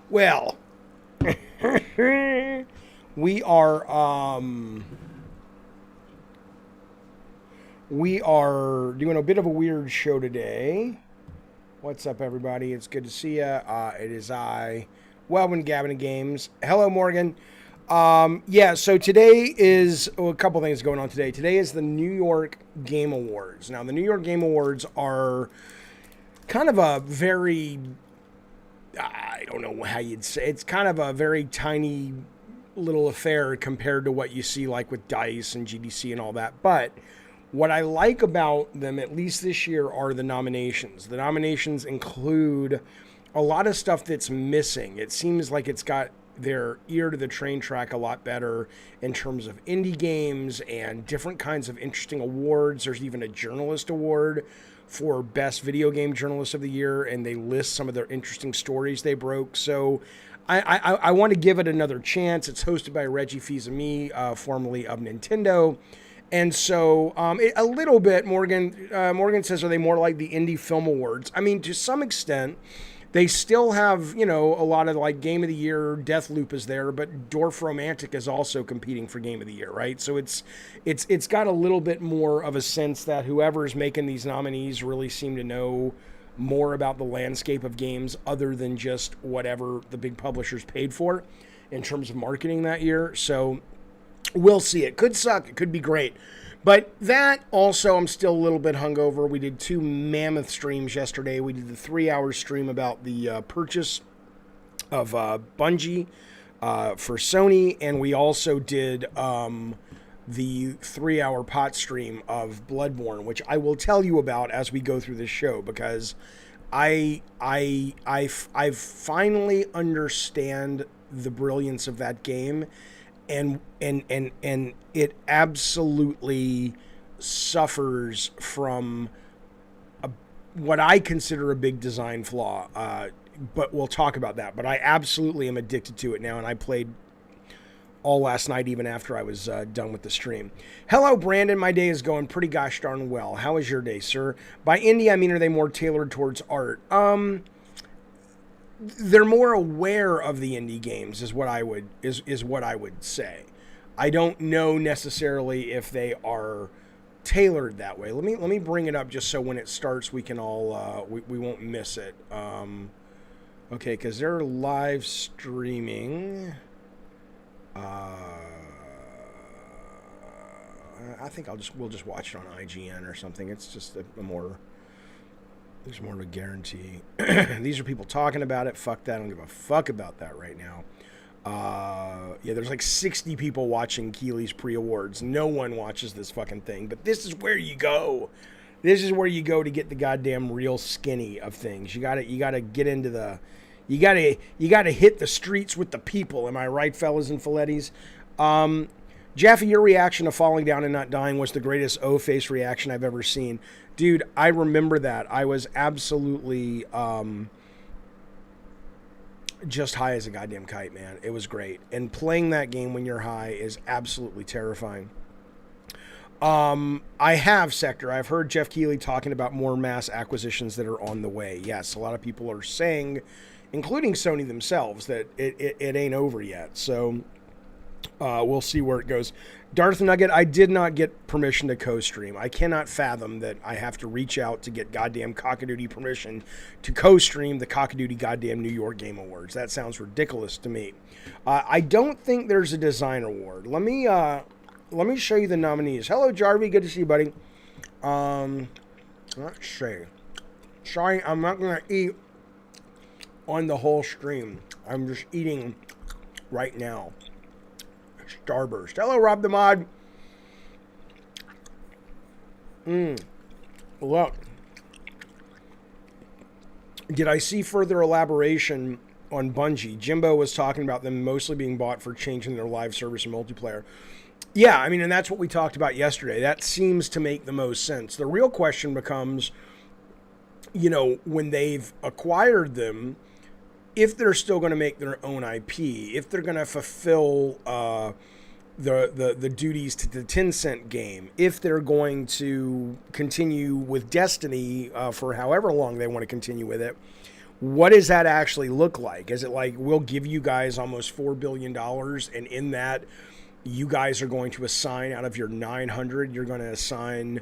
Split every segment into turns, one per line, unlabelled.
Well, we are we are doing a bit of a weird show today. What's up, everybody? It's good to see you. It is I, Welvin Gavin of Games. Hello, Morgan. Yeah, so today is a couple things going on today. Today is the New York Game Awards. Now, the New York Game Awards are kind of a very, I don't know how you'd say, it's kind of a very tiny little affair compared to what you see like with DICE and GDC and all that. But what I like about them, at least this year, are the nominations. The nominations include a lot of stuff that's missing. It seems like it's got their ear to the train track a lot better in terms of indie games and different kinds of interesting awards. There's even a journalist award for best video game journalist of the year, and they list some of their interesting stories they broke. So I want to give it another chance. It's hosted by Reggie Fils-Aimé, formerly of Nintendo. And so a little bit, Morgan says, are they more like the Indie Film Awards? I mean, to some extent, they still have, you know, a lot of like Game of the Year. Deathloop is there, but Dwarf Romantic is also competing for Game of the Year, right? So it's got a little bit more of a sense that whoever's making these nominees really seem to know more about the landscape of games other than just whatever the big publishers paid for in terms of marketing that year. So we'll see. It could suck. It could be great. But that also, I'm still a little bit hungover. We did 2 mammoth streams yesterday. We did the 3-hour stream about the purchase of Bungie for Sony. And we also did the 3-hour pot stream of Bloodborne, which I will tell you about as we go through this show, because I finally understand the brilliance of that game. And it absolutely suffers from what I consider a big design flaw. But we'll talk about that. But I absolutely am addicted to it now, and I played all last night, even after I was done with the stream. Hello, Brandon. My day is going pretty gosh darn well. How is your day, sir? By indie, I mean, are they more tailored towards art? They're more aware of the indie games is what I would say. I don't know necessarily if they are tailored that way. Let me bring it up just so when it starts we can all we won't miss it. Okay, because they're live streaming. I think we'll just watch it on IGN or something. It's just there's more of a guarantee. These are people talking about it. Fuck that. I don't give a fuck about that right now. Yeah, there's like 60 people watching Keeley's pre-awards. No one watches this fucking thing, but this is where you go. This is where you go to get the goddamn real skinny of things. You gotta get into the, you gotta hit the streets with the people. Am I right, fellas and Filettis? Jaffe, your reaction to falling down and not dying was the greatest O-face reaction I've ever seen. Dude, I remember that. I was absolutely just high as a goddamn kite, man. It was great. And playing that game when you're high is absolutely terrifying. I have, Sector. I've heard Jeff Keighley talking about more mass acquisitions that are on the way. Yes, a lot of people are saying, including Sony themselves, that it ain't over yet. So we'll see where it goes. Darth Nugget, I did not get permission to co-stream. I cannot fathom that I have to reach out to get goddamn Cockadoodie permission to co-stream the Cockadoodie goddamn New York Game Awards. That sounds ridiculous to me. I don't think there's a design award. Let me show you the nominees. Hello, Jarvie. Good to see you, buddy. Let's see. Sorry, I'm not going to eat on the whole stream. I'm just eating right now. Starburst. Hello, Rob the Mod. Look. Did I see further elaboration on Bungie? Jimbo was talking about them mostly being bought for changing their live service and multiplayer. Yeah, I mean, and that's what we talked about yesterday. That seems to make the most sense. The real question becomes, you know, when they've acquired them, if they're still going to make their own IP, if they're going to fulfill the duties to the Tencent game, if they're going to continue with Destiny for however long they want to continue with it, what does that actually look like? Is it like we'll give you guys almost $4 billion, and in that, you guys are going to assign out of your 900, you're going to assign,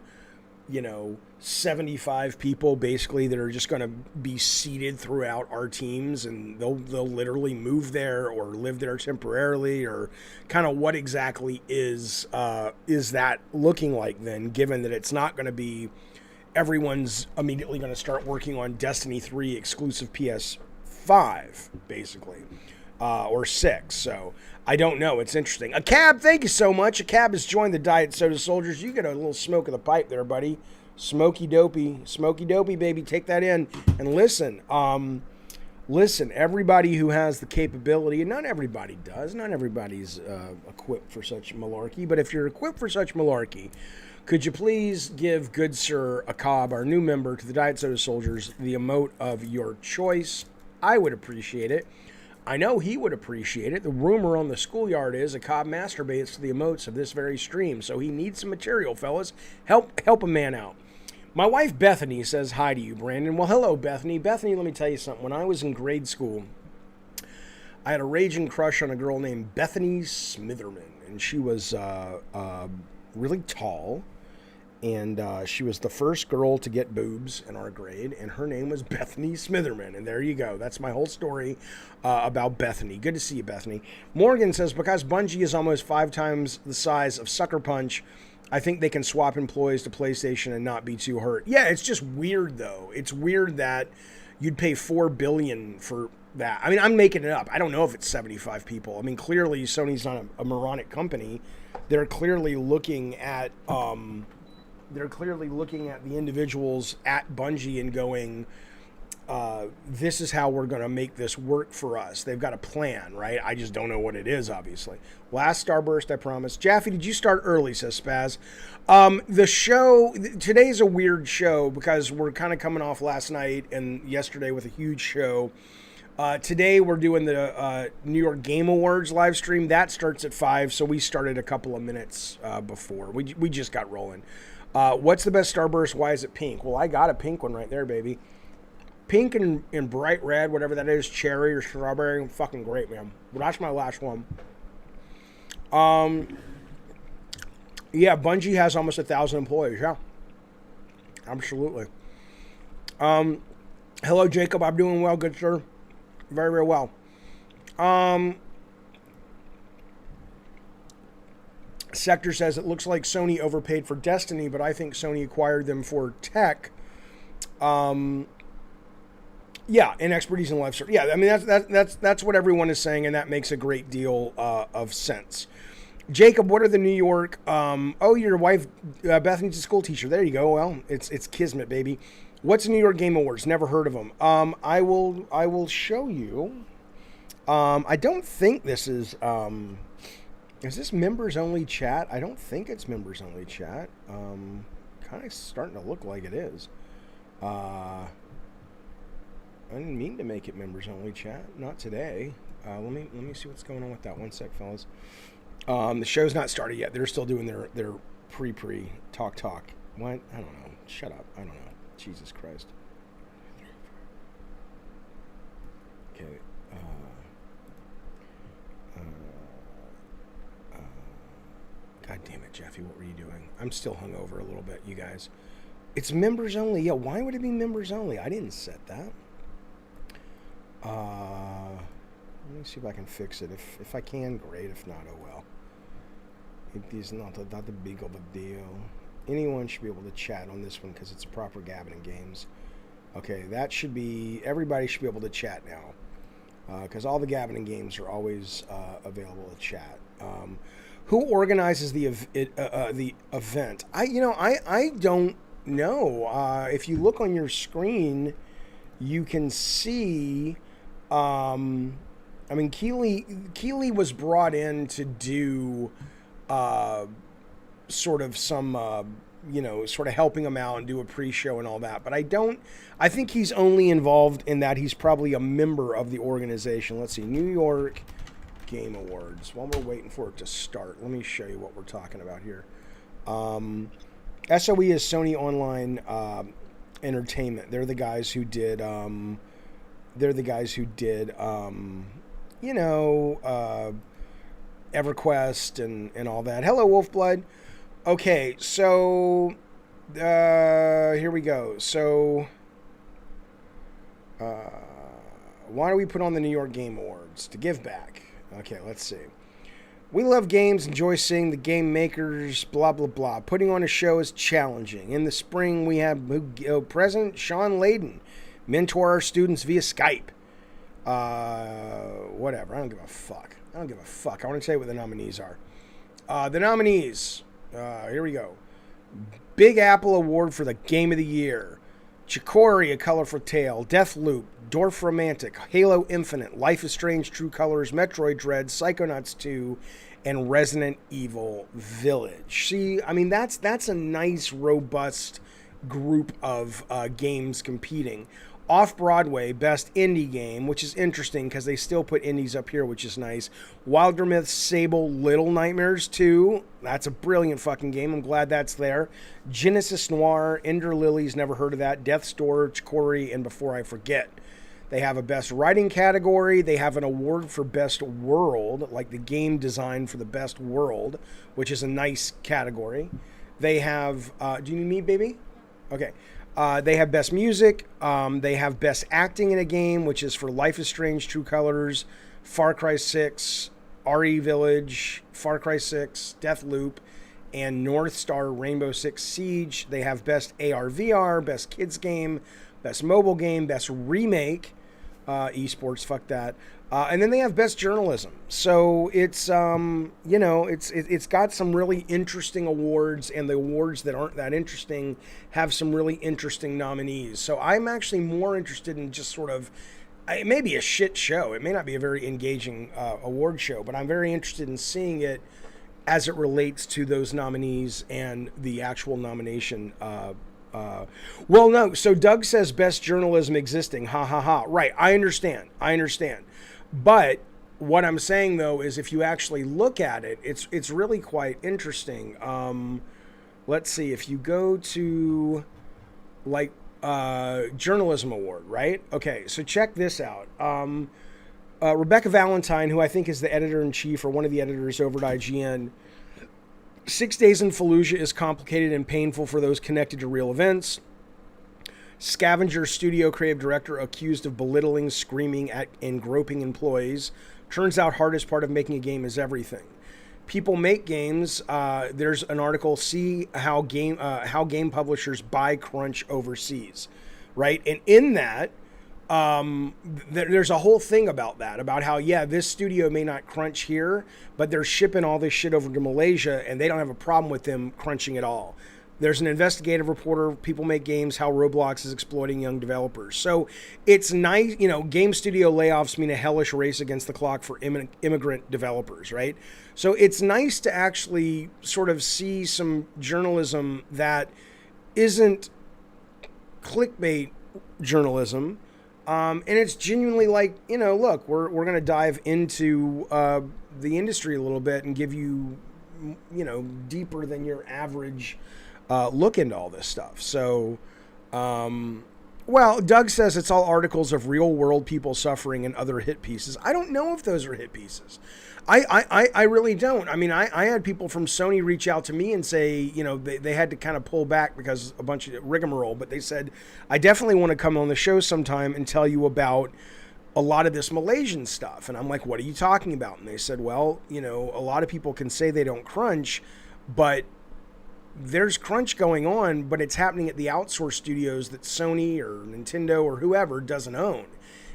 75 people basically that are just going to be seated throughout our teams, and they'll literally move there or live there temporarily, or kind of what exactly is that looking like then, given that it's not going to be everyone's immediately going to start working on Destiny 3 exclusive PS5 basically, or 6. So I don't know. It's interesting. A Cab, thank you so much. A Cab has joined the Diet Soda Soldiers. You get a little smoke of the pipe there, buddy. Smoky dopey, baby. Take that in and listen. Listen, everybody who has the capability, and not everybody does. Not everybody's equipped for such malarkey. But if you're equipped for such malarkey, could you please give good sir Akab, our new member to the Diet Soda Soldiers, the emote of your choice? I would appreciate it. I know he would appreciate it. The rumor on the schoolyard is Akab masturbates to the emotes of this very stream, so he needs some material, fellas. Help a man out. My wife Bethany says hi to you, Brandon. Well, hello, Bethany. Bethany, let me tell you something. When I was in grade school, I had a raging crush on a girl named Bethany Smitherman, and she was really tall, and she was the first girl to get boobs in our grade, and her name was Bethany Smitherman, and there you go. That's my whole story about Bethany. Good to see you, Bethany. Morgan says, because Bungie is almost 5 times the size of Sucker Punch, I think they can swap employees to PlayStation and not be too hurt. Yeah, it's just weird, though. It's weird that you'd pay $4 billion for that. I mean, I'm making it up. I don't know if it's 75 people. I mean, clearly Sony's not a moronic company. They're clearly looking at the individuals at Bungie and going, this is how we're going to make this work for us. They've got a plan, right? I just don't know what it is, obviously. Last Starburst, I promise. Jaffe, did you start early, says Spaz. The show, today's a weird show because we're kind of coming off last night and yesterday with a huge show. Today we're doing the New York Game Awards live stream. That starts at 5, so we started a couple of minutes before. We just got rolling. What's the best Starburst? Why is it pink? Well, I got a pink one right there, baby. Pink and bright red, whatever that is, cherry or strawberry, fucking great, man. That's my last one. Yeah, Bungie has almost 1,000 employees. Yeah, absolutely. Hello, Jacob. I'm doing well, good sir. Very, very well. Sector says it looks like Sony overpaid for Destiny, but I think Sony acquired them for tech. Yeah, and expertise in live service. Yeah, I mean that's what everyone is saying, and that makes a great deal of sense. Jacob, what are the New York? Oh, your wife Bethany's a school teacher. There you go. Well, it's kismet, baby. What's the New York Game Awards? Never heard of them. I will show you. I don't think this is. Is this members only chat? I don't think it's members only chat. Kind of starting to look like it is. I didn't mean to make it members only chat. Not today. Let me see what's going on with that. One sec, fellas. The show's not started yet. They're still doing their pre talk. What? I don't know. Shut up. I don't know. Jesus Christ. Okay. God damn it, Jaffe. What were you doing? I'm still hungover a little bit, you guys. It's members only. Yeah, why would it be members only? I didn't set that. Let me see if I can fix it. If I can, great. If not, oh well. It is not a big of a deal. Anyone should be able to chat on this one because it's proper gabbing games. Okay, that should be... Everybody should be able to chat now. Because all the gabbing games are always available to chat. Who organizes the event? I don't know. If you look on your screen, you can see... Keeley was brought in to do sort of some, sort of helping him out and do a pre-show and all that. But I think he's only involved in that he's probably a member of the organization. Let's see, New York Game Awards. While we're waiting for it to start, let me show you what we're talking about here. SOE is Sony Online Entertainment. They're the guys who did... They're the guys who did, you know, EverQuest and all that. Hello, Wolfblood. Okay, so here we go. So why do we put on the New York Game Awards? To give back. Okay, let's see. We love games, enjoy seeing the game makers, blah, blah, blah. Putting on a show is challenging. In the spring, we have President Sean Layden mentor our students via Skype. Whatever. I don't give a fuck. I want to tell you what the nominees are. The nominees. Here we go. Big Apple Award for the Game of the Year. Chicory, A Colorful Tale. Deathloop. Dwarf Romantic. Halo Infinite. Life is Strange, True Colors. Metroid Dread. Psychonauts 2. And Resident Evil Village. See, I mean, that's a nice, robust group of games competing. Off-Broadway, Best Indie Game, which is interesting because they still put indies up here, which is nice. Wildermyth, Sable, Little Nightmares 2. That's a brilliant fucking game. I'm glad that's there. Genesis Noir, Ender Lilies, never heard of that. Death's Door, Chicory, and Before I Forget. They have a Best Writing category. They have an award for Best World, like the game design for the Best World, which is a nice category. They have... do you need me, baby? Okay. They have Best Music. They have Best Acting in a Game, which is for Life is Strange, True Colors, Far Cry 6, RE Village, Far Cry 6, Deathloop, and North Star Rainbow Six Siege. They have Best AR/VR, Best Kids Game, Best Mobile Game, Best Remake, esports, fuck that. And then they have Best Journalism. So it's, you know, it's got some really interesting awards, and the awards that aren't that interesting have some really interesting nominees. So I'm actually more interested in just sort of, it may be a shit show. It may not be a very engaging award show, but I'm very interested in seeing it as it relates to those nominees and the actual nomination. Well, no. So Doug says Best Journalism Existing. Ha ha ha. Right. I understand. But what I'm saying, though, is if you actually look at it, it's really quite interesting. Let's see. If you go to, like, Journalism Award, right? Okay, so check this out. Rebecca Valentine, who I think is the editor-in-chief or one of the editors over at IGN, 6 Days in Fallujah is complicated and painful for those connected to real events. Scavenger studio creative director accused of belittling, screaming at, and groping employees. Turns out hardest part of making a game is everything. People make games. There's an article, see how game publishers buy crunch overseas, right? And in that, there's a whole thing about that, about how, yeah, this studio may not crunch here, but they're shipping all this shit over to Malaysia, and they don't have a problem with them crunching at all. There's an investigative reporter, People Make Games, how Roblox is exploiting young developers. So it's nice, you know, game studio layoffs mean a hellish race against the clock for immigrant developers, right? So it's nice to actually sort of see some journalism that isn't clickbait journalism. And it's genuinely like, you know, look, we're going to dive into the industry a little bit and give you, you know, deeper than your average look into all this stuff. So, well, Doug says it's all articles of real world people suffering and other hit pieces. I don't know if those are hit pieces. I really don't. I mean, I had people from Sony reach out to me and say, you know, they had to kind of pull back because a bunch of rigmarole, but they said, I definitely want to come on the show sometime and tell you about a lot of this Malaysian stuff. And I'm like, what are you talking about? And they said, well, you know, a lot of people can say they don't crunch, but there's crunch going on, but it's happening at the outsourced studios that Sony or Nintendo or whoever doesn't own.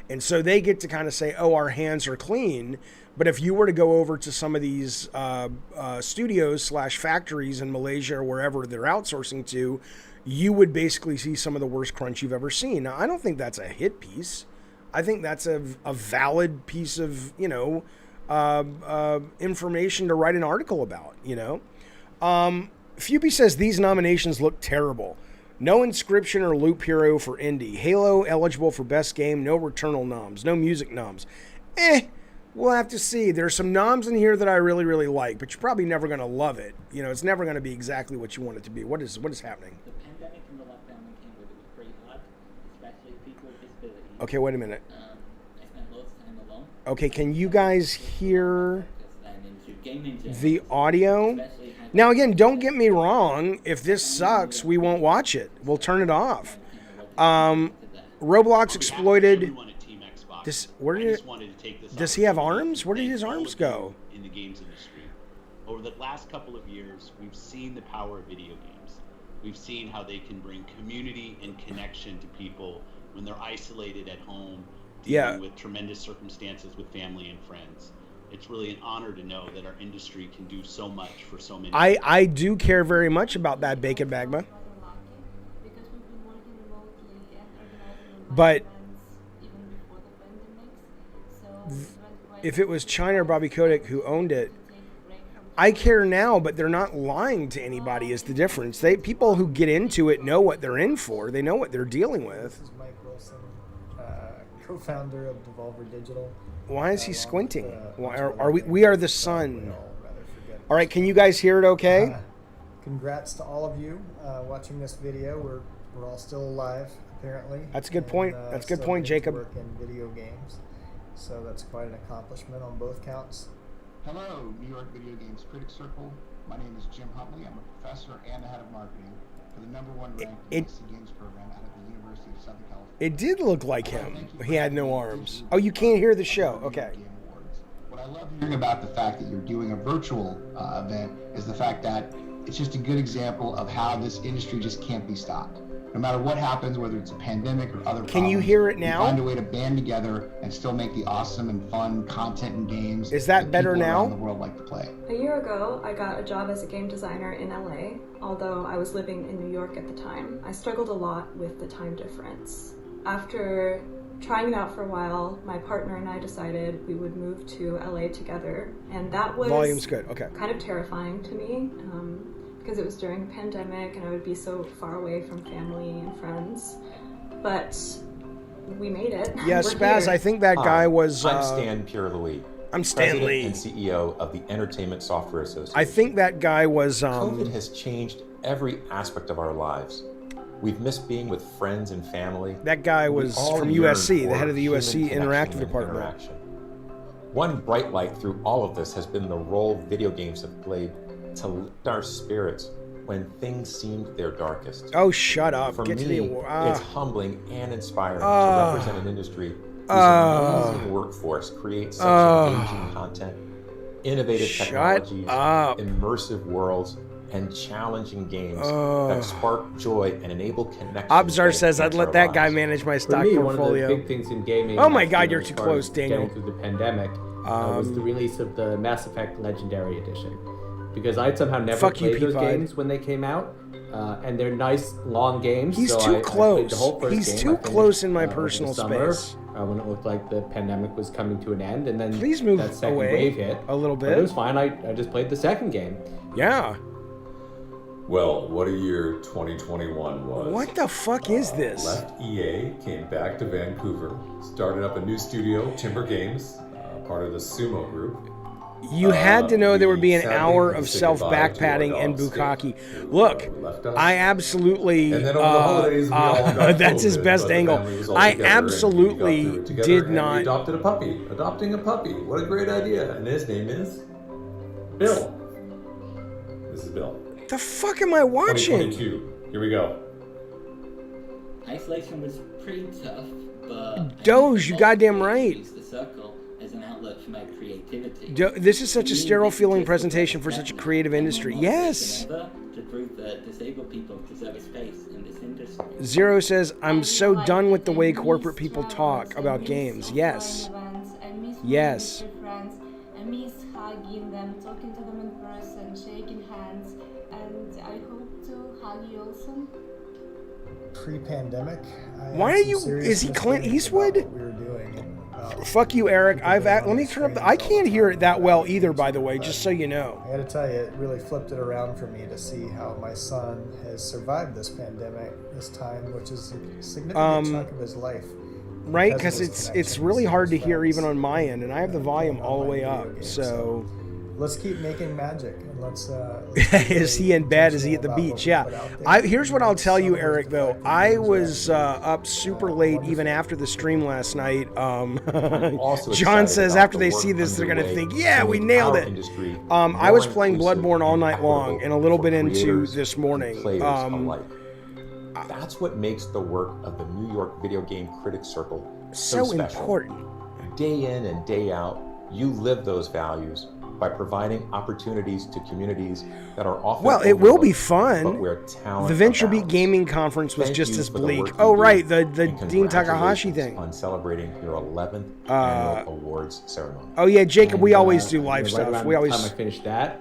And so they get to kind of say, oh, our hands are clean. But if you were to go over to some of these studios / factories in Malaysia or wherever they're outsourcing to, you would basically see some of the worst crunch you've ever seen. Now, I don't think that's a hit piece. I think that's a valid piece of, you know, information to write an article about, you know. Fupy says these nominations look terrible. No Inscription or Loop Hero for Indie. Halo eligible for Best Game. No Returnal noms. No music noms. We'll have to see. There's some noms in here that I really, really like, but you're probably never going to love it. You know, it's never going to be exactly what you want it to be. What is happening?
The pandemic and the lockdown came with it was pretty hard, especially people just
Okay, wait a minute. Okay, can you guys hear the audio? Now again, don't get me wrong. If this sucks, we won't watch it. We'll turn it off. Roblox exploited this. Where did does he have arms? Where did his arms go?
In the games industry, over the last couple of years, we've seen the power of video games. We've seen how they can bring community and connection to people when they're isolated at home, dealing with tremendous circumstances with family and friends. It's really an honor to know that our industry can do so much for so many.
I do care very much about that, Bacon Bagma. But if it was China or Bobby Kotick who owned it, I care now, but they're not lying to anybody is the difference. People who get into it know what they're in for. They know what they're dealing with.
This is Mike Wilson, co-founder of Devolver Digital.
Why is he squinting? Why are we are the sun. All right, can you guys hear it okay?
Congrats to all of you watching this video. We're all still alive, apparently.
That's a good point. That's a good point, Jacob.
Work in video games. So that's quite an accomplishment on both counts.
Hello, New York Video Games Critics Circle. My name is Jim Huntley. I'm a professor and the head of marketing for the #1 ranked PC Games program out of the University of Southern California.
It did look like him. He had no arms. Oh, you can't hear the show. Okay.
What I love hearing about the fact that you're doing a virtual event is the fact that it's just a good example of how this industry just can't be stopped. No matter what happens, whether it's a pandemic or other problems,
can you hear it now?
Find a way to band together and still make the awesome and fun content and games.
Is that better now?
Around the world like to play.
A year ago, I got a job as a game designer in LA, although I was living in New York at the time. I struggled a lot with the time difference. After trying it out for a while, my partner and I decided we would move to LA together, and that was
volume's good. Okay.
Kind of terrifying to me. Because it was during a pandemic and I would be so far away from family and friends. But we made it.
Yeah, Spaz, here. I think that guy was...
I'm Stan Pierre-Louis.
I'm Stan
President
Lee.
and CEO of the Entertainment Software Association.
I think that guy was...
COVID has changed every aspect of our lives. We've missed being with friends and family.
That guy was from USC, the head of the USC Interactive Department.
One bright light through all of this has been the role video games have played to lift our spirits when things seemed their darkest.
Oh, shut up.
For
Get
me,
to the
it's humbling and inspiring to represent an industry whose amazing workforce creates such engaging content, innovative technologies, immersive worlds, and challenging games that spark joy and enable connection.
Abzar says I'd let that guy manage my stock portfolio.
One of the big things in gaming.
Oh my God, you're too close, Daniel.
Getting through the pandemic was the release of the Mass Effect Legendary Edition. Because I'd somehow never played those games when they came out, and they're nice, long games.
He's too close. He's too close in my personal space.
When it looked like the pandemic was coming to an end, and then
please move
that second
away
wave hit
a little bit.
But it was fine. I just played the second game.
Yeah.
Well, what a year 2021 was.
What the fuck is this?
Left EA, came back to Vancouver, started up a new studio, Timber Games, part of the Sumo Group.
You had to know there would be an hour of self-backpatting and bukkake. Look, I absolutely...
And then over the holidays, we all got
that's his best angle. I absolutely did not...
We adopted a puppy. Adopting a puppy. What a great idea. And his name is... Bill. This is Bill.
The fuck am I watching?
2022. Here we go.
Isolation was pretty tough, but...
Doge, you goddamn right.
The circle as an outlet for my creativity.
This is such a sterile feeling presentation for such a creative industry. Yes.
To prove that disabled people deserve a space in this industry.
Zero says, I'm so done with the way corporate people talk about games. Yes. Yes.
I miss hugging them, talking to them in person, shaking hands, and I hope to hug you also.
Pre-pandemic.
Why are you? Is he Clint Eastwood?
What we were doing.
Fuck you, Eric. Let me turn up. I can't hear it that well either, by the way, just so you know.
I got to tell you, it really flipped it around for me to see how my son has survived this pandemic, this time, which is a significant chunk of his life.
Right, because it's really hard to hear even on my end, and I have the volume all the way up. So
let's keep making magic, and let's
is he in bed? Is he at the beach? Yeah. Here's what I'll tell you, Eric, though. I was up super late even after the stream last night. John says after they see this, they're going to think, yeah, we nailed it. I was playing Bloodborne all night long and a little bit into this morning.
That's what makes the work of the New York Video Game Critics Circle so special.
Important.
Day in and day out, you live those values by providing opportunities to communities that are often
well, it will be fun.
But where talent
the Venture
abounds.
Beat Gaming Conference was
Thank
just
you
as
for the
bleak.
work
Oh,
you
right,
do,
the
and
Dean Takahashi
congratulations
thing.
on celebrating your 11th annual awards ceremony.
Oh yeah, Jacob, we always do
right
live stuff.
around
We always.
the time I finished that,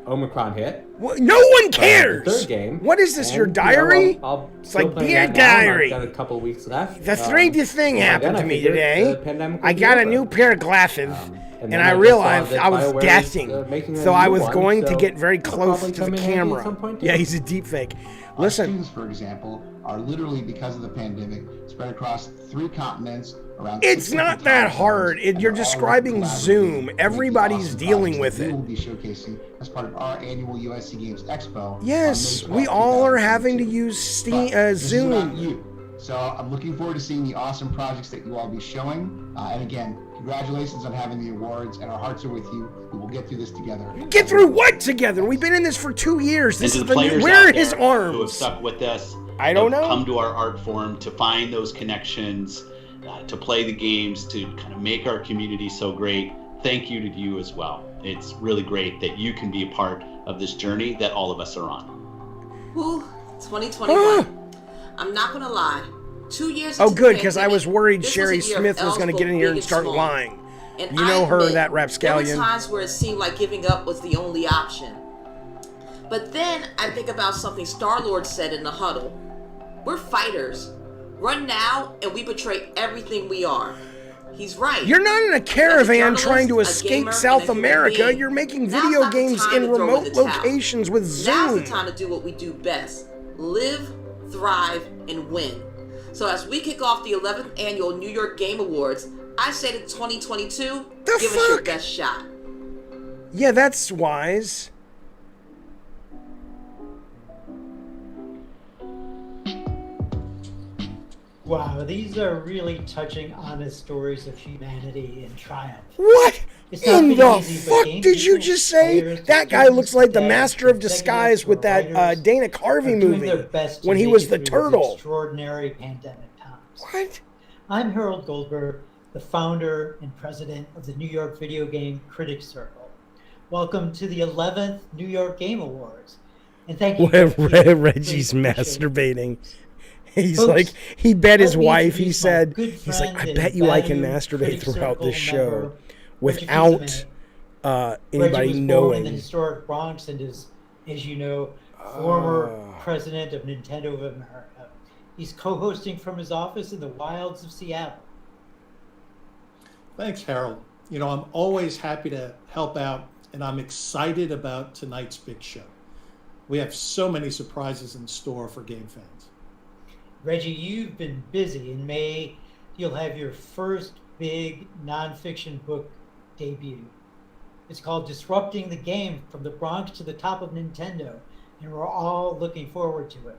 Omicron hit.
Well, no one cares.
The third game.
What is this? Your
And,
diary?
I'll
It's
still
like
play
be a
that now, and
diary.
I've got a couple weeks left.
The strangest thing happened
I
to me
figured
today.
the pandemic
I
would be
got a
over.
new pair of glasses,
And
and
then
I
just
realized
saw that
I was
BioWare is,
guessing.
making a
So I
new
was
one,
going to
so
get very
it'll
close
probably
to the
come in handy at some
camera.
point, too.
Yeah, he's a deep fake.
Our
Listen,
students, for example, are literally, because of the pandemic, spread across 3 continents, around
it's
6
not
different
that
time zones,
hard.
and
You're
they're all
describing
collaborating
Zoom.
to make
Everybody's
awesome
dealing
projects
with
that
it.
We will be showcasing as part of our annual USC Games Expo.
Yes,
on May
we
12th,
all are having to
2022.
use
But this is about
Zoom.
you. So I'm looking forward to seeing the awesome projects that you all be showing. And again, congratulations on having the awards, and our hearts are with you. We will get through this together.
Get through what together? We've been in this for 2 years.
And
This
to
is
the
the
players
where
out
are his
there who have
arms?
stuck with us,
I don't
have
know.
come to our art forum to find those connections, to play the games, to kind of make our community so great. Thank you to you as well. It's really great that you can be a part of this journey that all of us are on.
Whew, 2021. I'm not gonna lie. 2 years.
Oh,
into the
good, because I
pandemic,
was worried
this
Sherry
was a year of
Smith was
L's
going to get in
both
here
big
and start
small.
lying.
And
You know
I
her,
admit,
that
There were
rapscallion.
times where it seemed like giving up was the only option. But then I think about something Star-Lord said in the huddle. We're fighters. Run now, and we betray everything we are. He's right.
You're not in a
As a
caravan
journalist,
trying to
a
escape
gamer,
South
and a human
America.
being,
You're making
now's
video
not the
games
time
in
to throw
remote
the towel.
locations with
Now's
Zoom.
the time to do what we do best. Live, thrive, and win. So as we kick off the 11th annual New York Game Awards, I say to 2022, give us your best shot.
Yeah, that's wise.
Wow, these are really touching, honest stories of humanity and triumph.
What
It's not
in
been
the
easy, but
fuck
game
did you
people,
just say?
players,
That guy looks like the
devs,
master of
executives,
disguise with that
writers
Dana Carvey
are doing
movie
their best to
when he
make
was
it
the
through these
turtle.
Extraordinary pandemic times.
What?
I'm Harold Goldberg, the founder and president of the New York Video Game Critics Circle. Welcome to the 11th New York Game Awards. And thank you.
Reggie's masturbating. He's
Folks,
like, he bet his
let me
wife, he
introduce my
said,
good
he's like, I
friend
bet
and
you I can
valued
masturbate
Critics
throughout this
Circle
show
member,
without
Reggie Fils-Aimé.
anybody
Reggie was born in the
knowing.
historic Bronx and is, as you know, former president of Nintendo of America. He's co-hosting from his office in the wilds of Seattle.
Thanks, Harold. You know, I'm always happy to help out, and I'm excited about tonight's big show. We have so many surprises in store for game fans.
Reggie, you've been busy. In May, you'll have your first big nonfiction book debut. It's called Disrupting the Game from the Bronx to the Top of Nintendo, and we're all looking forward to it.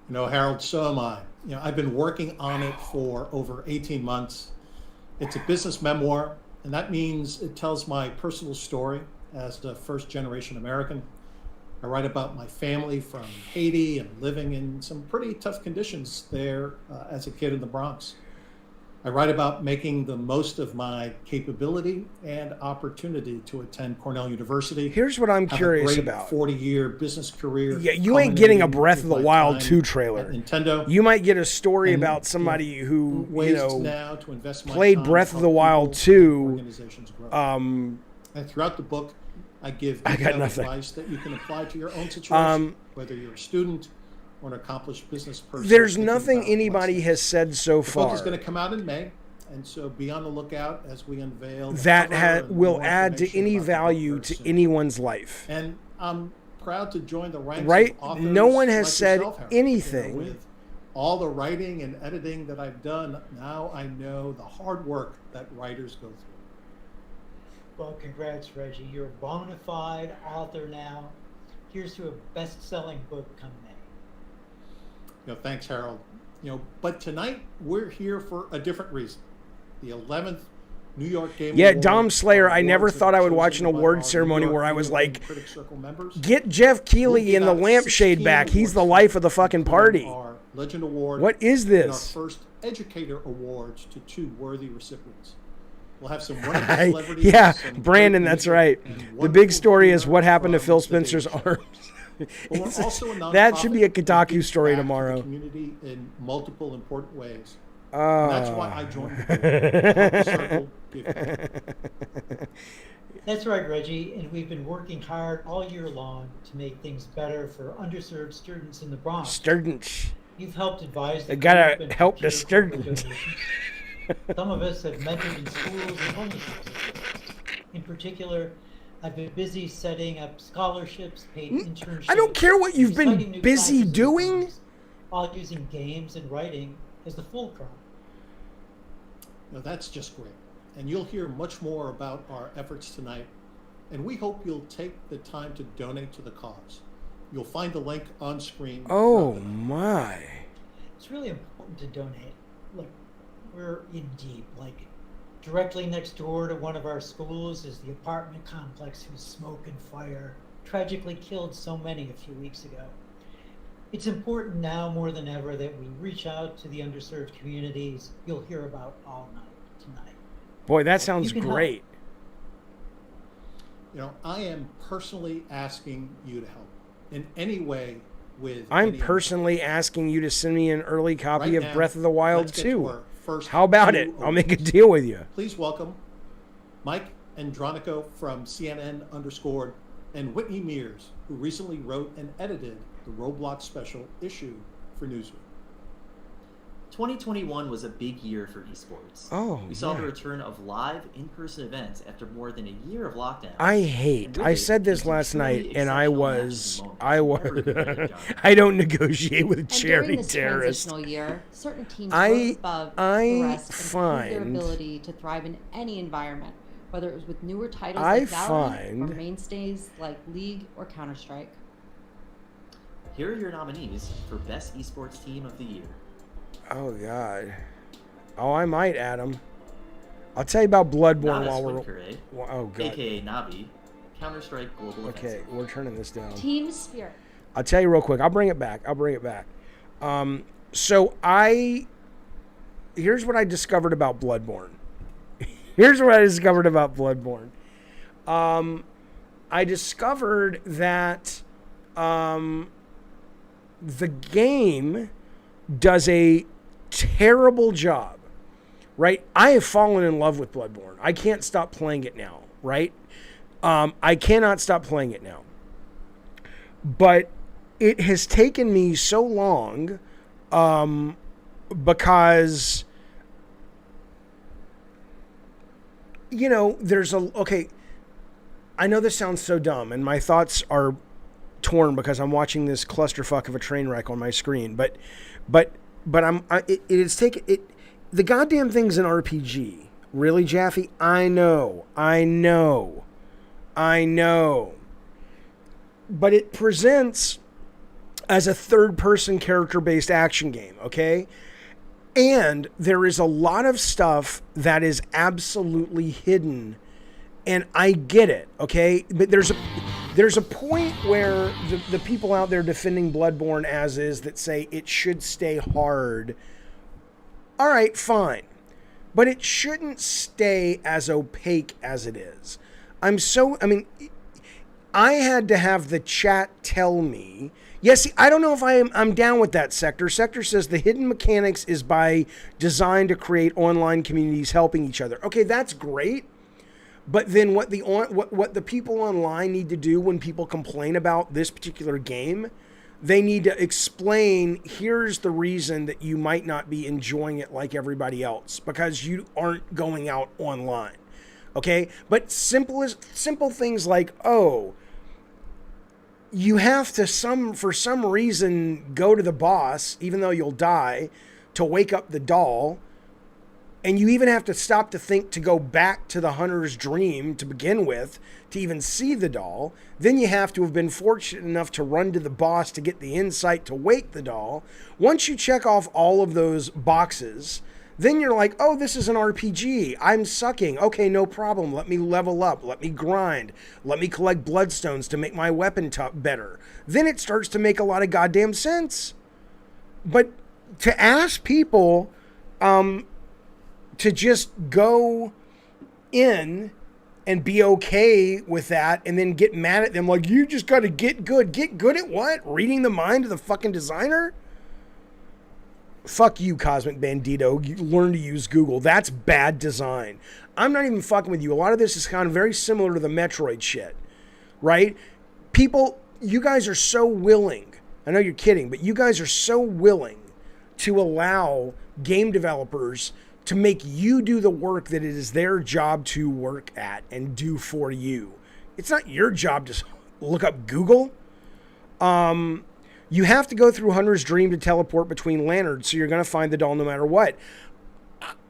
You know, Harold, so am I. You know, I've been working on it for over 18 months. It's a business memoir, and that means it tells my personal story as a first-generation American. I write about my family from Haiti and living in some pretty tough conditions there as a kid in the Bronx. I write about making the most of my capability and opportunity to attend Cornell University.
Here's what I'm
have
curious
a great
about.
40-year business career.
Yeah, you ain't getting a
culminating
Breath of the
with my
Wild
time
2
at
trailer.
Nintendo.
You might get a story
And,
about somebody who, you
ways
know,
now to invest my
played
time
Breath
to
of the
help
Wild
people and
2.
organizations grow. And throughout the book, I give detailed advice that you can apply to your own situation, whether you're a student or an accomplished business person.
There's
thinking
nothing
about
anybody
what's
has said so
next. The book
far
is going to come out in May, and so be on the lookout as we unveil the
that
cover and
will
more
add to
information
any
about the book
value
very
to
soon.
anyone's life.
And I'm proud to join the ranks
Right?
of authors
No one has
like
said
yourself, Harold.
anything.
You know, with all the writing and editing that I've done, now I know the hard work that writers go through.
Well, congrats, Reggie. You're a bona fide author now. Here's to a best-selling book come May.
Thanks, Harold. But tonight we're here for a different reason. The 11th New York Game
Yeah,
Awards.
Dom Slayer, I never thought I would watch an award ceremony where I was like, get Jeff Keighley in the lampshade back. He's the life of the fucking party.
Our Legend Award.
What is
and our
this?
first Educator Awards to 2 worthy recipients. We'll have some wonderful celebrities.
Yeah,
some
Brandon,
great
that's
music,
right.
and
The
wonderful
big story is
humor
what happened to
from
Phil
the
Spencer's
Daily
arms.
But we're also a
That should be a
nonprofit that
Kotaku
gives
story
back to the
tomorrow.
community in multiple important ways.
Oh.
And that's why I joined the Circle Gift.
That's right, Reggie, and we've been working hard all year long to make things better for underserved students in the Bronx.
Students.
You've helped advise the
They gotta
group and
help the
secure corporate
students.
donations. Some of us have mentored in schools and homeless institutions. In particular, I've been busy setting up scholarships, paid internships.
I don't care what you've been
exciting new
busy
classes and
doing.
programs, all using games and writing as the fulcrum.
That's just great. And you'll hear much more about our efforts tonight. And we hope you'll take the time to donate to the cause. You'll find the link on screen.
Oh my.
It's really important to donate. Look, we're in deep. Like, directly next door to one of our schools is the apartment complex whose smoke and fire tragically killed so many a few weeks ago. It's important now more than ever that we reach out to the underserved communities you'll hear about all night tonight.
Boy, that sounds
You can
great.
I am personally asking you to help in any way with.
I'm
any
personally asking you to send me an early copy
Right
of
now,
Breath of the Wild
let's get to
2.
our first
How about
2
it? I'll make a
awards.
deal with you.
Please welcome Mike Andronico from CNN_ and Whitney Mears, who recently wrote and edited the Roblox special issue for Newsweek.
2021 was a big year for esports.
Oh,
we saw
yeah.
the return of live in-person events after more than a year of lockdown.
I said this last night, and I don't negotiate with
And
charity
during this
terrorists.
transitional year, certain teams
I-
rose above
I
the rest and proved their
find-
ability to thrive in any environment, whether it was with newer titles
I
like Valorant or
find-
mainstays like League or Counter-Strike.
Here are your nominees for Best Esports Team of the Year.
Oh God. Oh, I might, Adam. I'll tell you about Bloodborne
Nada
while we're.
Swinkere,
Oh God.
aka Navi, Counter-Strike Global
Okay,
Offensive.
we're turning this down.
Team Spirit.
I'll tell you real quick. I'll bring it back. So here's what I discovered about Bloodborne. I discovered that the game does a terrible job, right? I have fallen in love with Bloodborne. I can't stop playing it now, right? I cannot stop playing it now. But it has taken me so long because, okay, I know this sounds so dumb, and my thoughts are torn because I'm watching this clusterfuck of a train wreck on my screen, but the goddamn thing's an RPG. Really, Jaffe? I know. But it presents as a third-person character-based action game, okay? And there is a lot of stuff that is absolutely hidden, and I get it, okay? But there's a point where the people out there defending Bloodborne as is that say it should stay hard. All right, fine. But it shouldn't stay as opaque as it is. I had to have the chat tell me. Yes, I don't know if I'm down with that, Sector. Sector says the hidden mechanics is by design to create online communities helping each other. Okay, that's great. But then what the people online need to do when people complain about this particular game, they need to explain, here's the reason that you might not be enjoying it like everybody else, because you aren't going out online. Okay? But simple things like, oh, you have to for some reason go to the boss, even though you'll die, to wake up the doll. and you even have to stop to think to go back to the hunter's dream to begin with to even see the doll. Then you have to have been fortunate enough to run to the boss to get the insight to wake the doll. Once you check off all of those boxes, then you're like, oh, this is an RPG. I'm sucking. Okay, no problem. Let me level up. Let me grind. Let me collect bloodstones to make my weapon better. Then it starts to make a lot of goddamn sense. But to ask people to just go in and be okay with that and then get mad at them like, you just got to get good. Get good at what? Reading the mind of the fucking designer? Fuck you, Cosmic Bandito. You learn to use Google. That's bad design. I'm not even fucking with you. A lot of this is kind of very similar to the Metroid shit, right? People, you guys are so willing. I know you're kidding, but you guys are so willing to allow game developers to make you do the work that it is their job to work at and do for you. It's not your job to look up Google. You have to go through Hunter's Dream to teleport between lanterns, so you're going to find the doll no matter what.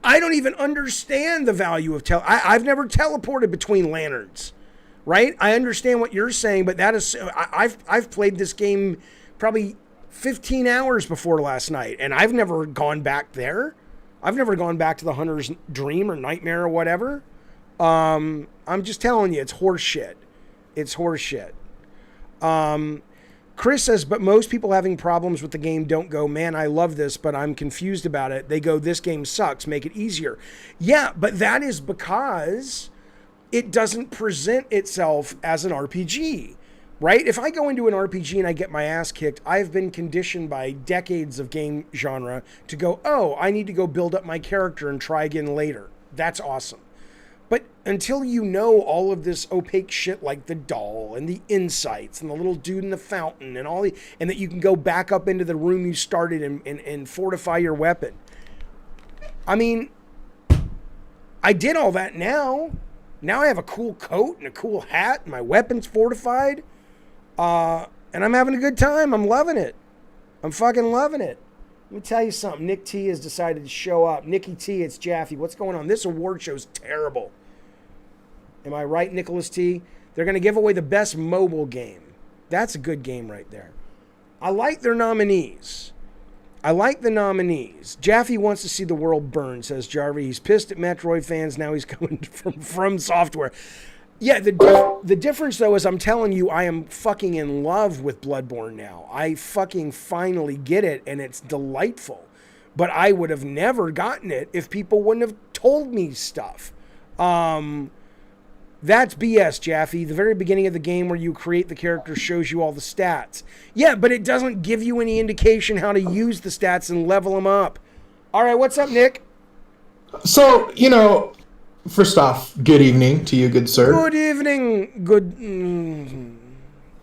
I don't even understand the value of I've never teleported between lanterns, right? I understand what you're saying, but that is I've played this game probably 15 hours before last night, and I've never gone back there. I've never gone back to the Hunter's Dream or Nightmare or whatever. I'm just telling you, it's horse shit. It's horse shit. Chris says, but most people having problems with the game don't go, man, I love this, but I'm confused about it. They go, this game sucks, make it easier. Yeah, but that is because it doesn't present itself as an RPG, right? If I go into an RPG and I get my ass kicked, I've been conditioned by decades of game genre to go, oh, I need to go build up my character and try again later. That's awesome. But until you know all of this opaque shit like the doll and the insights and the little dude in the fountain and and that you can go back up into the room you started and fortify your weapon. I mean, I did all that now. Now I have a cool coat and a cool hat and my weapon's fortified. And I'm having a good time. I'm loving it. I'm fucking loving it. Let me tell you something. Nick T has decided to show up. Nicky T, it's Jaffe. What's going on? This award show's terrible. Am I right, Nicholas T? They're going to give away the best mobile game. That's a good game right there. I like their nominees. I like the nominees. Jaffe wants to see the world burn, says Jarvie. He's pissed at Metroid fans. Now he's coming from Software. Yeah, the difference, though, is I'm telling you, I am fucking in love with Bloodborne now. I fucking finally get it, and it's delightful. But I would have never gotten it if people wouldn't have told me stuff. That's BS, Jaffe. The very beginning of the game where you create the character shows you all the stats. Yeah, but it doesn't give you any indication how to use the stats and level them up. All right, what's up, Nick?
So, first off, good evening to you, good sir.
Good evening. Good.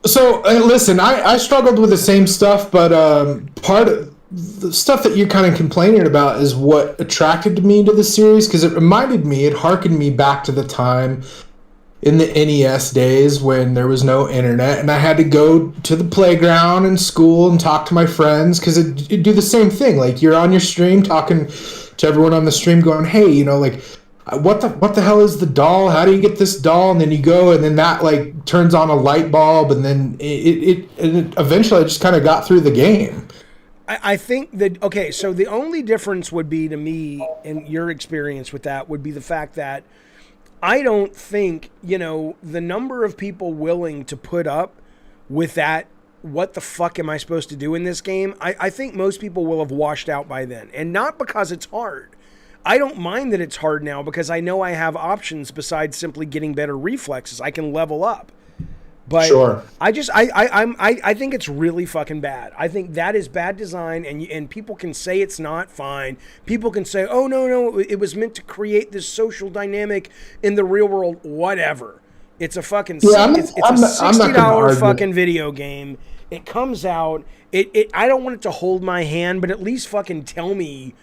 So, listen, I struggled with the same stuff, but part of the stuff that you're kind of complaining about is what attracted me to the series, because it harkened me back to the time in the NES days when there was no internet, and I had to go to the playground and school and talk to my friends, because it'd do the same thing. Like, you're on your stream talking to everyone on the stream going, hey, what the hell is the doll? How do you get this doll? And then you go, and then that turns on a light bulb, and then it eventually I just kind of got through the game.
I think that, okay, so the only difference would be to me in your experience with that would be the fact that I don't think, the number of people willing to put up with that, what the fuck am I supposed to do in this game? I think most people will have washed out by then. And not because it's hard. I don't mind that it's hard now because I know I have options besides simply getting better reflexes. I can level up. But
sure.
I think it's really fucking bad. I think that is bad design, and people can say it's not fine. People can say, oh, no, it was meant to create this social dynamic in the real world. Whatever. It's a fucking it's a $60 fucking video game. It comes out. I don't want it to hold my hand, but at least fucking tell me,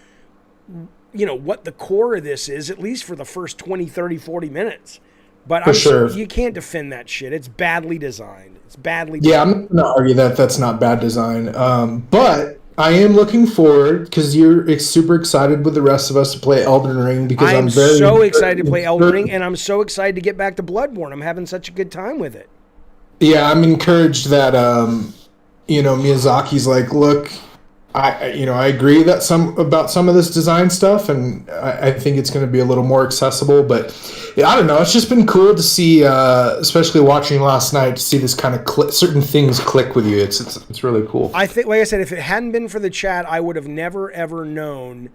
what the core of this is, at least for the first 20, 30, 40 minutes. But you can't defend that shit. It's badly designed.
Yeah, I'm not going to argue that that's not bad design. But I am looking forward because you're super excited with the rest of us to play Elden Ring because I'm very
so excited to play Elden Ring, and I'm so excited to get back to Bloodborne. I'm having such a good time with it.
Yeah, I'm encouraged that Miyazaki's like, look, I agree that some of this design stuff, and I think it's going to be a little more accessible. But yeah, I don't know. It's just been cool to see, especially watching last night, to see this kind of certain things click with you. It's really cool.
I think, like I said, if it hadn't been for the chat, I would have never ever known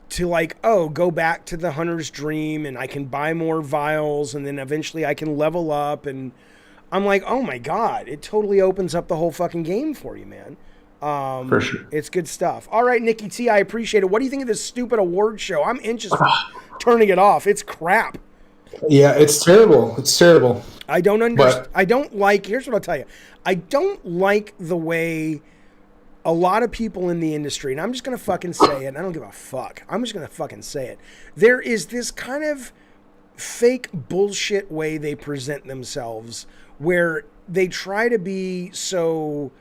to go back to the Hunter's Dream, and I can buy more vials, and then eventually I can level up, and I'm like, oh my god, it totally opens up the whole fucking game for you, man.
For sure.
It's good stuff. All right, Nikki T, I appreciate it. What do you think of this stupid award show? I'm interested in turning it off. It's crap.
Yeah, it's terrible. It's terrible.
I don't understand. I don't like, here's what I'll tell you. I don't like the way a lot of people in the industry, and I'm just going to fucking say it. I don't give a fuck. I'm just going to fucking say it. There is this kind of fake bullshit way they present themselves where they try to be so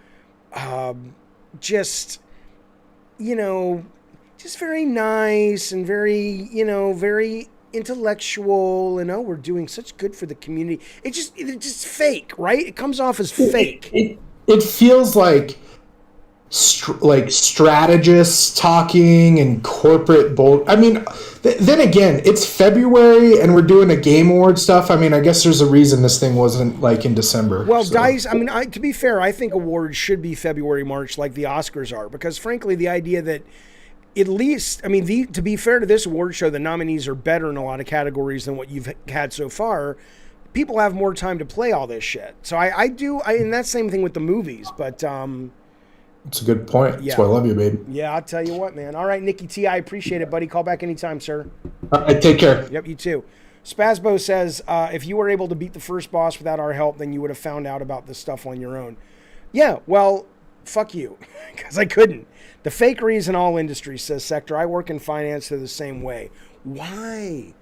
just very nice and very, very intellectual, and we're doing such good for the community. It's just fake, right? It comes off as fake.
It feels like strategists talking and corporate I mean, then again, it's February and we're doing a Game Award stuff. I mean, I guess there's a reason this thing wasn't in December.
Well, DICE, I mean, to be fair, I think awards should be February, March like the Oscars are, because frankly, the idea that at least, I mean, to be fair to this award show, the nominees are better in a lot of categories than what you've had so far. People have more time to play all this shit. So and that's the same thing with the movies, but
it's a good point.
Yeah.
That's why I love you, baby.
Yeah, I'll tell you what, man. All right, Nikki T, I appreciate it, buddy. Call back anytime, sir.
All right, take care.
Yep, you too. Spazbo says, if you were able to beat the first boss without our help, then you would have found out about this stuff on your own. Yeah, well, fuck you, because I couldn't. The fakery is in all industries, says Sector. I work in finance, they're the same way. Why?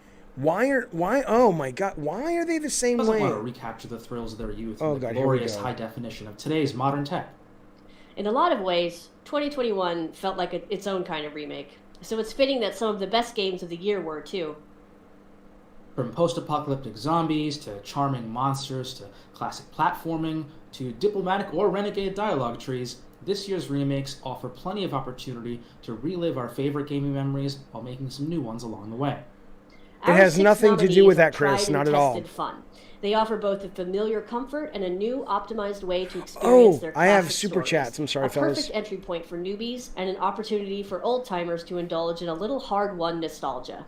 Oh my God, why are they the same way?
Doesn't want to recapture the thrills of their youth in the glorious high definition of today's modern tech.
In a lot of ways, 2021 felt like its own kind of remake. So it's fitting that some of the best games of the year were, too.
From post-apocalyptic zombies, to charming monsters, to classic platforming, to diplomatic or renegade dialogue trees, this year's remakes offer plenty of opportunity to relive our favorite gaming memories while making some new ones along the way.
It has nothing to do with that, Chris, not at all.
Fun. They offer both a familiar comfort and a new, optimized way to experience their classic
I have super
stories.
chats. I'm sorry, fellas.
A perfect entry point for newbies and an opportunity for old-timers to indulge in a little hard-won nostalgia.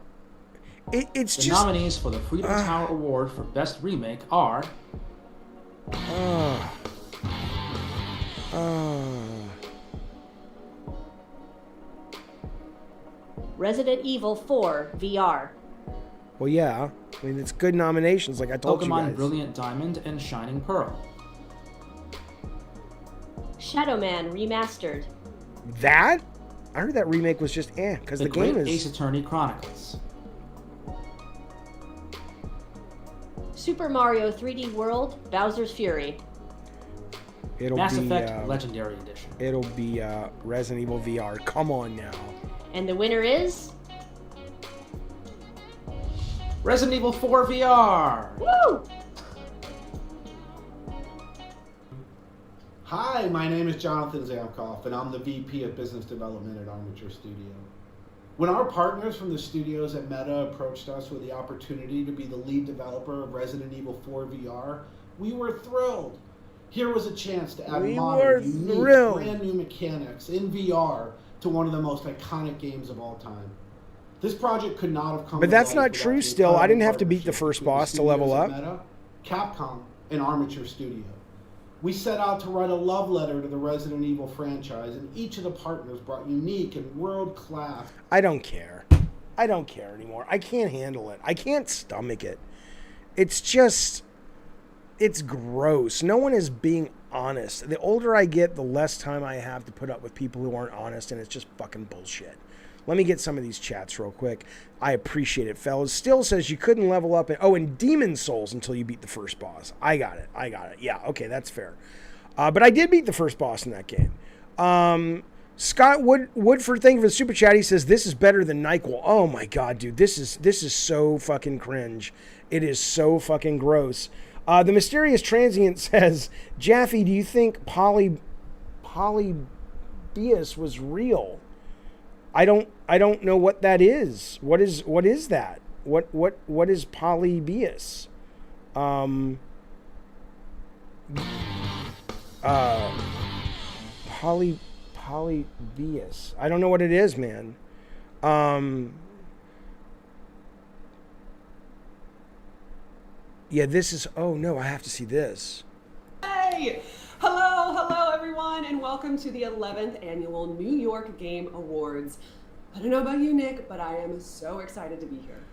It's
the nominees for the Freedom Tower Award for Best Remake are...
Resident Evil 4 VR.
Well, yeah. I mean, it's good nominations, like I told you guys.
Pokemon Brilliant Diamond and Shining Pearl.
Shadow Man Remastered.
That? I heard that remake was just because the game is...
Ace Attorney Chronicles.
Super Mario 3D World Bowser's Fury.
Mass Effect Legendary Edition.
It'll be Resident Evil VR. Come on now.
And the winner is...
Resident Evil 4 VR!
Woo!
Hi, my name is Jonathan Zamkoff, and I'm the VP of Business Development at Armature Studio. When our partners from the studios at Meta approached us with the opportunity to be the lead developer of Resident Evil 4 VR, we were thrilled. Here was a chance to add modern, unique, brand new mechanics in VR to one of the most iconic games of all time. This project could not have come.
But that's not true still. I didn't have to beat the first boss to level up.
Meta, Capcom, and Armature Studio. We set out to write a love letter to the Resident Evil franchise, and each of the partners brought unique and world-class...
I don't care. I don't care anymore. I can't handle it. I can't stomach it. It's just... It's gross. No one is being honest. The older I get, the less time I have to put up with people who aren't honest, and it's just fucking bullshit. Let me get some of these chats real quick. I appreciate it, fellas. Still says you couldn't level up in Demon Souls until you beat the first boss. I got it. Yeah, okay, that's fair. But I did beat the first boss in that game. Scott Woodford, thank you for the super chat. He says this is better than NyQuil. Oh my god, dude, this is so fucking cringe. It is so fucking gross. The mysterious transient says, Jaffe, do you think Polybius was real? I don't know what that is. What is that? What is Polybius? Polybius. I don't know what it is, man. Yeah, this is. Oh no, I have to see this.
Hey! Hello everyone, and welcome to the 11th annual New York Game Awards. I don't know about you, Nick, but I am so excited to be here.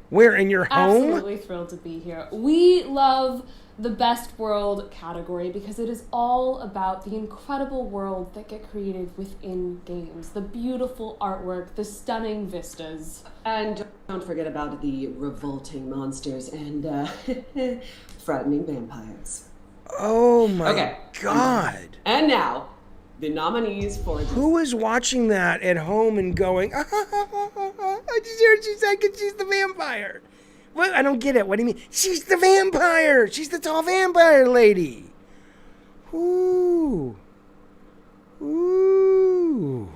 Where, in your home?
Absolutely thrilled to be here. We love the best world category because it is all about the incredible world that get created within games, the beautiful artwork, the stunning vistas.
And don't forget about the revolting monsters and frightening vampires.
Oh my god.
And now, the nominees for...
Who is watching that at home and going, I just heard she said she's the vampire. What? I don't get it. What do you mean? She's the vampire. She's the tall vampire lady. Ooh. Ooh.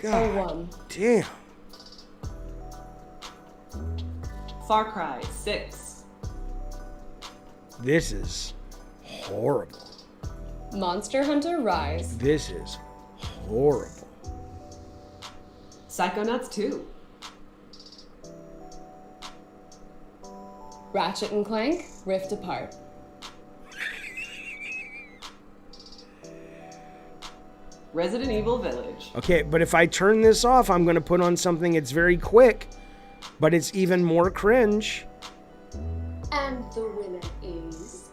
God damn.
Far Cry 6.
This is horrible.
Monster Hunter Rise.
This is horrible.
Psychonauts 2.
Ratchet and Clank Rift Apart.
Resident Evil Village.
Okay, but if I turn this off, I'm going to put on something that's very quick, but it's even more cringe.
And the winner is...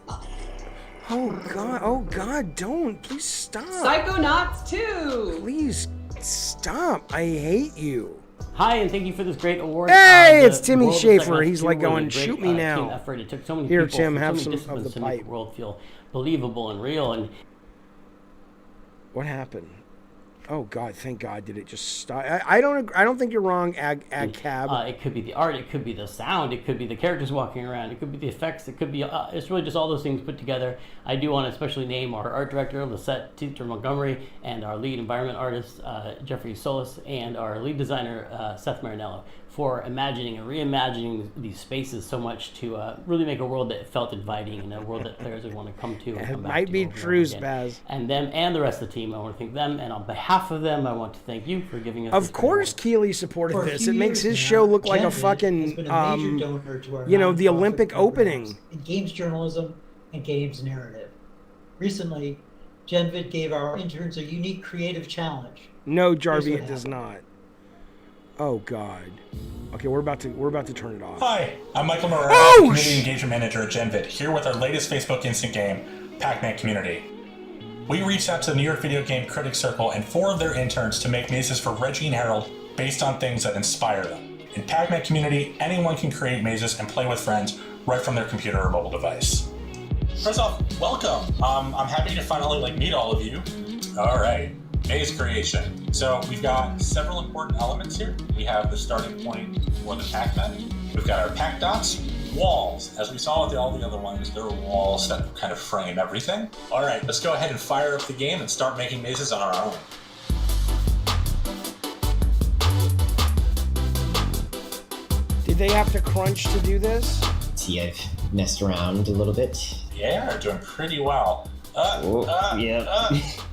Oh god, don't. Please stop.
Psychonauts 2.
Please stop. I hate you.
Hi, and thank you for this great award.
Hey, it's Timmy Schaefer. He's like going, shoot me now.
Team effort. It took so many
Here,
people,
Tim,
so
have
many
some
disciplines
of the
to make
pipe.
the world feel believable and real. And
what happened? Oh god, thank God, did it just stop? I don't think you're wrong, Ag Cab.
It could be the art, it could be the sound, it could be the characters walking around, it could be the effects, it could be it's really just all those things put together. I do want to especially name our art director, Lisette Teacher Montgomery, and our lead environment artist, Jeffrey Solis, and our lead designer, Seth Marinello, for imagining and reimagining these spaces so much to really make a world that felt inviting and a world that players would want to come to and come back to.
It might be
over and
true,
over again.
Spaz.
And them and the rest of the team, I want to thank them, and on behalf of them, I want to thank you for giving us.
Of course, Keeley supported this. It makes his show look like a fucking, the Olympic opening.
In games journalism and games narrative. Recently, Genvid gave our interns a unique creative challenge.
No, Jarvie, it does not. Oh God. Okay, we're about to turn it off.
Hi, I'm Michael Moreau, Community Engagement Manager at Genvid, here with our latest Facebook instant game, Pac-Man Community. We reached out to the New York Video Game Critics Circle and 4 of their interns to make mazes for Reggie and Harold based on things that inspire them. In Pac-Man Community, anyone can create mazes and play with friends right from their computer or mobile device. First off, welcome. I'm happy to finally meet all of you. All right, maze creation. So we've got several important elements here. We have the starting point for the Pac-Man. We've got our Pac dots, walls. As we saw with all the other ones, there are walls that kind of frame everything. All right, let's go ahead and fire up the game and start making mazes on our own.
Did they have to crunch to do this?
See, I've messed around a little bit.
Yeah, we're doing pretty well.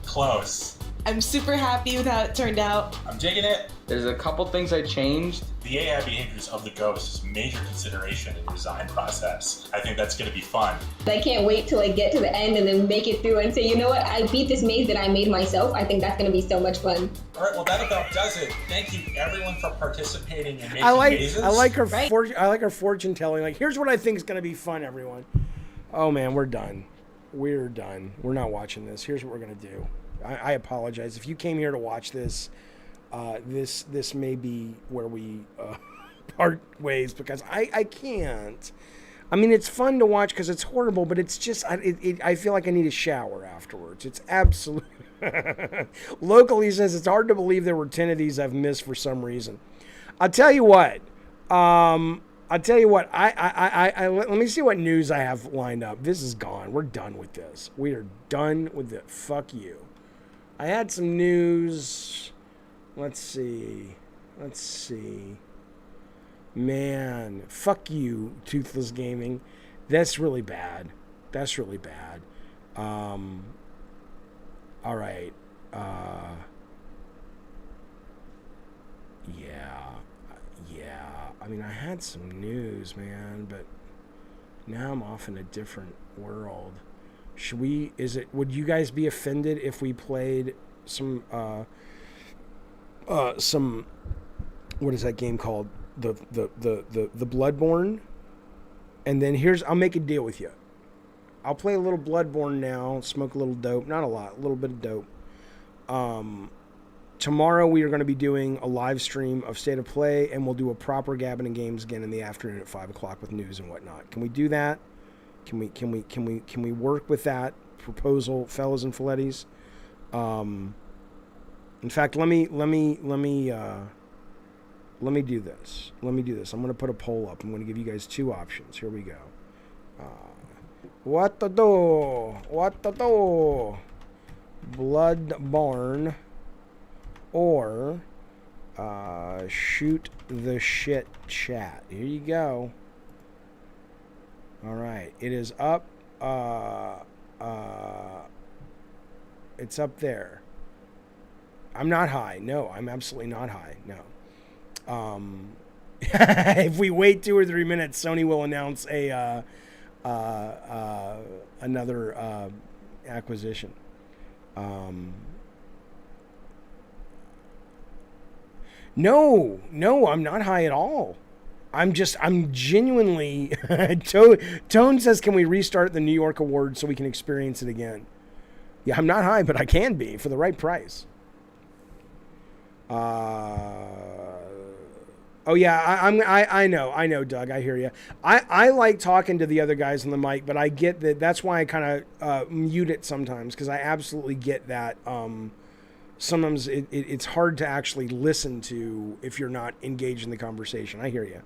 Close.
I'm super happy with how it turned out.
I'm digging it.
There's a couple things I changed.
The AI behaviors of the ghost is a major consideration in the design process. I think that's going to be fun.
I can't wait till I get to the end and then make it through and say, you know what, I beat this maze that I made myself. I think that's going to be so much fun.
All right, well, that about does it. Thank you, everyone, for participating in making mazes.
I like her fortune telling. Like, here's what I think is going to be fun, everyone. Oh man, we're done. We're done. We're not watching this. Here's what we're going to do. I apologize if you came here to watch this. This may be where we part ways because I can't. I mean, it's fun to watch because it's horrible, but it's just I feel like I need a shower afterwards. It's absolute. Local, he says, it's hard to believe there were 10 of these I've missed for some reason. I'll tell you what. Let me see what news I have lined up. This is gone. We're done with this. We are done with it. Fuck you. I had some news. Let's see. Man, fuck you, Toothless Gaming. That's really bad. All right. Yeah. I mean, I had some news, man, but now I'm off in a different world. Would you guys be offended if we played some, what is that game called? The Bloodborne? And then I'll make a deal with you. I'll play a little Bloodborne now, smoke a little dope, not a lot, a little bit of dope. Tomorrow we are going to be doing a live stream of State of Play, and we'll do a proper Gabbing and Games again in the afternoon at 5 o'clock with news and whatnot. Can we do that? Can we work with that proposal, fellas and Filettis? In fact, let me do this. I'm going to put a poll up. I'm going to give you guys two options. Here we go. What to do? Bloodborne or shoot the shit chat. Here you go. All right, it is up. It's up there. I'm not high. No, I'm absolutely not high. No. If we wait 2 or 3 minutes, Sony will announce another acquisition. No, I'm not high at all. I'm genuinely. Tone says, can we restart the New York Awards so we can experience it again? Yeah, I'm not high, but I can be for the right price. Oh yeah, I know, Doug. I hear you. I like talking to the other guys on the mic, but I get that. That's why I kind of mute it sometimes, because I absolutely get that. Sometimes it's hard to actually listen to if you're not engaged in the conversation. I hear you.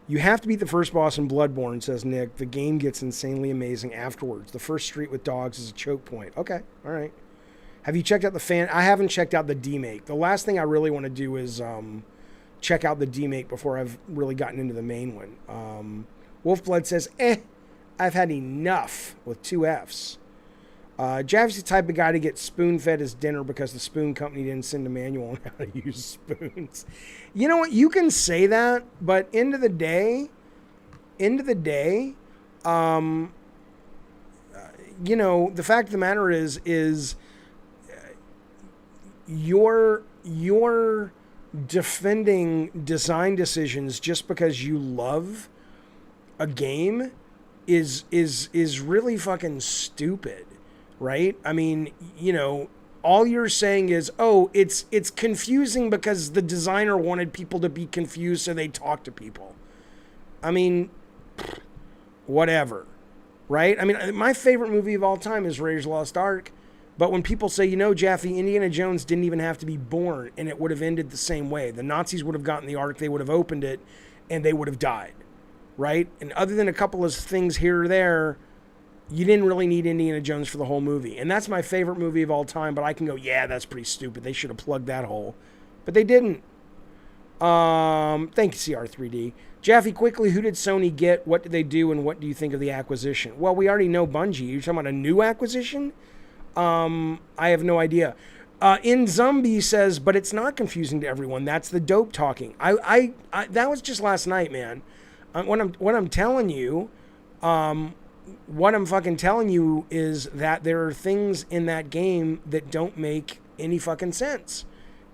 You have to beat the first boss in Bloodborne, says Nick. The game gets insanely amazing afterwards. The first street with dogs is a choke point. Okay, all right. Have you checked out the fan? I haven't checked out the demake. The last thing I really want to do is check out the demake before I've really gotten into the main one. Wolfblood says, I've had enough with 2 Fs. Jaffe's the type of guy to get spoon-fed his dinner because the spoon company didn't send a manual on how to use spoons. You know what? You can say that, but end of the day, the fact of the matter is you're defending design decisions just because you love a game is really fucking stupid, right? I mean, all you're saying is, it's confusing because the designer wanted people to be confused, so they talk to people. I mean, whatever, right? I mean, my favorite movie of all time is Raiders of the Lost Ark. But when people say, Jaffe, Indiana Jones didn't even have to be born, and it would have ended the same way. The Nazis would have gotten the Ark, they would have opened it, and they would have died, right? And other than a couple of things here or there, you didn't really need Indiana Jones for the whole movie. And that's my favorite movie of all time, but I can go, yeah, that's pretty stupid. They should have plugged that hole. But they didn't. Thank you, CR3D. Jaffe, quickly, who did Sony get? What did they do, and what do you think of the acquisition? Well, we already know Bungie. You're talking about a new acquisition? I have no idea. In Zombie says, but it's not confusing to everyone. That's the dope talking. I that was just last night, man. What I'm telling you, what I'm fucking telling you is that there are things in that game that don't make any fucking sense.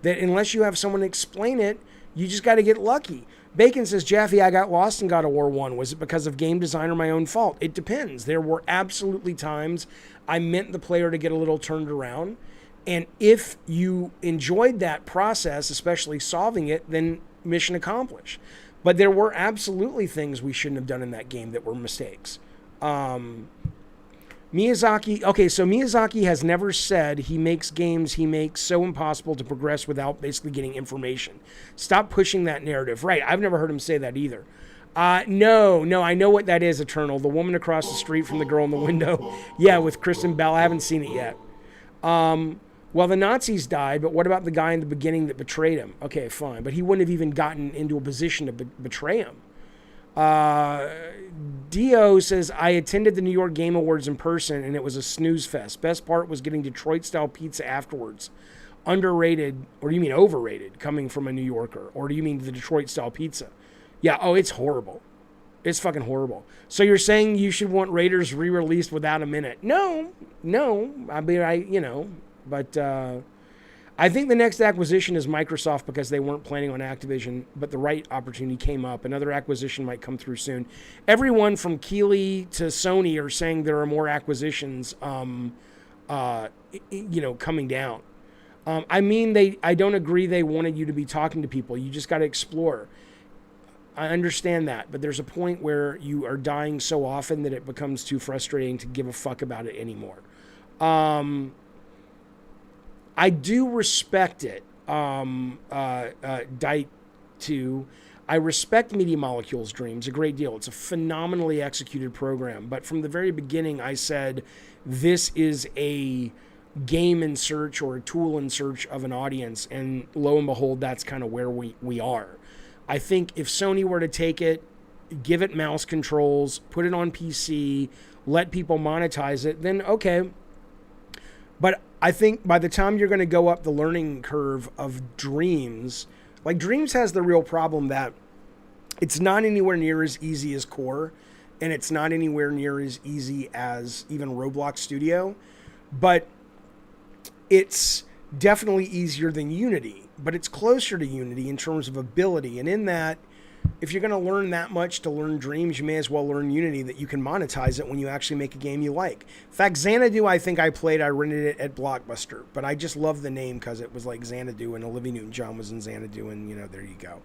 That unless you have someone explain it, you just got to get lucky. Bacon says, Jaffe, I got lost in God of War 1. Was it because of game design or my own fault? It depends. There were absolutely times I meant the player to get a little turned around. And if you enjoyed that process, especially solving it, then mission accomplished. But there were absolutely things we shouldn't have done in that game that were mistakes. Miyazaki, okay, so Miyazaki has never said he makes games he makes so impossible to progress without basically getting information. Stop pushing that narrative. Right, I've never heard him say that either. No, I know what that is, Eternal. The woman across the street from the girl in the window. Yeah, with Kristen Bell. I haven't seen it yet. Well, the Nazis died, but what about the guy in the beginning that betrayed him? Okay, fine. But he wouldn't have even gotten into a position to betray him. Dio says, I attended the New York Game Awards in person, and it was a snooze fest. Best part was getting Detroit-style pizza afterwards. Underrated, or do you mean overrated, coming from a New Yorker? Or do you mean the Detroit-style pizza? Yeah, oh, it's horrible. It's fucking horrible. So you're saying you should want Raiders re-released without a minute? No. I mean, but I think the next acquisition is Microsoft because they weren't planning on Activision, but the right opportunity came up. Another acquisition might come through soon. Everyone from Keeley to Sony are saying there are more acquisitions, coming down. I don't agree they wanted you to be talking to people. You just got to explore. I understand that, but there's a point where you are dying so often that it becomes too frustrating to give a fuck about it anymore. I do respect it, Dite 2. I respect Media Molecule's Dreams a great deal. It's a phenomenally executed program. But from the very beginning, I said this is a game in search or a tool in search of an audience. And lo and behold, that's kind of where we are. I think if Sony were to take it, give it mouse controls, put it on PC, let people monetize it, then okay. But I think by the time you're going to go up the learning curve of Dreams, like Dreams has the real problem that it's not anywhere near as easy as Core, and it's not anywhere near as easy as even Roblox Studio, but it's definitely easier than Unity, but it's closer to Unity in terms of ability. And in that, if you're going to learn that much to learn Dreams, you may as well learn Unity that you can monetize it when you actually make a game you like. In fact, Xanadu, I think I rented it at Blockbuster, but I just love the name because it was like Xanadu and Olivia Newton-John was in Xanadu, and there you go.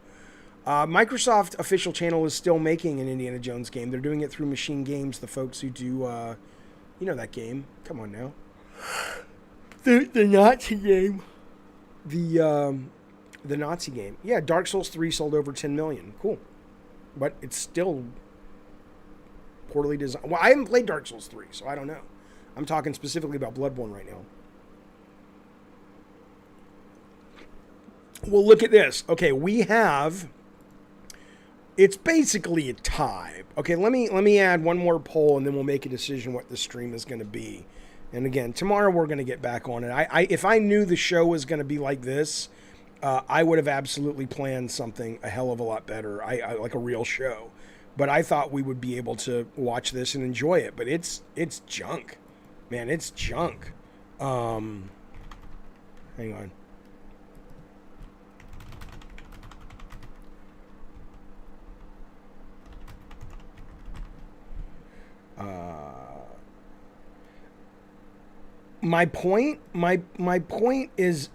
Microsoft official channel is still making an Indiana Jones game. They're doing it through Machine Games, the folks who do, that game. Come on now. The Nazi game. The Nazi game. Yeah, Dark Souls 3 sold over 10 million. Cool. But it's still poorly designed. Well, I haven't played Dark Souls 3, so I don't know. I'm talking specifically about Bloodborne right now. Well, look at this. Okay, it's basically a tie. Okay, let me add one more poll and then we'll make a decision what the stream is going to be. And again, tomorrow we're going to get back on it. If I knew the show was going to be like this, I would have absolutely planned something a hell of a lot better. I like a real show. But I thought we would be able to watch this and enjoy it. But it's junk. Man, it's junk. Hang on. My point is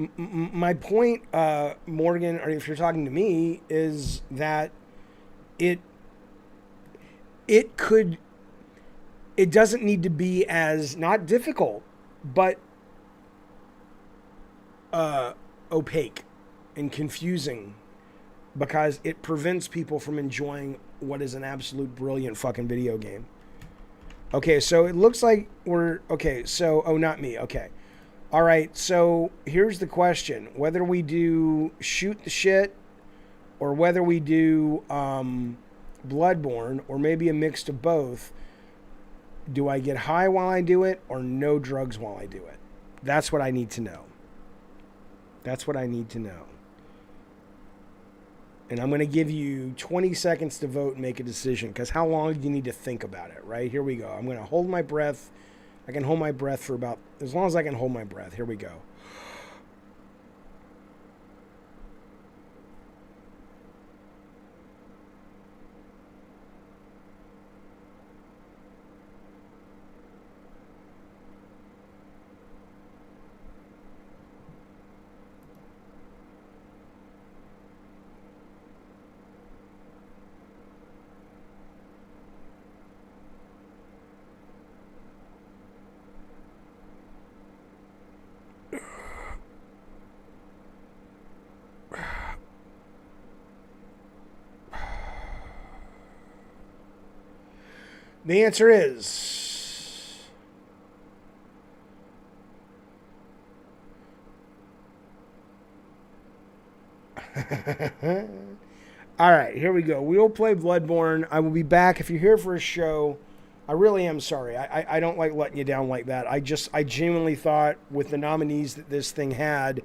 my point, Morgan, or if you're talking to me, is that it doesn't need to be as not difficult, but opaque and confusing, because it prevents people from enjoying what is an absolute brilliant fucking video game. Okay, so it looks like not me. Okay. All right, so here's the question. Whether we do Shoot the Shit or whether we do Bloodborne or maybe a mix of both, do I get high while I do it or no drugs while I do it? That's what I need to know. And I'm going to give you 20 seconds to vote and make a decision, because how long do you need to think about it, right? Here we go. I'm going to hold my breath. I can hold my breath for about, as long as I can hold my breath. Here we go. The answer is all right, here we go. We will play Bloodborne. I will be back. If you're here for a show, I really am sorry. I don't like letting you down like that. I genuinely thought with the nominees that this thing had,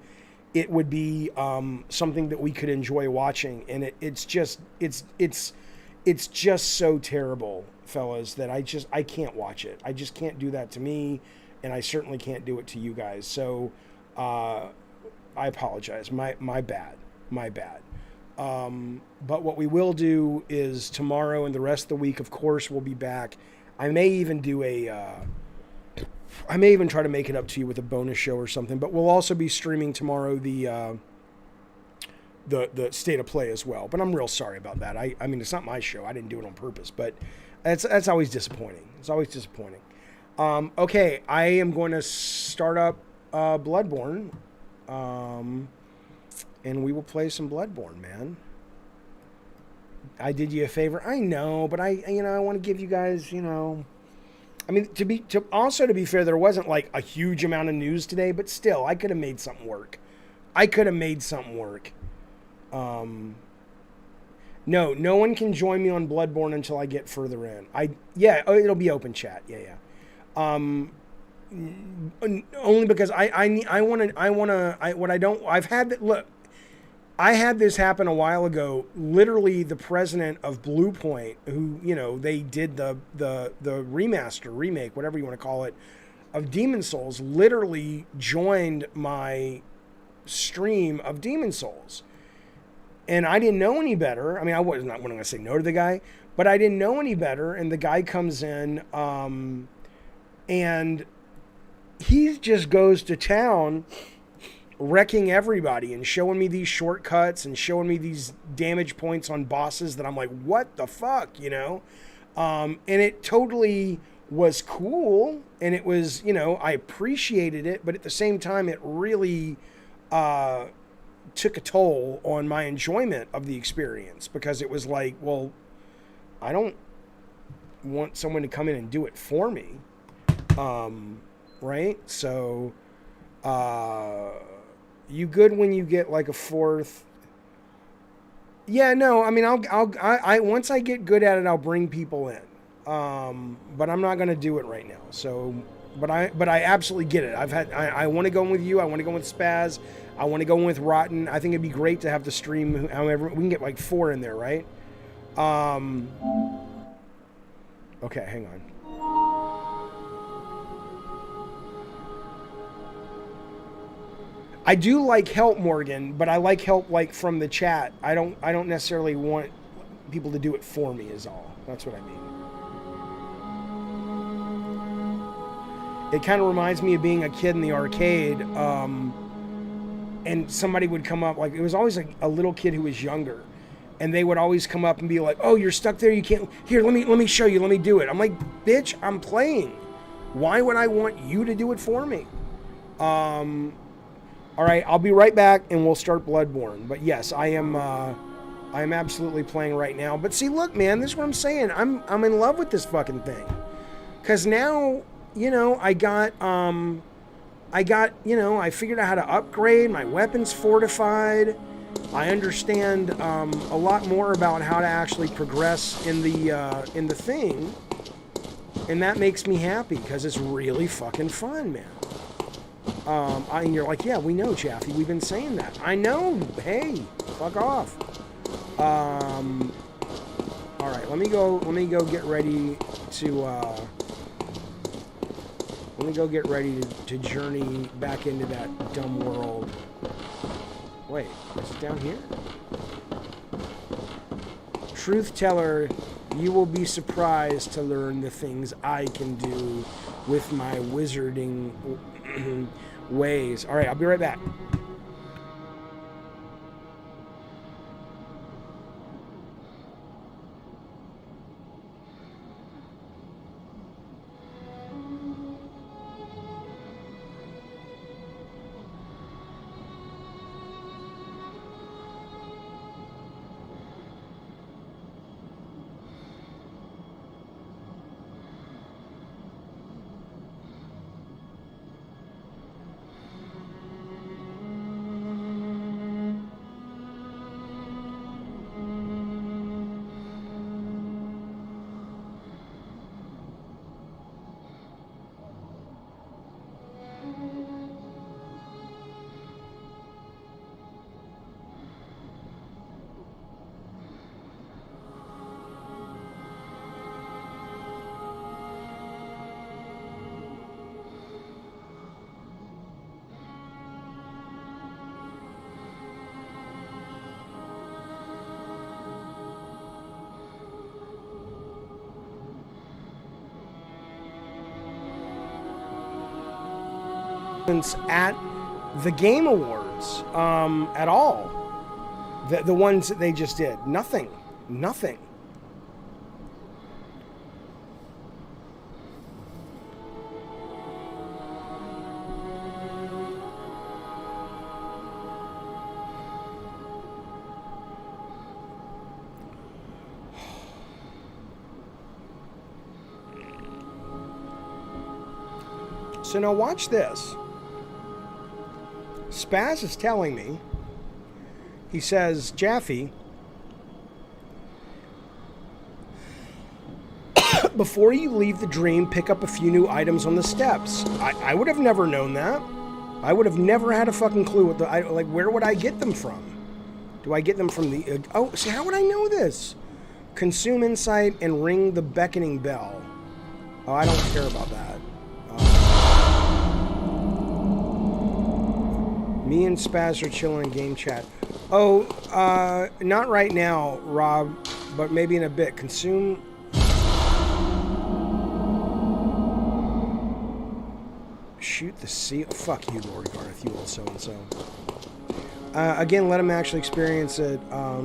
it would be something that we could enjoy watching. And it's just so terrible, fellas, that I can't watch it. I just can't do that to me, and I certainly can't do it to you guys. So I apologize. My bad. But what we will do is tomorrow and the rest of the week, of course, we'll be back. I may even do I may even try to make it up to you with a bonus show or something, but we'll also be streaming tomorrow the state of play as well. But I'm real sorry about that. I mean, it's not my show. I didn't do it on purpose, but that's always disappointing. It's always disappointing. Okay, I am going to start up Bloodborne. And we will play some Bloodborne, man. I did you a favor. I know, but I want to give you guys, I mean, to be fair, there wasn't like a huge amount of news today, but still, I could have made something work. No one can join me on Bloodborne until I get further in. It'll be open chat. Yeah. Only because I had this happen a while ago. Literally, the president of Blue Point, who, they did the remake, whatever you want to call it, of Demon's Souls, literally joined my stream of Demon's Souls. And I didn't know any better. I mean, I wasn't going to say no to the guy, but I didn't know any better. And the guy comes in, and he just goes to town, wrecking everybody and showing me these shortcuts and showing me these damage points on bosses that I'm like, what the fuck, and it totally was cool, and it was, I appreciated it, but at the same time, it really took a toll on my enjoyment of the experience, because it was like, well, I don't want someone to come in and do it for me, right? So you good when you get like a fourth? Yeah, no, I mean, I once I get good at it, I'll bring people in. But I'm not going to do it right now. So, but I absolutely get it. I want to go in with you. I want to go with Spaz. I want to go in with Rotten. I think it'd be great to have the stream. However, we can get like 4 in there, right? Okay, hang on. I do like help, Morgan, but I like help like from the chat. I don't necessarily want people to do it for me is all. That's what I mean. It kind of reminds me of being a kid in the arcade, and somebody would come up, like it was always a little kid who was younger, and they would always come up and be like, "Oh, you're stuck there. You can't. Here, let me show you. Let me do it." I'm like, "Bitch, I'm playing. Why would I want you to do it for me?" All right, I'll be right back, and we'll start Bloodborne. But yes, I am absolutely playing right now. But see, look, man, this is what I'm saying. I'm in love with this fucking thing, because now, I figured out how to upgrade my weapons, fortified. I understand a lot more about how to actually progress in the thing, and that makes me happy because it's really fucking fun, man. And you're like, yeah, we know, Jaffe. We've been saying that. I know. Hey, fuck off. All right, let me go get ready to. Let me go get ready to journey back into that dumb world. Wait, is it down here? Truth teller, you will be surprised to learn the things I can do with my wizarding ways. All right, I'll be right back. at the Game Awards at all. The ones that they just did. Nothing. So now watch this. Spaz is telling me, he says, Jaffe, before you leave the dream, pick up a few new items on the steps. I would have never known that. I would have never had a fucking clue what like, where would I get them from? Do I get them from the, so how would I know this? Consume insight and ring the beckoning bell. Oh, I don't care about that. Me and Spaz are chilling in game chat. Oh, not right now, Rob, but maybe in a bit. Consume. Shoot the seal. Fuck you, Lord Garth, you old so-and-so. Again, let him actually experience it. Well,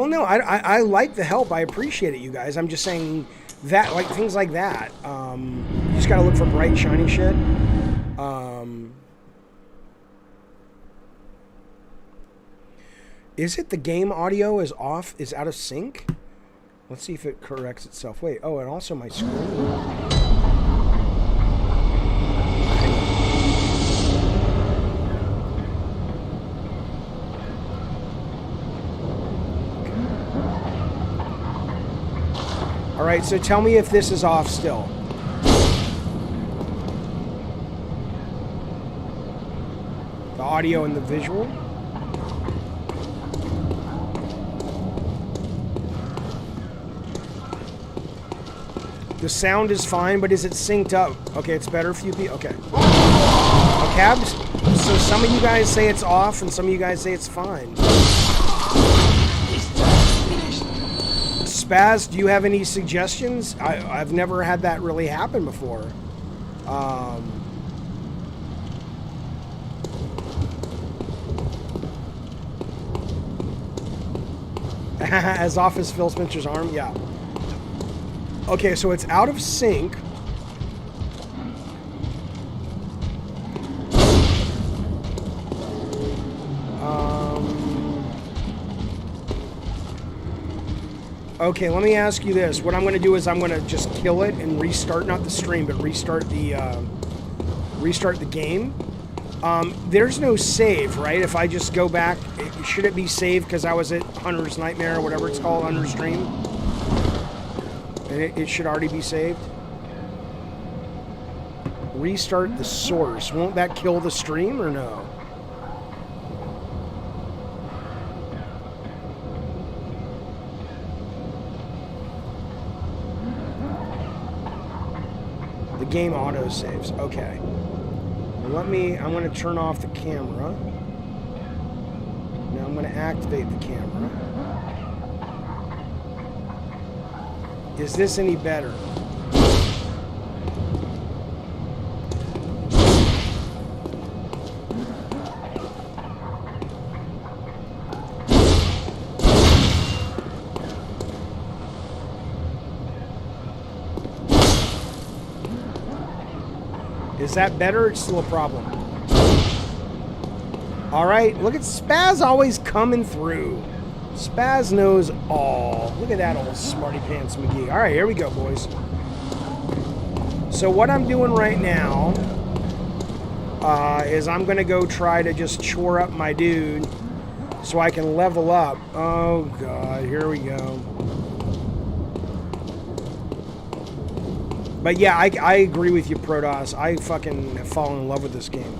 no, I like the help. I appreciate it, you guys. I'm just saying that, like, things like that. You just gotta look for bright, shiny shit. Is it the game audio is off, is out of sync? Let's see if it corrects itself. Wait, oh, and also my screen. All right, so tell me if this is off still. The audio and the visual. The sound is fine, but is it synced up? Okay, it's better for you people. Okay. Okay, so some of you guys say it's off, and some of you guys say it's fine. Spaz, do you have any suggestions? I've never had that really happen before. As off as Phil Spencer's arm? Yeah. Okay, so it's out of sync. Okay, let me ask you this. What I'm going to do is I'm going to just kill it and restart, not the stream, but restart the game. There's no save, right? If I just go back, should it be saved because I was at Hunter's Nightmare or whatever it's called, Hunter's Dream? And it should already be saved. Restart the source. Won't that kill the stream or no? The game auto saves. Okay. Well, I'm going to turn off the camera. Now I'm going to activate the camera. Is this any better? Is that better? It's still a problem. All right, look at Spaz always coming through. Spaz knows all. Look at that old smarty pants McGee. All right, here we go, boys. So what I'm doing right now is I'm going to go try to just chore up my dude so I can level up. Oh, God, here we go. But yeah, I agree with you, Protoss. I fucking have fallen in love with this game.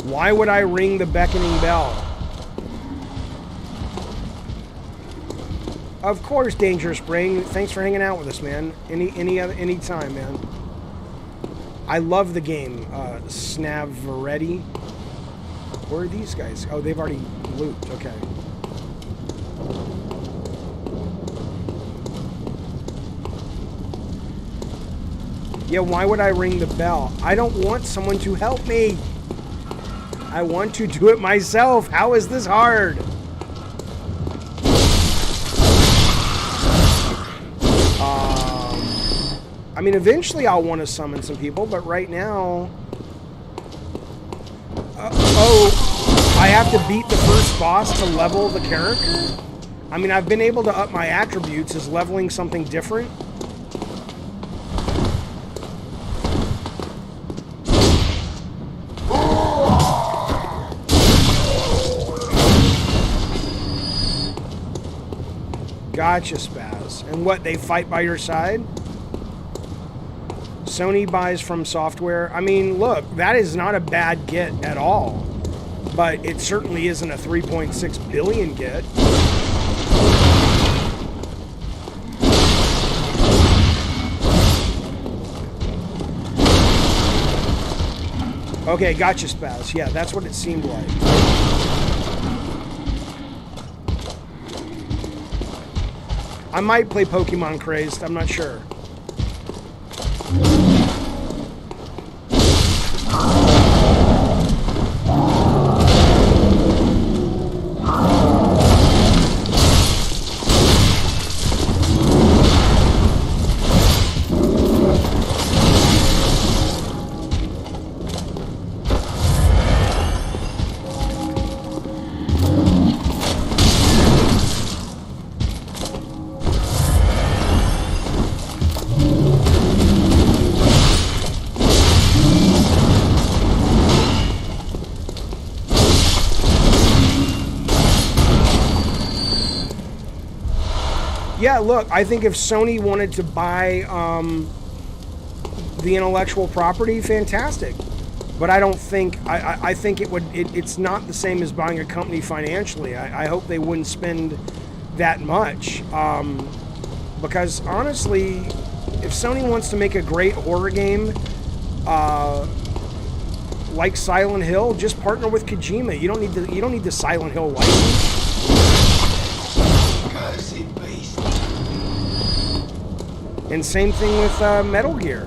Why would I ring the beckoning bell? Of course, Dangerous Brain. Thanks for hanging out with us, man. Any time, man. I love the game. Snavaretti. Where are these guys? Oh, they've already looped. Okay. Yeah, why would I ring the bell? I don't want someone to help me. I want to do it myself. How is this hard? I mean, eventually I'll want to summon some people, but right now... I have to beat the first boss to level the character? I mean, I've been able to up my attributes. Is leveling something different? Gotcha, Spaz. And what, they fight by your side? Sony buys from software. I mean, look, that is not a bad get at all. But it certainly isn't a 3.6 billion get. Okay, gotcha, Spaz. Yeah, that's what it seemed like. I might play Pokemon Crazed, I'm not sure. Yeah, look, I think if Sony wanted to buy the intellectual property, fantastic. But I don't think, I think it would, it's not the same as buying a company financially. I hope they wouldn't spend that much. Because honestly, if Sony wants to make a great horror game, like Silent Hill, just partner with Kojima. You don't need the Silent Hill license. And same thing with Metal Gear.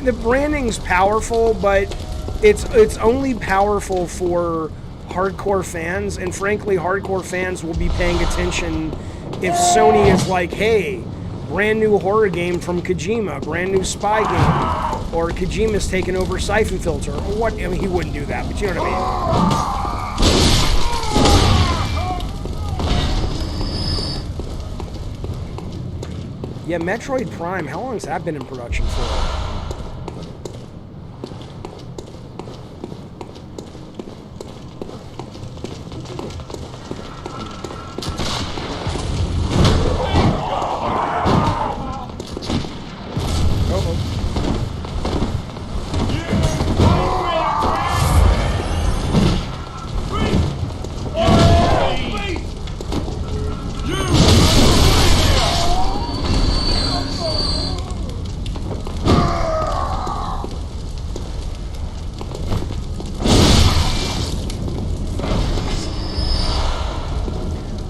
The branding's powerful, but it's only powerful for hardcore fans, and frankly, hardcore fans will be paying attention if Sony is like, hey, brand new horror game from Kojima, brand new spy game, or Kojima's taken over Siphon Filter, or what? I mean, he wouldn't do that, but you know what I mean. Yeah, Metroid Prime, how long has that been in production for?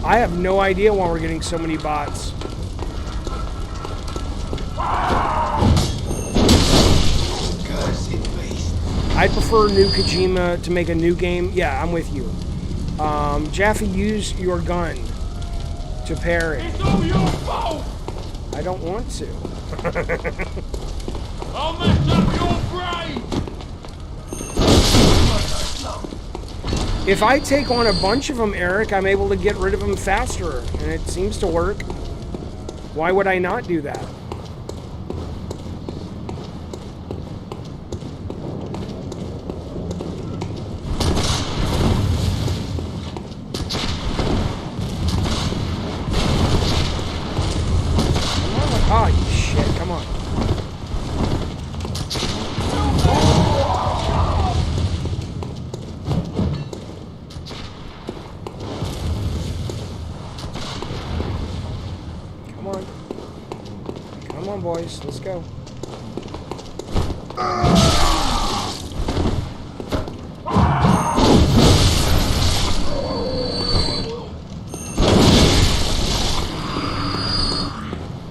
I have no idea why we're getting so many bots. I'd prefer new Kojima to make a new game. Yeah, I'm with you. Jaffe, use your gun to parry. It's all your fault! I don't want to. I'll mess up your brain! If I take on a bunch of them, Eric, I'm able to get rid of them faster, and it seems to work. Why would I not do that? on, boys. Let's go.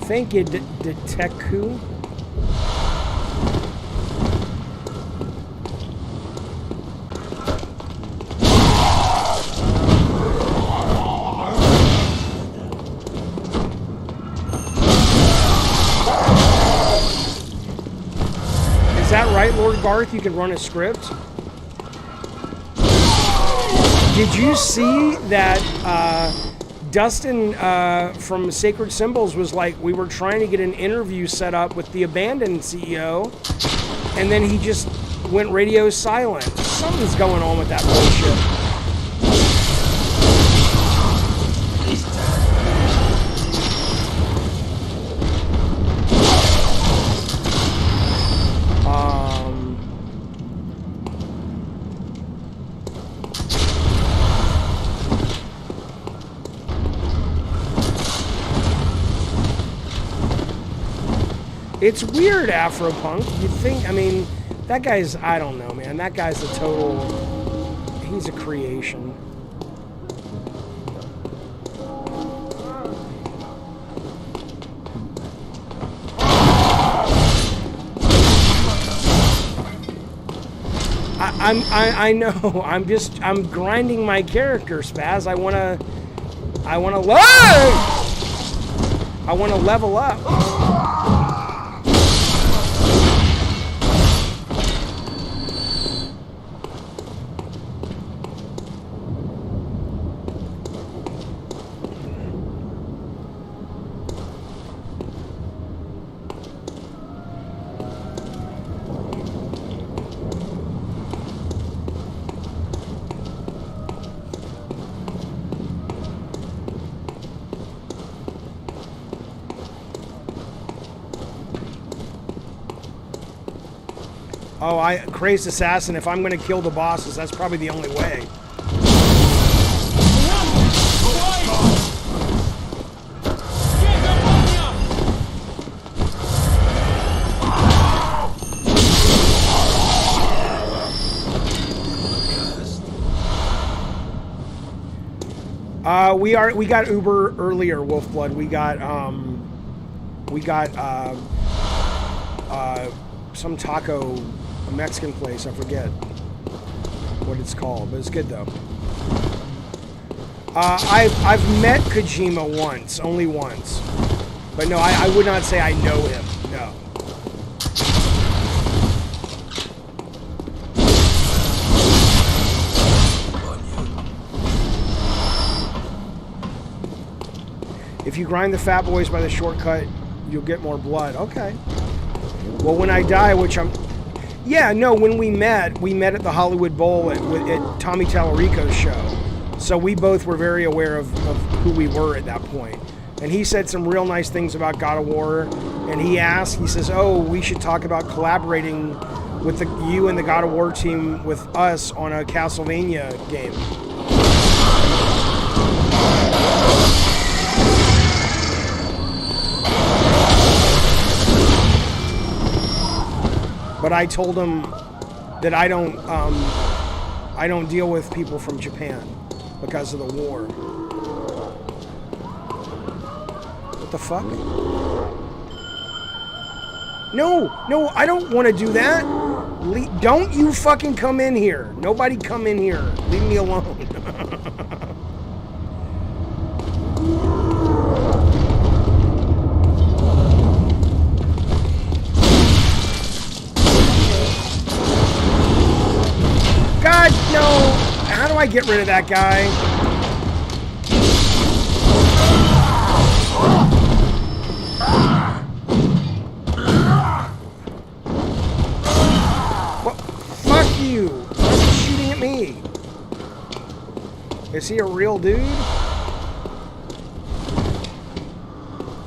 Thank you, Deteku. Is that right, Lord Garth? You can run a script? Did you see that Dustin from Sacred Symbols was like, we were trying to get an interview set up with the Abandoned CEO, and then he just went radio silent. Something's going on with that bullshit. It's weird, Afropunk. You think, I mean, that guy's, I don't know, man. That guy's a total, he's a creation. I know. I'm grinding my character, Spaz. I want to level up. Oh, Crazed Assassin, if I'm going to kill the bosses, that's probably the only way. We got Uber earlier, Wolfblood. We got some taco, a Mexican place, I forget what it's called, but it's good though. I've met Kojima once, only once. But no, I would not say I know him, no. If you grind the fat boys by the shortcut, you'll get more blood. Okay. Well, when I die, which I'm... Yeah, no, when we met at the Hollywood Bowl at Tommy Tallarico's show. So we both were very aware of who we were at that point. And he said some real nice things about God of War. And he says, oh, we should talk about collaborating with you and the God of War team with us on a Castlevania game. But I told him that I don't deal with people from Japan because of the war. What the fuck? No, I don't want to do that. Don't you fucking come in here. Nobody come in here. Leave me alone. God, no! How do I get rid of that guy? What? Fuck you! Why is he shooting at me? Is he a real dude?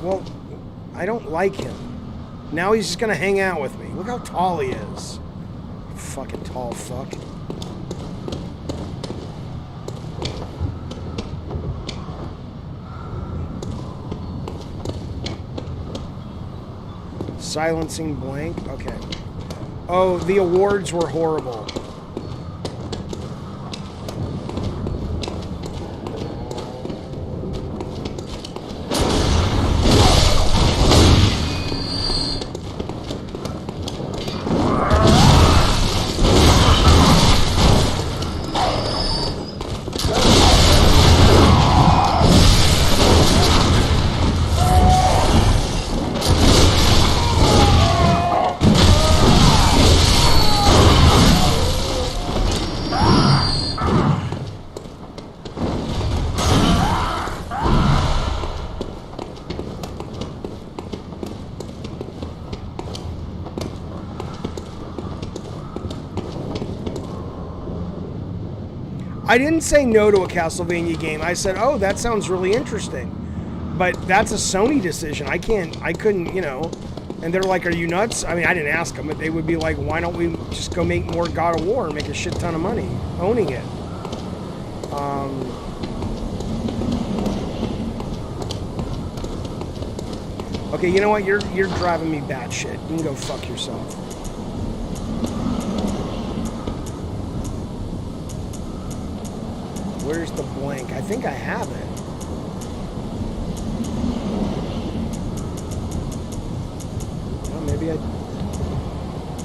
Well, I don't like him. Now he's just gonna hang out with me. Look how tall he is. Fucking tall fuck. Silencing blank. Okay. Oh, the awards were horrible. I didn't say no to a Castlevania game. I said, oh, that sounds really interesting. But that's a Sony decision. I couldn't, you know. And they're like, are you nuts? I mean, I didn't ask them, but they would be like, why don't we just go make more God of War and make a shit ton of money owning it? Okay, you know what? You're driving me batshit. You can go fuck yourself. Where's the blank? I think I have it. Well, maybe I...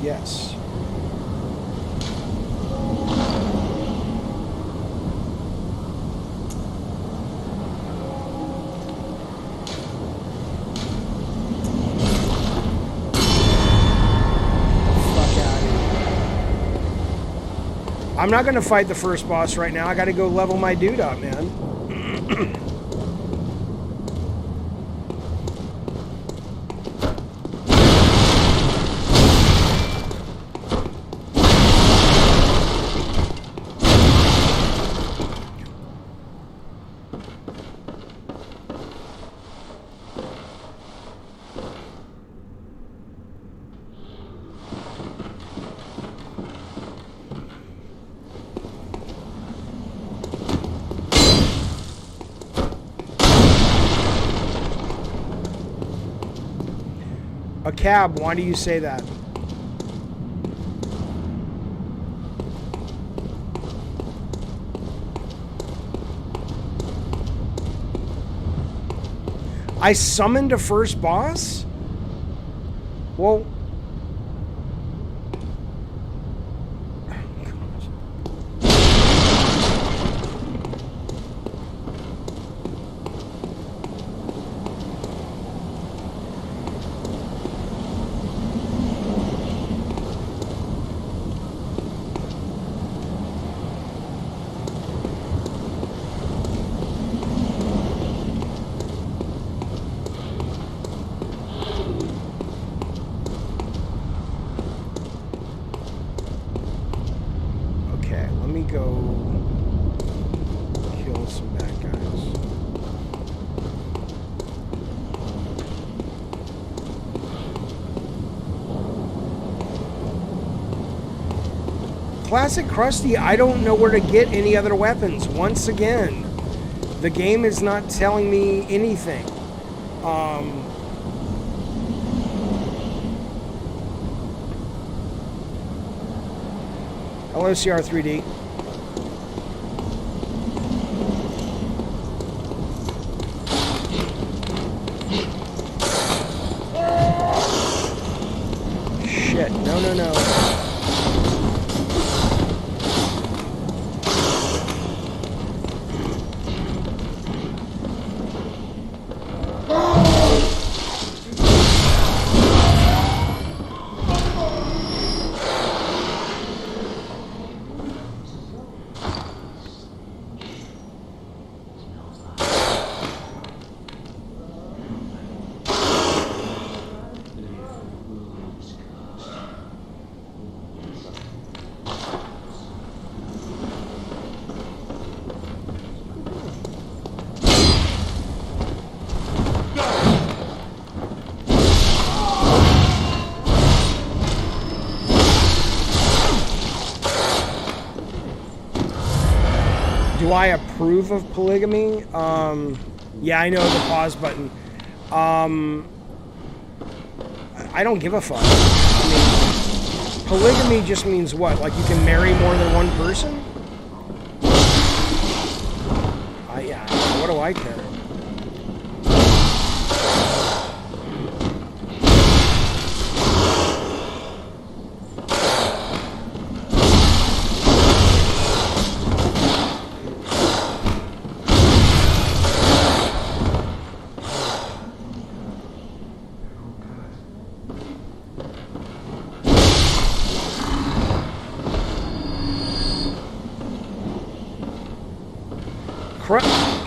Yes. I'm not going to fight the first boss right now. I got to go level my dude up, man. A cab, why do you say that? I summoned a first boss? Well... Classic Krusty, I don't know where to get any other weapons. Once again, the game is not telling me anything. Hello, CR3D. Shit, no. Do I approve of polygamy? Yeah, I know the pause button. I don't give a fuck. I mean, polygamy just means what? Like you can marry more than one person? Yeah, what do I care?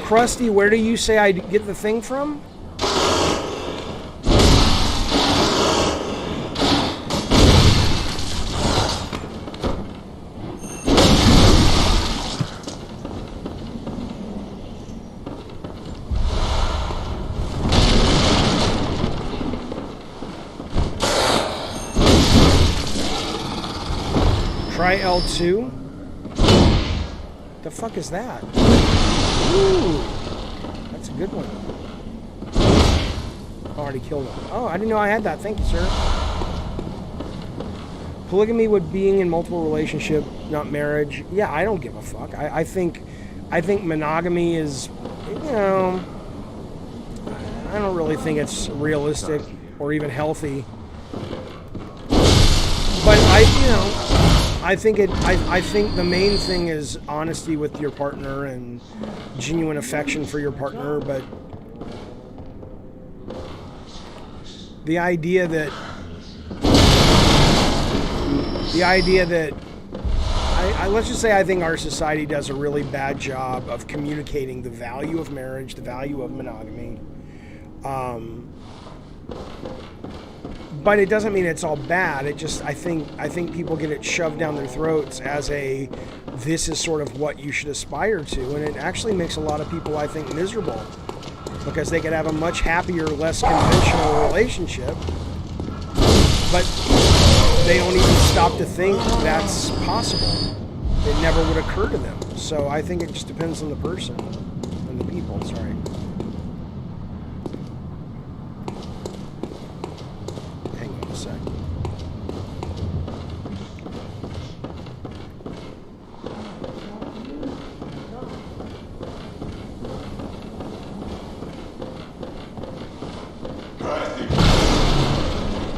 Krusty, where do you say I get the thing from? Try L2? The fuck is that? Ooh, that's a good one. Already killed him. Oh, I didn't know I had that. Thank you, sir. Polygamy would being in multiple relationship, not marriage. Yeah, I don't give a fuck. I think monogamy is, you know, I don't really think it's realistic or even healthy. But I think the main thing is honesty with your partner and genuine affection for your partner, but the idea that let's just say I think our society does a really bad job of communicating the value of marriage, the value of monogamy. But it doesn't mean it's all bad. It just I think people get it shoved down their throats as this is sort of what you should aspire to, and it actually makes a lot of people, I think, miserable because they could have a much happier, less conventional relationship, but they don't even stop to think that's possible. It never would occur to them. So I think it just depends on the person and the people. Sorry. Sec.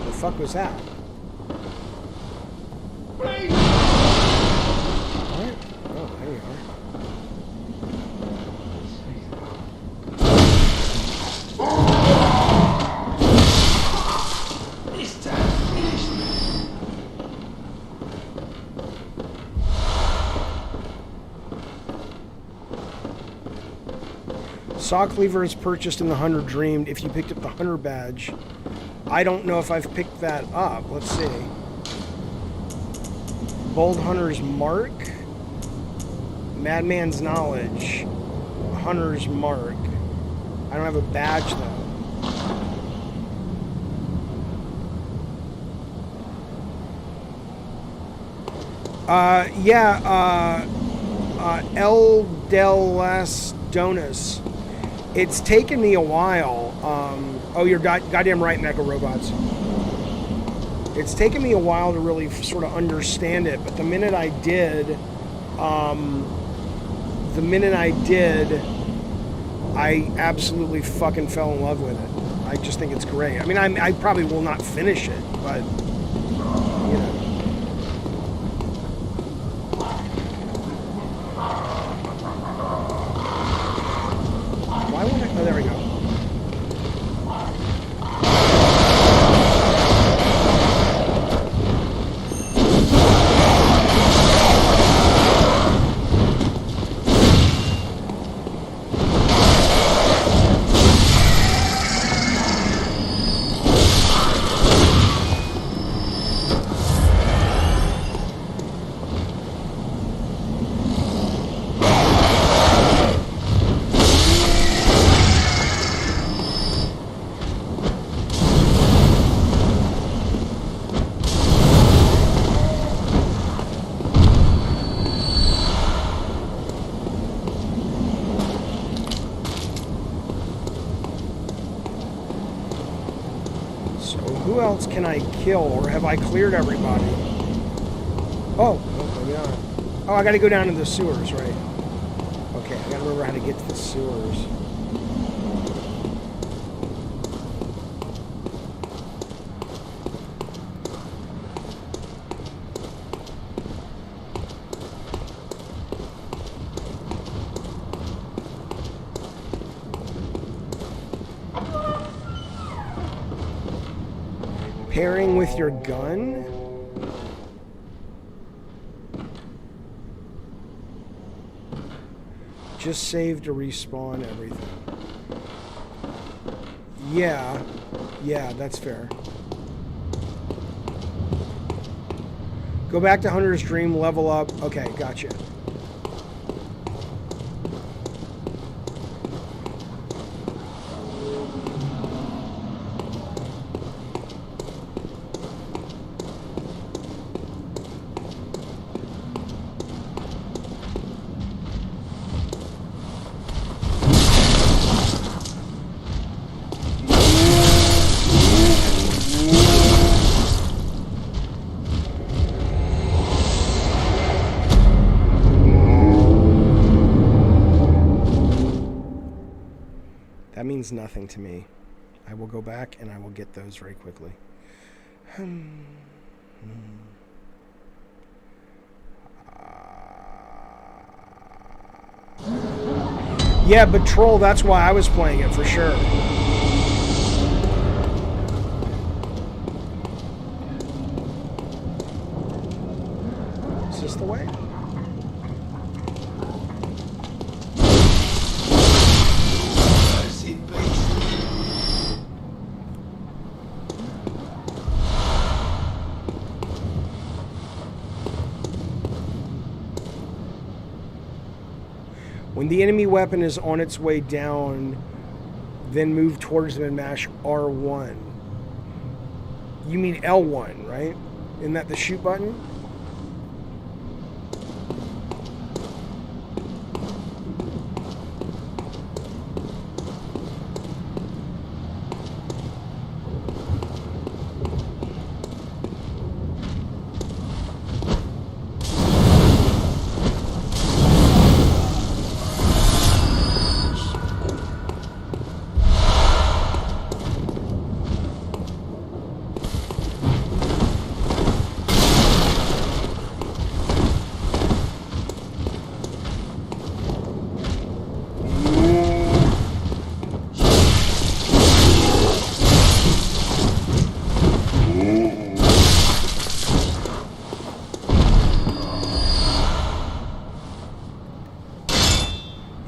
The fuck was that? What? Oh, there you are. Saw Cleaver is purchased in the Hunter Dreamed if you picked up the Hunter badge. I don't know if I've picked that up. Let's see. Bold Hunter's Mark. Madman's Knowledge. Hunter's Mark. I don't have a badge though. El Del Las Donas. It's taken me a while. Oh, you're goddamn right, Mecha Robots. It's taken me a while to really sort of understand it, but the minute I did, I absolutely fucking fell in love with it. I just think it's great. I mean, I probably will not finish it, but, you know. Why would I? Oh, there we go. Who else can I kill, or have I cleared everybody? Oh, maybe not. Oh, I gotta go down to the sewers, right? Okay, I gotta remember how to get to the sewers. Pairing with your gun? Just save to respawn everything. Yeah, that's fair. Go back to Hunter's Dream, level up. Okay, gotcha. That means nothing to me. I will go back and I will get those very quickly. Yeah, but Troll, that's why I was playing it for sure. Is this the way? When the enemy weapon is on its way down, then move towards them and mash R1. You mean L1, right? Isn't that the shoot button?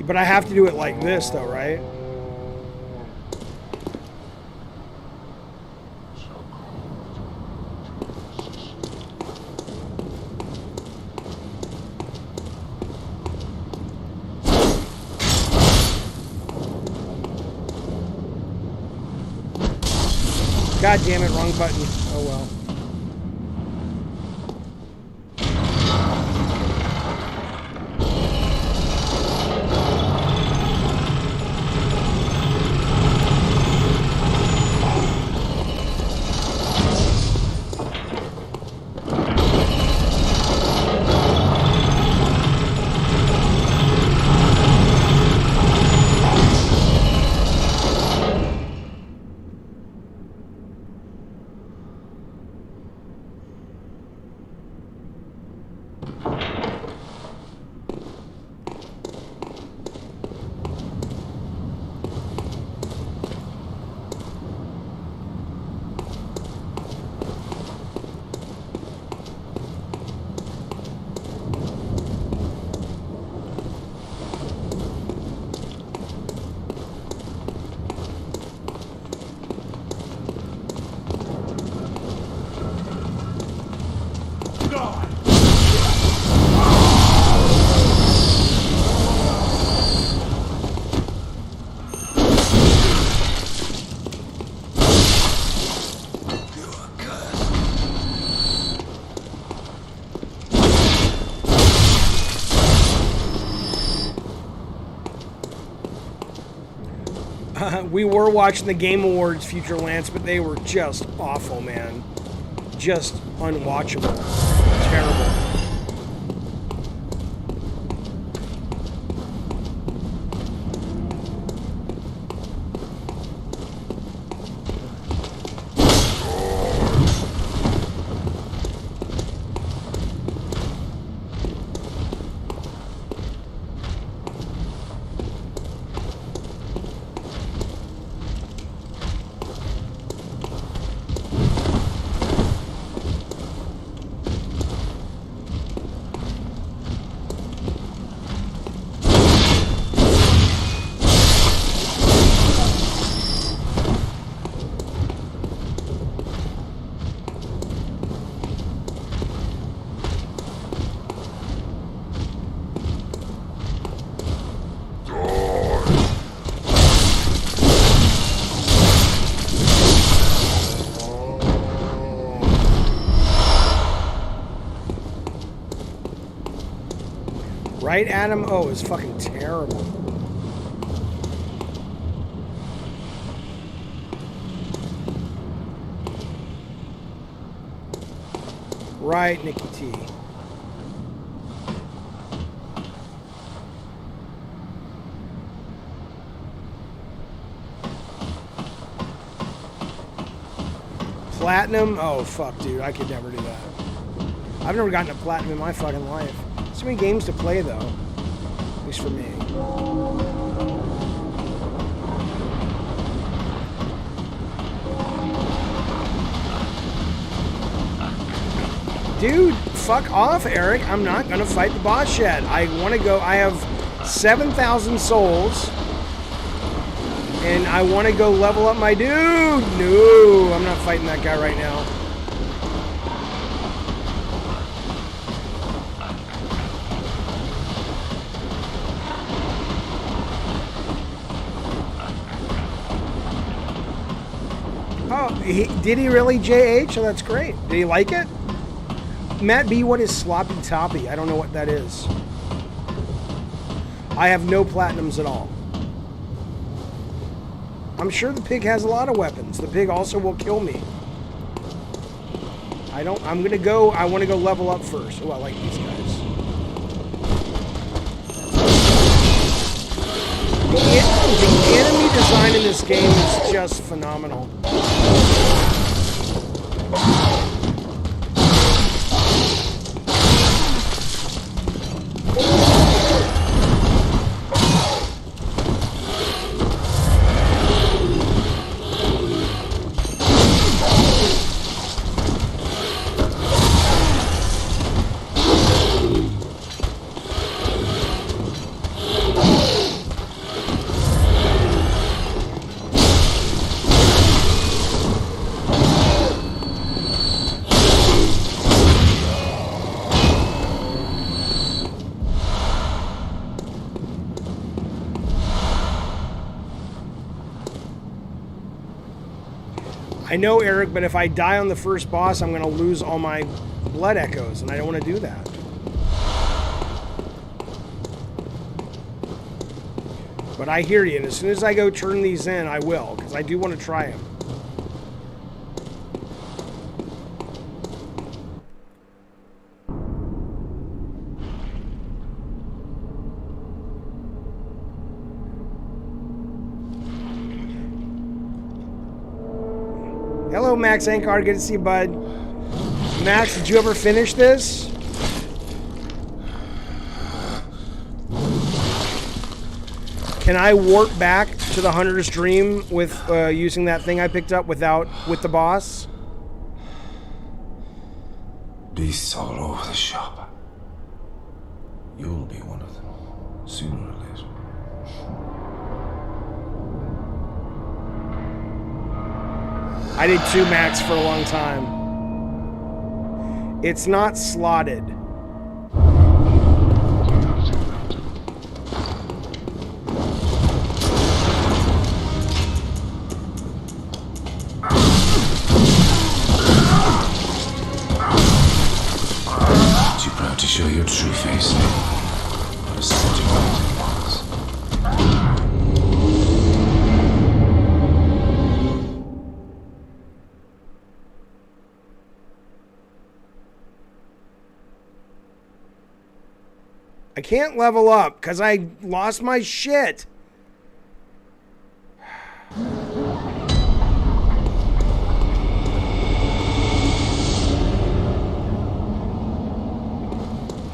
But I have to do it like this, though, right? God damn it, wrong button. Oh well. We were watching the Game Awards, Future Lance, but they were just awful, man. Just unwatchable. Terrible. Right, Adam? Oh, it's fucking terrible. Right, Nikki T. Platinum? Oh, fuck, dude. I could never do that. I've never gotten a platinum in my fucking life. So many games to play, though. At least for me. Dude, fuck off, Eric. I'm not gonna fight the boss yet. I want to go. I have 7,000 souls. And I want to go level up my dude. No, I'm not fighting that guy right now. Oh, did he really, JH? Oh, that's great. Did he like it? Matt B, what is sloppy toppy? I don't know what that is. I have no platinums at all. I'm sure the pig has a lot of weapons. The pig also will kill me. I want to go level up first. Oh, I like these guys. The enemy design in this game is just phenomenal. I know, Eric, but if I die on the first boss, I'm going to lose all my blood echoes, and I don't want to do that. But I hear you, and as soon as I go turn these in, I will, because I do want to try them. Hello, Max Ankar. Good to see you, bud. Max, did you ever finish this? Can I warp back to the Hunter's Dream with using that thing I picked up with the boss?
Beasts all over the shop. You'll be one of them, sooner or later.
I did too, Max, for a long time. It's not slotted.
Too proud to show your true face, What a setting
can't level up because I lost my shit.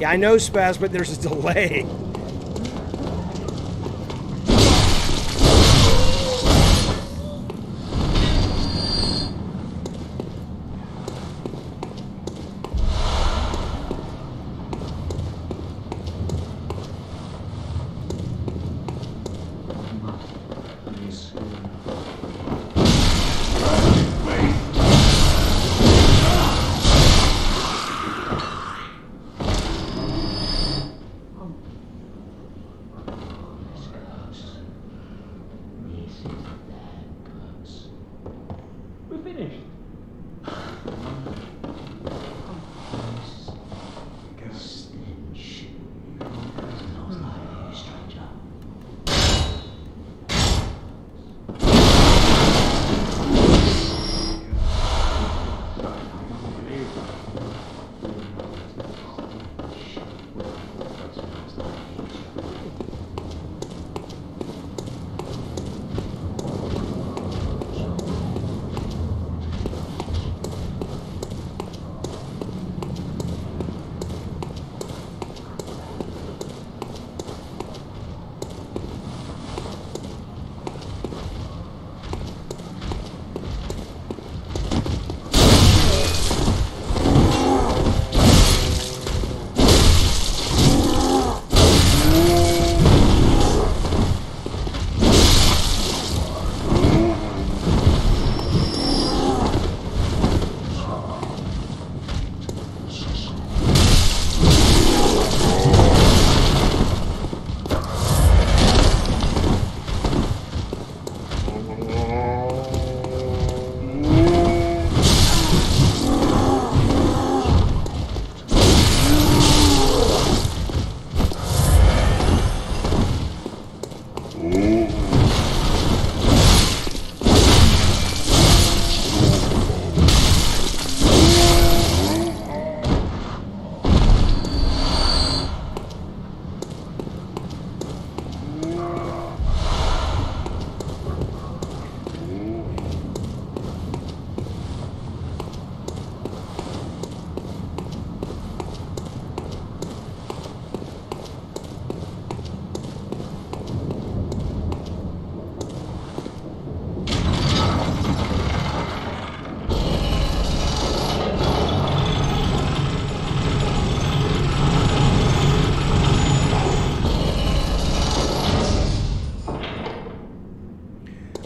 Yeah, I know, Spaz, but there's a delay.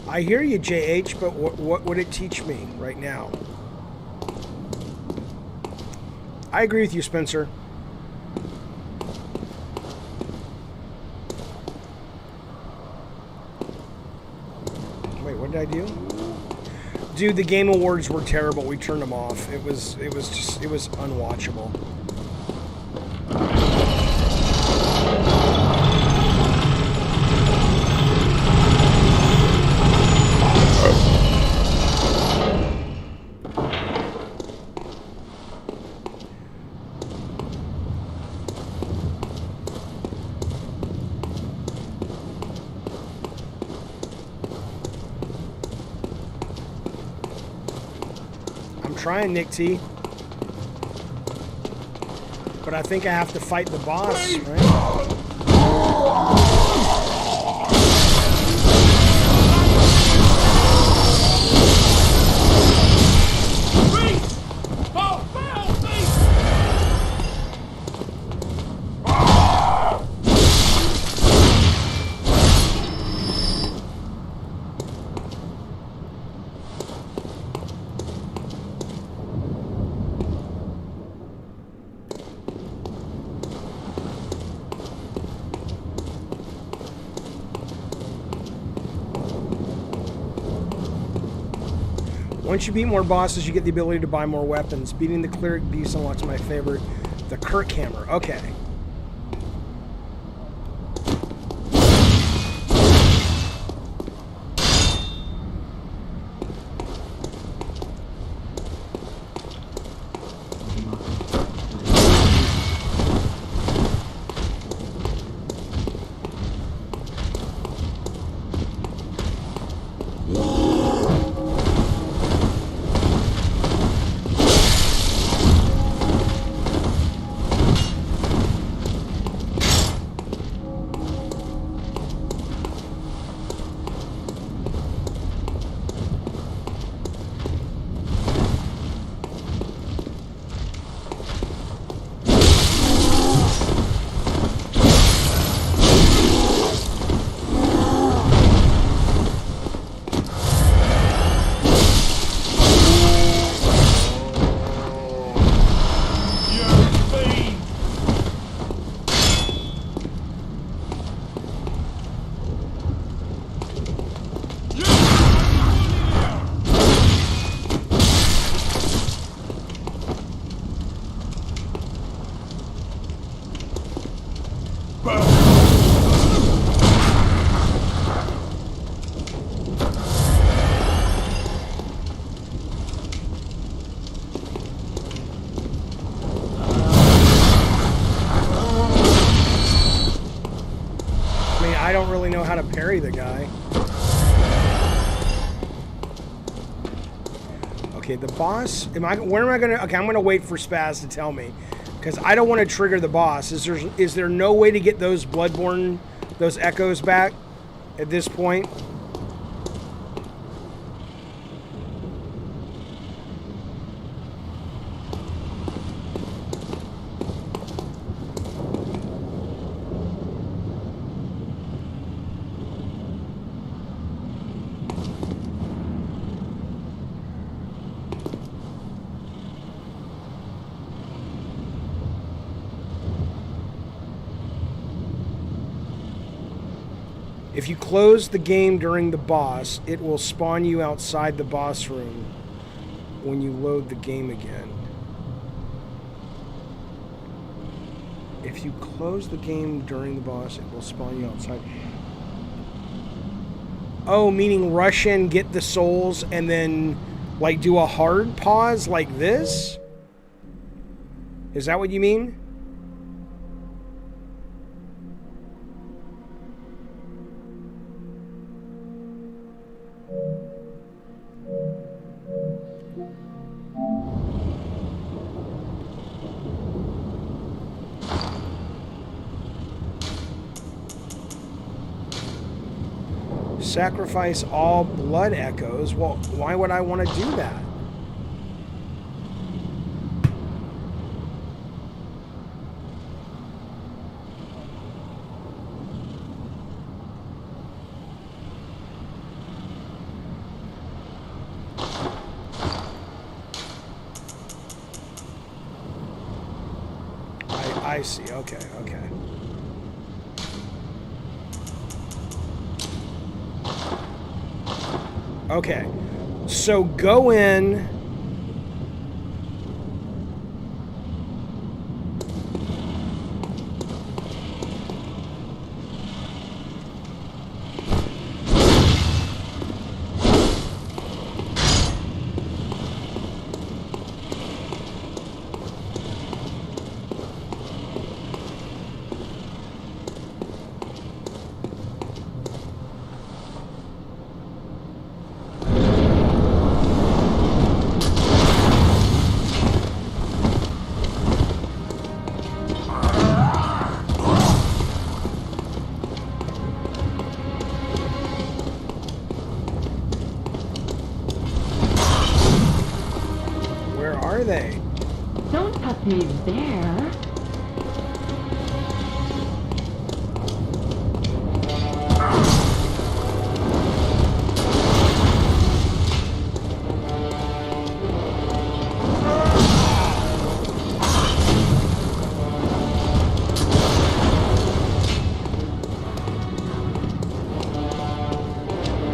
I hear you, JH, but what would it teach me right now? I agree with you, Spencer. Wait, what did I do? Dude, the Game Awards were terrible. We turned them off. It was unwatchable. Trying, Nick T. But I think I have to fight the boss, right? Once you beat more bosses, you get the ability to buy more weapons. Beating the cleric beast unlocks my favorite, the Kirk hammer. Okay. I don't really know how to parry the guy. Okay, the boss. Where am I gonna? Okay, I'm gonna wait for Spaz to tell me, because I don't want to trigger the boss. Is there no way to get those Bloodborne, those echoes back at this point? If you close the game during the boss, it will spawn you outside the boss room when you load the game again. If you close the game during the boss, it will spawn you outside. Oh, meaning rush in, get the souls, and then like do a hard pause like this? Is that what you mean? Sacrifice all blood echoes. Well, why would I want to do that? I see. Okay, okay. Okay, so go in.
Don't touch me there.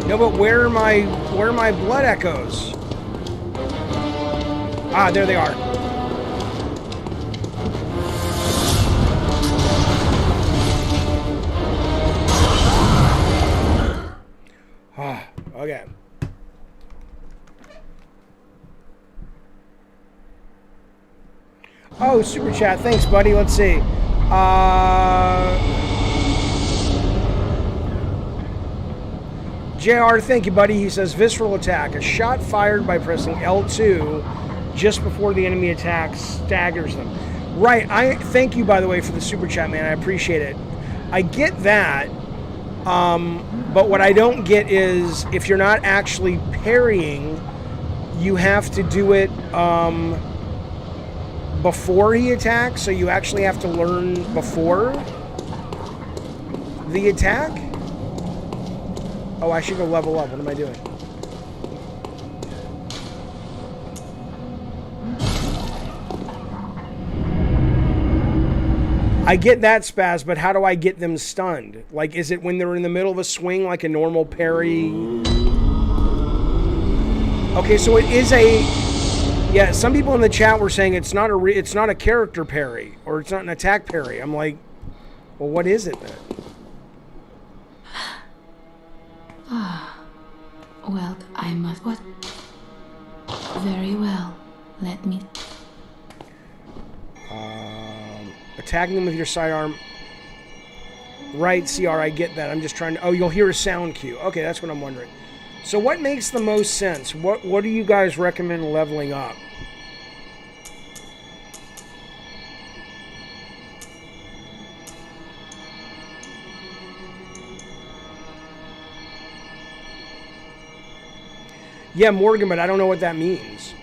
No, but where are my blood echoes? Ah, there they are. Ah, okay. Oh, super chat. Thanks, buddy. Let's see. JR, thank you, buddy. He says, visceral attack. A shot fired by pressing L2 just before the enemy attack staggers them. Right. I thank you, by the way, for the super chat, man. I appreciate it. I get that. But what I don't get is if you're not actually parrying, you have to do it before he attacks. So you actually have to learn before the attack. Oh, I should go level up. What am I doing? I get that, Spaz, but how do I get them stunned? Like, is it when they're in the middle of a swing like a normal parry? Okay, so it is a... Yeah, some people in the chat were saying it's not a character parry, or it's not an attack parry. I'm like, well, what is it then?
Well, I must... What? Very well. Let me...
Attacking them with your sidearm. Right, CR, I get that. I'm just trying to... Oh, you'll hear a sound cue. Okay, that's what I'm wondering. So what makes the most sense? What do you guys recommend leveling up? Yeah, Morgan, but I don't know what that means.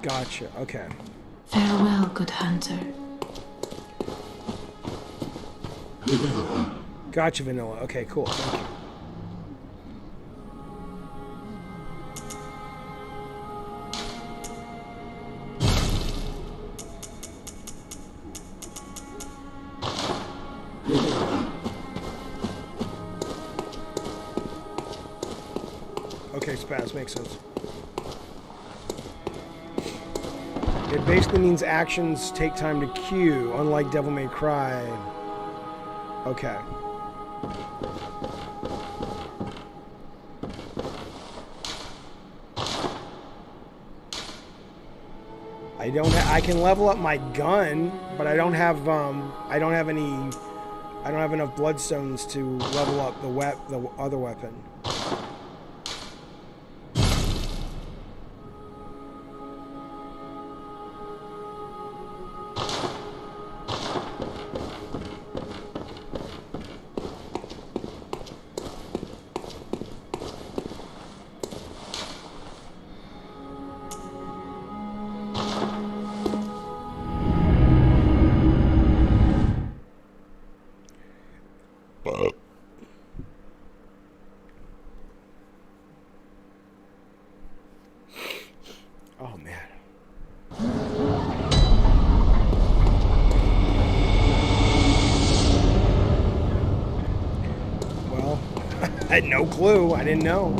Gotcha, okay.
Farewell, good hunter.
Gotcha, Vanilla. Okay, cool. Thank you. Okay, Spaz, makes sense. It basically means actions take time to queue, unlike Devil May Cry. Okay. I can level up my gun, but I don't have enough bloodstones to level up the other weapon. Oh man. Well, I had no clue. I didn't know.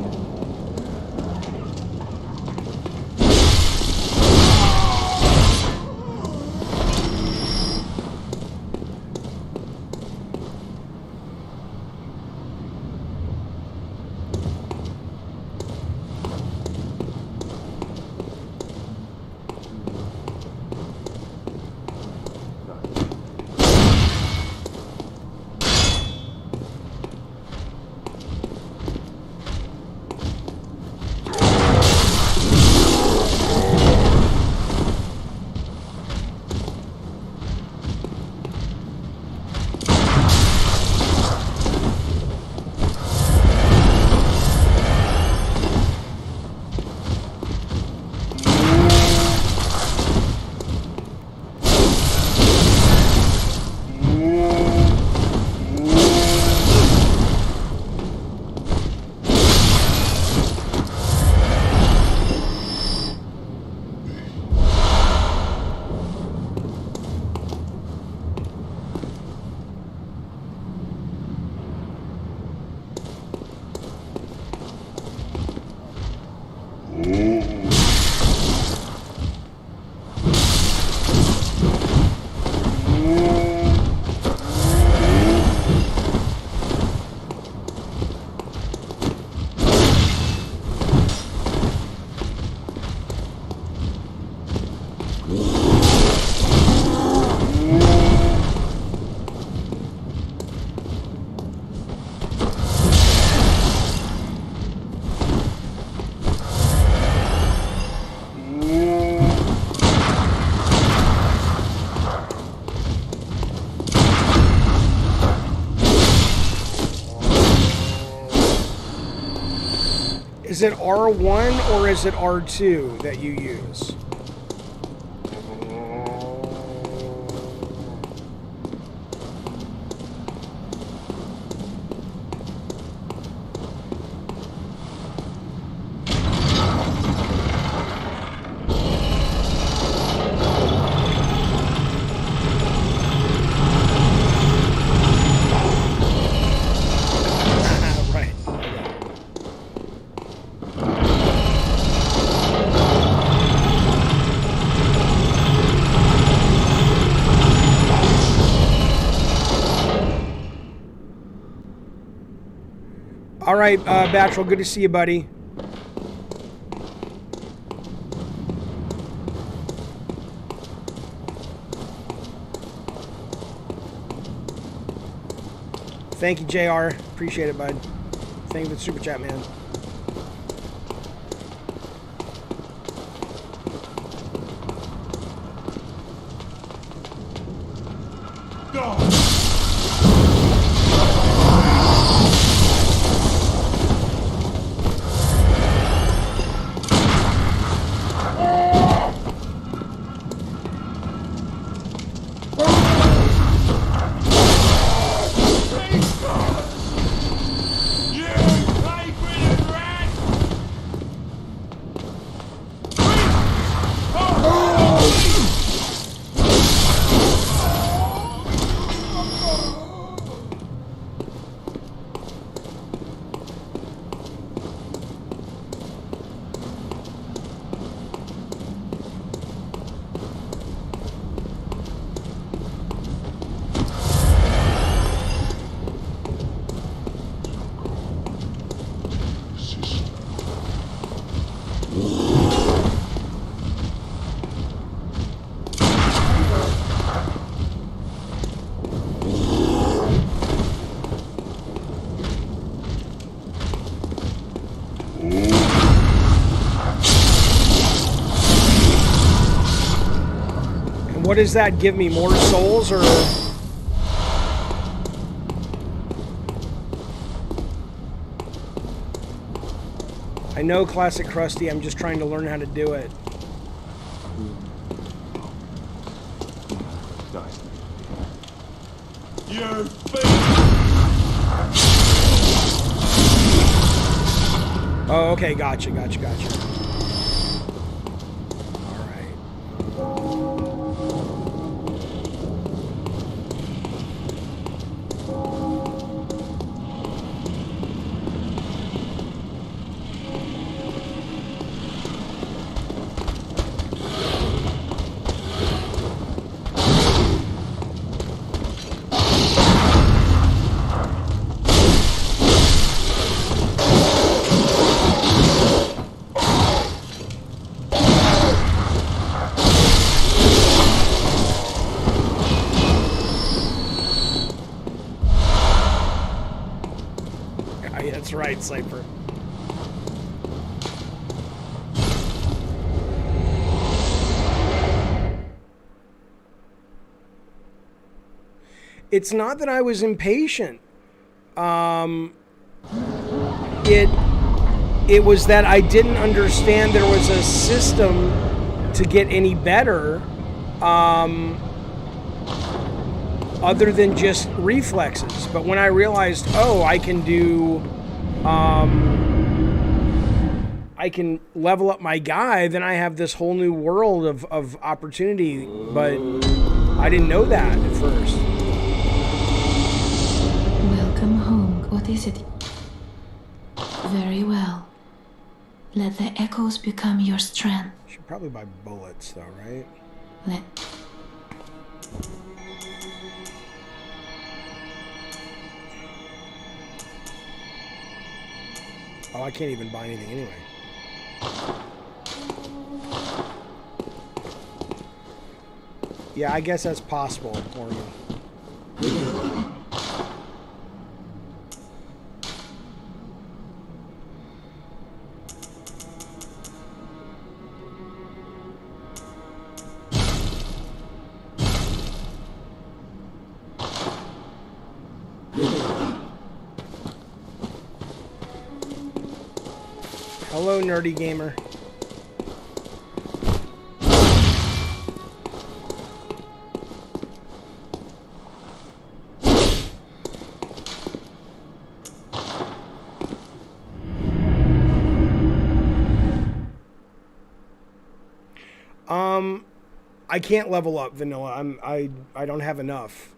Is it R1 or is it R2 that you use? All right, Bachelor, good to see you, buddy. Thank you, JR. Appreciate it, bud. Thank you for the super chat, man. What does that give me? More souls or? I know Classic Krusty, I'm just trying to learn how to do it.
Your
Oh, okay, gotcha. That's right, Cypher. It's not that I was impatient. It was that I didn't understand there was a system to get any better other than just reflexes. But when I realized, oh, I can do, I can level up my guy, then I have this whole new world of opportunity. But I didn't know that at first.
Welcome home. What is it? Very well. Let the echoes become your strength.
Should probably buy bullets though, right?
Let...
Oh, I can't even buy anything anyway. Yeah, I guess that's possible, Morgan. Hello, nerdy gamer. I can't level up vanilla. I don't have enough.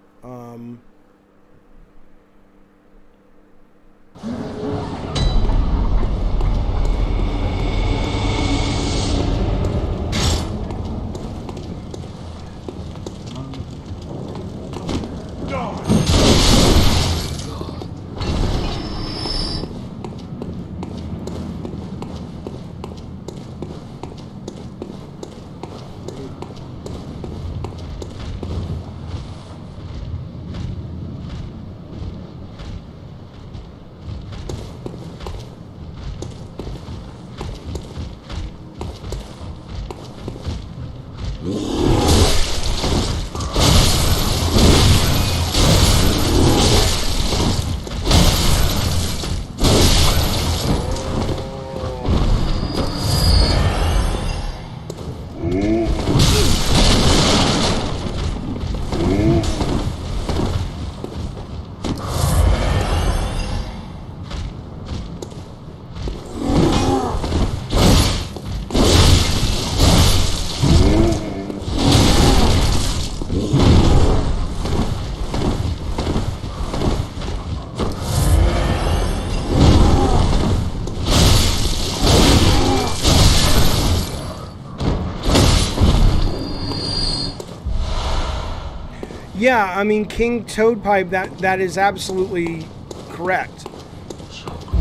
Yeah, I mean, King Toadpipe, that is absolutely correct.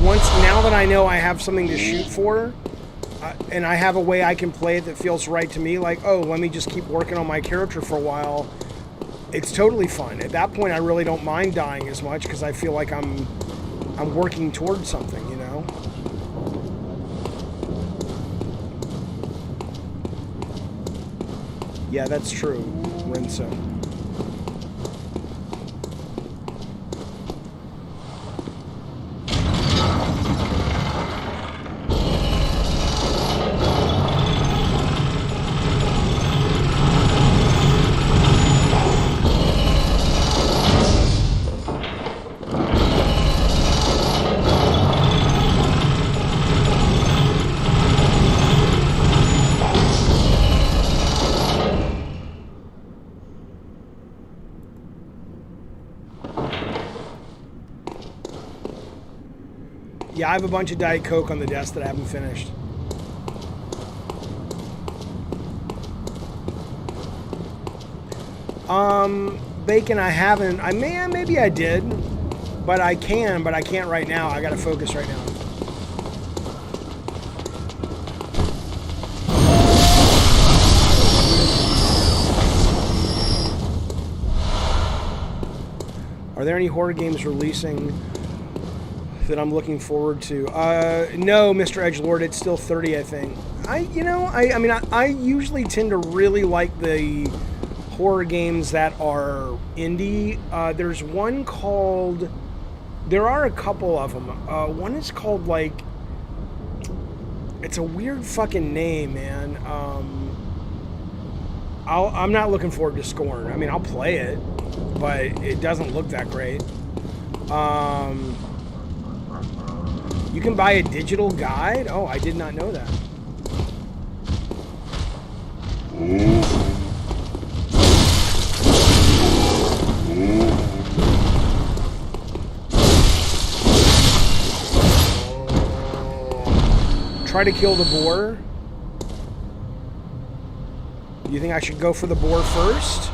Now that I know I have something to shoot for, and I have a way I can play it that feels right to me, like, oh, let me just keep working on my character for a while, it's totally fun. At that point, I really don't mind dying as much because I feel like I'm working towards something, you know? Yeah, that's true, Renzo. Yeah, I have a bunch of Diet Coke on the desk that I haven't finished. Bacon I haven't. Maybe I did, but I can't right now. I gotta focus right now. Are there any horror games releasing that I'm looking forward to? No, Mr. Edgelord, it's still 30, I think. I usually tend to really like the horror games that are indie. There's one called, there are a couple of them. One is called, like, it's a weird fucking name, man. I'm not looking forward to Scorn. I mean, I'll play it, but it doesn't look that great. You can buy a digital guide? Oh, I did not know that. Try to kill the boar. You think I should go for the boar first?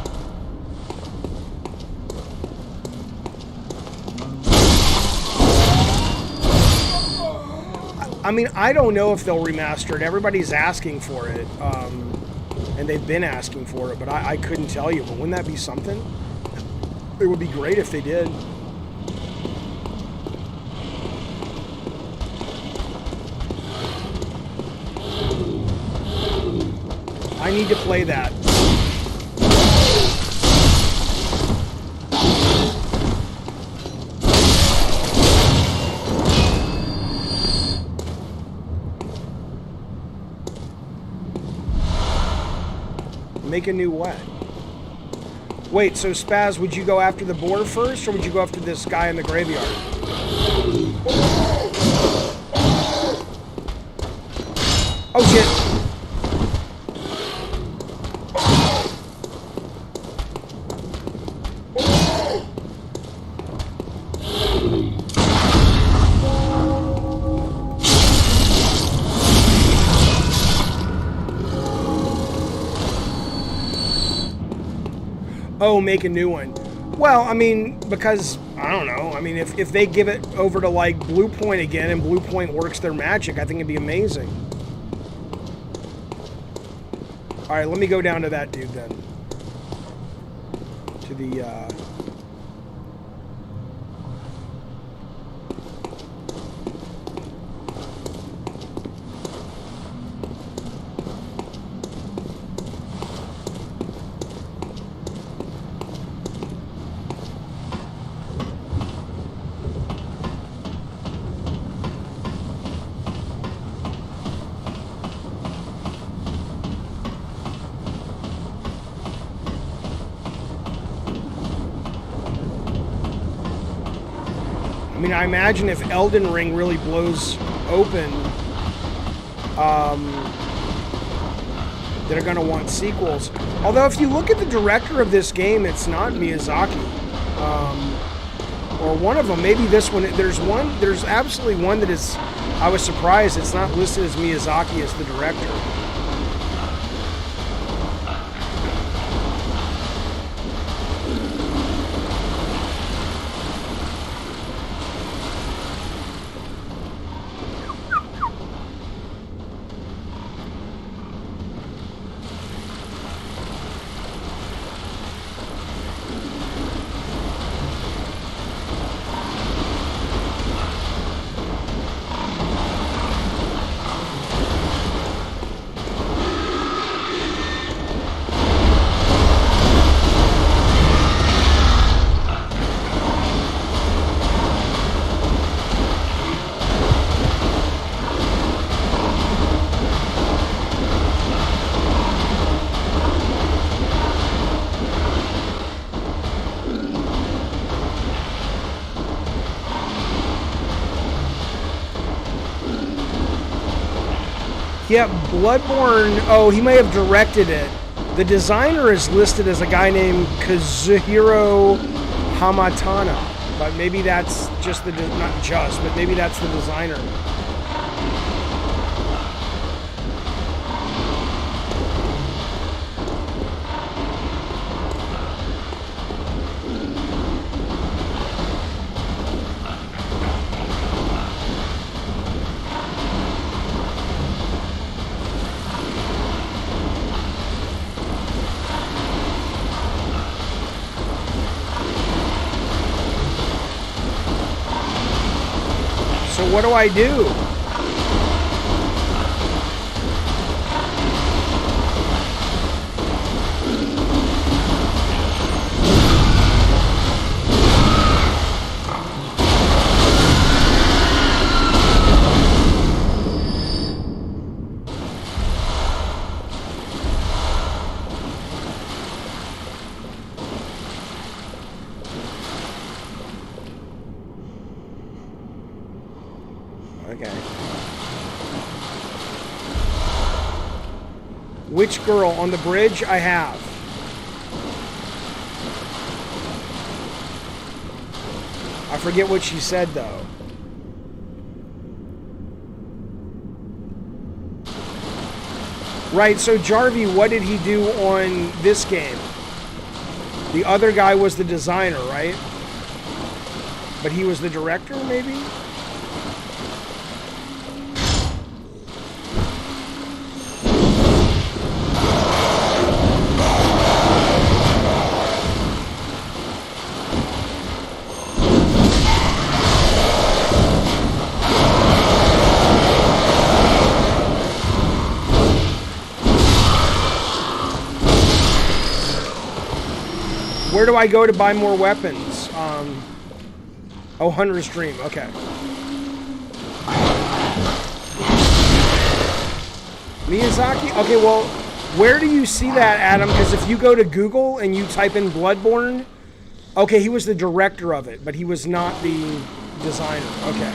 I mean, I don't know if they'll remaster it. Everybody's asking for it, and they've been asking for it, but I couldn't tell you. But wouldn't that be something? It would be great if they did. I need to play that. Make a new what? Wait, so Spaz, would you go after the boar first, or would you go after this guy in the graveyard? Oh shit! Oh, make a new one. Well, I mean, because, I don't know. I mean, if they give it over to, like, Blue Point again and Blue Point works their magic, I think it'd be amazing. Alright, let me go down to that dude then. To the, I imagine if Elden Ring really blows open, they're going to want sequels. Although if you look at the director of this game, it's not Miyazaki. Or one of them. Maybe this one. There's absolutely one that is, I was surprised it's not listed as Miyazaki as the director. Yeah, Bloodborne. Oh, he may have directed it. The designer is listed as a guy named Kazuhiro Hamatana, but maybe that's just the not just, but maybe that's the designer. So what do I do? Okay. Which girl on the bridge? I have. I forget what she said though. Right, so Jarvie, what did he do on this game? The other guy was the designer, right? But he was the director, maybe? Where do I go to buy more weapons? Oh, Hunter's Dream. Okay. Miyazaki? Okay, well, where do you see that, Adam? Because if you go to Google and you type in Bloodborne, okay, he was the director of it, but he was not the designer. Okay.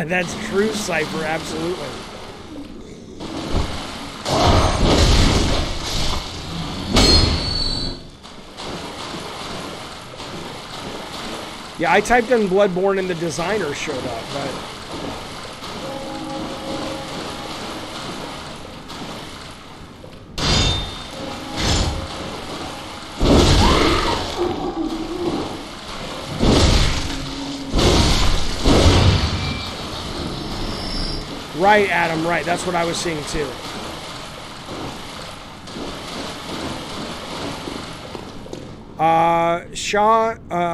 That's true, Cypher, absolutely. Yeah, I typed in Bloodborne and the designer showed up, but... Right, Adam, right. That's what I was seeing, too.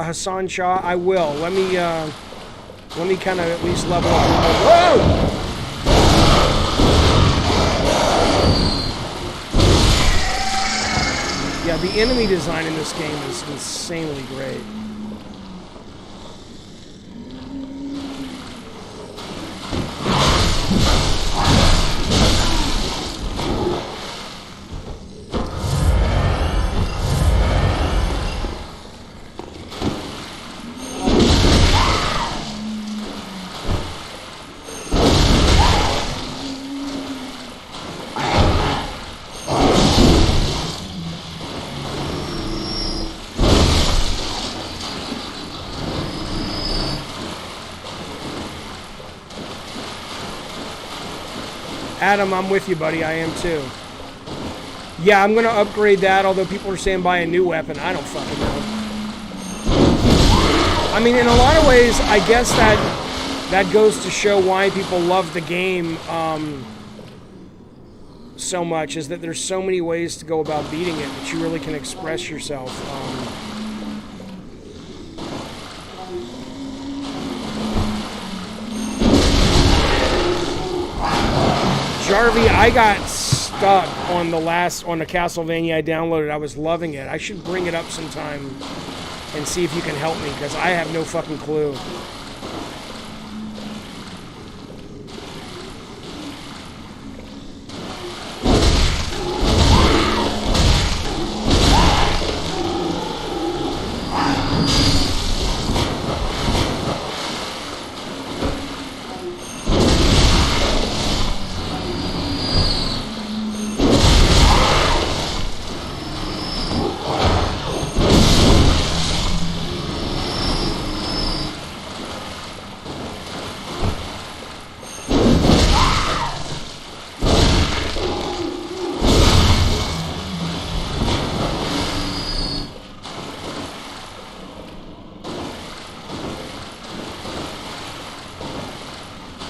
Hassan Shah, I will. Let me kind of at least level up. Whoa! Yeah, the enemy design in this game is insanely great. Adam, I'm with you, buddy. I am too. Yeah, I'm going to upgrade that, although people are saying buy a new weapon. I don't fucking know. I mean, in a lot of ways, I guess that goes to show why people love the game so much, is that there's so many ways to go about beating it that you really can express yourself. Jarvie, I got stuck on the Castlevania I downloaded. I was loving it. I should bring it up sometime and see if you can help me, because I have no fucking clue.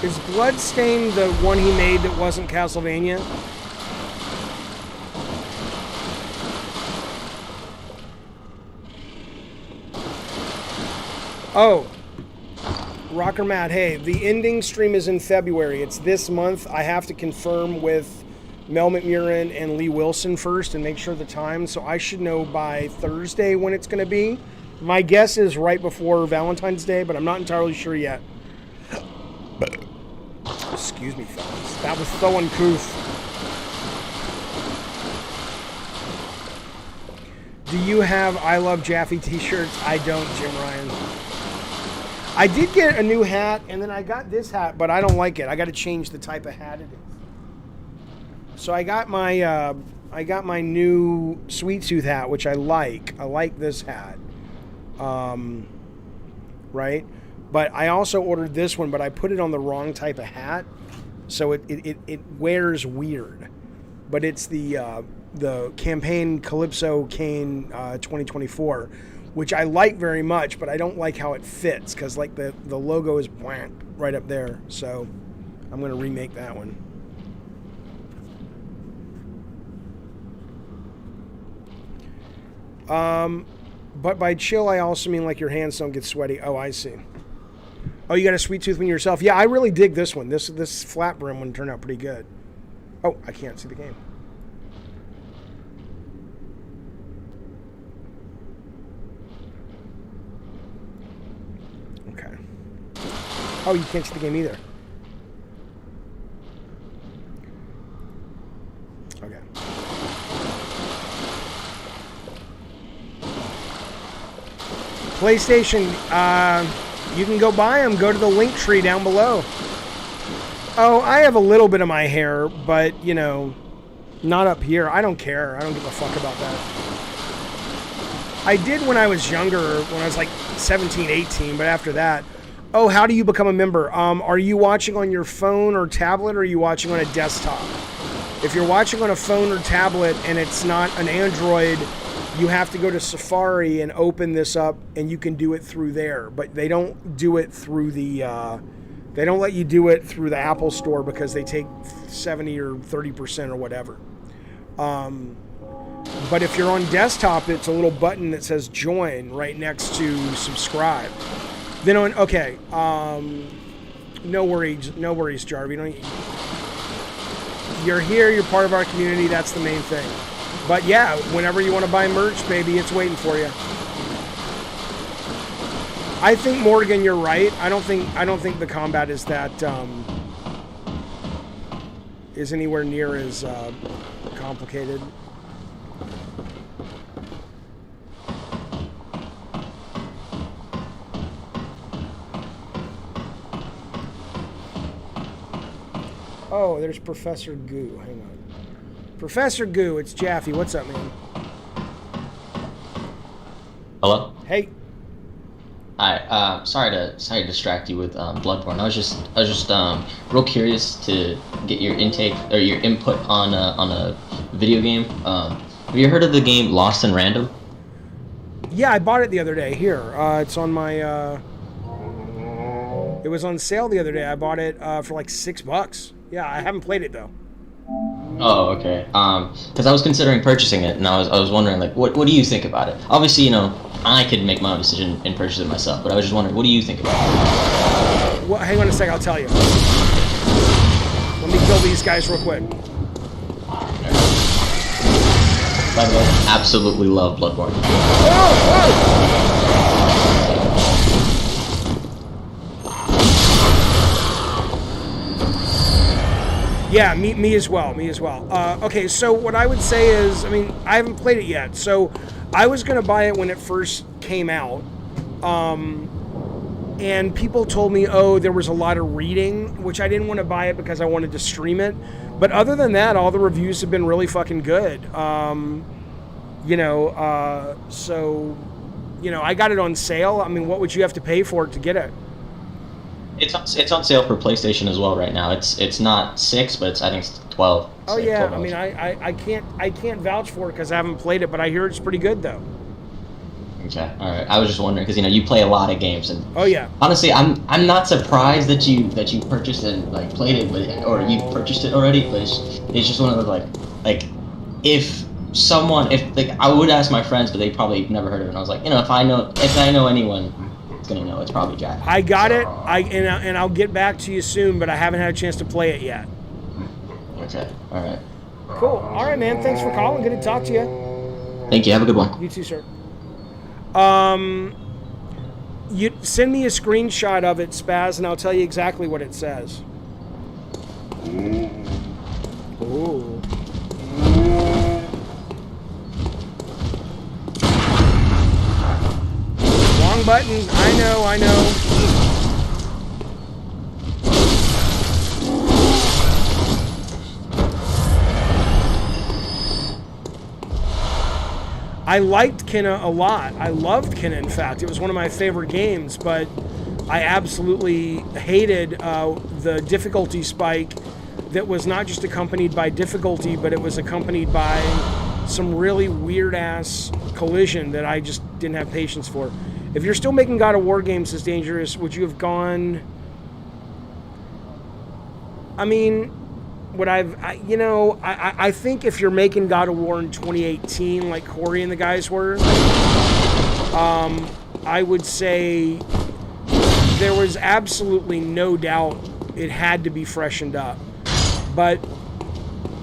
Is Bloodstained the one he made that wasn't Castlevania? Oh, Rocker Matt, hey, the ending stream is in February. It's this month. I have to confirm with Mel McMurrin and Lee Wilson first and make sure the time, so I should know by Thursday when it's going to be. My guess is right before Valentine's Day, but I'm not entirely sure yet. Excuse me, fellas. That was so uncouth. Do you have I Love Jaffe t-shirts? I don't, Jim Ryan. I did get a new hat, and then I got this hat, but I don't like it. I got to change the type of hat it is. So I got my new Sweet Tooth hat, which I like. I like this hat. Right? But I also ordered this one, but I put it on the wrong type of hat, so it wears weird. But it's the Campaign Calypso Kane 2024, which I like very much, but I don't like how it fits, because like the logo is blank right up there. So I'm going to remake that one. But by chill, I also mean like your hands don't get sweaty. Oh, I see. Oh, you got a Sweet Tooth one yourself? Yeah, I really dig this one. This flat brim one turned out pretty good. Oh, I can't see the game. Okay. Oh, you can't see the game either. Okay. PlayStation, you can go buy them. Go to the link tree down below. Oh, I have a little bit of my hair, but, you know, not up here. I don't care. I don't give a fuck about that. I did when I was younger, when I was like 17, 18, but after that. Oh, how do you become a member? Are you watching on your phone or tablet, or are you watching on a desktop? If you're watching on a phone or tablet and it's not an Android, you have to go to Safari and open this up, and you can do it through there. But they don't do it through the, they don't let you do it through the Apple Store because they take 70 or 30% or whatever. But if you're on desktop, it's a little button that says join right next to subscribe. Then on, okay, no worries, Jarvie. You're here, you're part of our community, that's the main thing. But yeah, whenever you want to buy merch, baby, it's waiting for you. I think, Morgan, you're right. I don't think the combat is that is anywhere near as complicated. Oh, there's Professor Goo. Hang on. Professor Goo, it's Jaffe. What's up, man?
Hello?
Hey.
Hi. Sorry to distract you with Bloodborne. I was just real curious to get your intake or your input on a video game. Have you heard of the game Lost in Random?
Yeah, I bought it the other day. Here, it's on my. It was on sale the other day. I bought it for like $6. Yeah, I haven't played it though.
Oh, okay. Because I was considering purchasing it, and I was wondering, like, what do you think about it? Obviously, you know, I could make my own decision and purchase it myself, but I was just wondering, what do you think about it?
Well, hang on a sec, I'll tell you. Let me kill these guys real quick.
By the way, absolutely love Bloodborne.
Yeah, me as well. Okay, so what I would say is, I mean, I haven't played it yet, so I was going to buy it when it first came out, and people told me, oh, there was a lot of reading, which I didn't want to buy it because I wanted to stream it, but other than that, all the reviews have been really fucking good, you know, so, you know, I got it on sale. I mean, what would you have to pay for it to get it?
It's on sale for PlayStation as well right now. It's not $6, but I think it's $12.
Oh yeah, $12. I mean I can't vouch for it because I haven't played it, but I hear it's pretty good though.
Okay, all right. I was just wondering because you play a lot of games, and
oh yeah.
Honestly, I'm not surprised that you purchased and like played it with, or you purchased it already. But it's just one of those like if I would ask my friends, but they probably never heard of it. And I was like, if I know anyone, it's gonna know. It's probably Jack.
I got it. And I'll get back to you soon, but I haven't had a chance to play it yet.
Okay. All right.
Cool. All right, man. Thanks for calling. Good to talk to you.
Thank you. Have a good one.
You too, sir. You send me a screenshot of it, Spaz, and I'll tell you exactly what it says. Ooh. Wrong button. I know. I liked Kenna a lot. I loved Kenna, in fact. It was one of my favorite games, but I absolutely hated the difficulty spike that was not just accompanied by difficulty, but it was accompanied by some really weird-ass collision that I just didn't have patience for. If you're still making God of War games this dangerous, would you have gone... I mean... I think if you're making God of War in 2018, like Corey and the guys were, I would say there was absolutely no doubt it had to be freshened up. But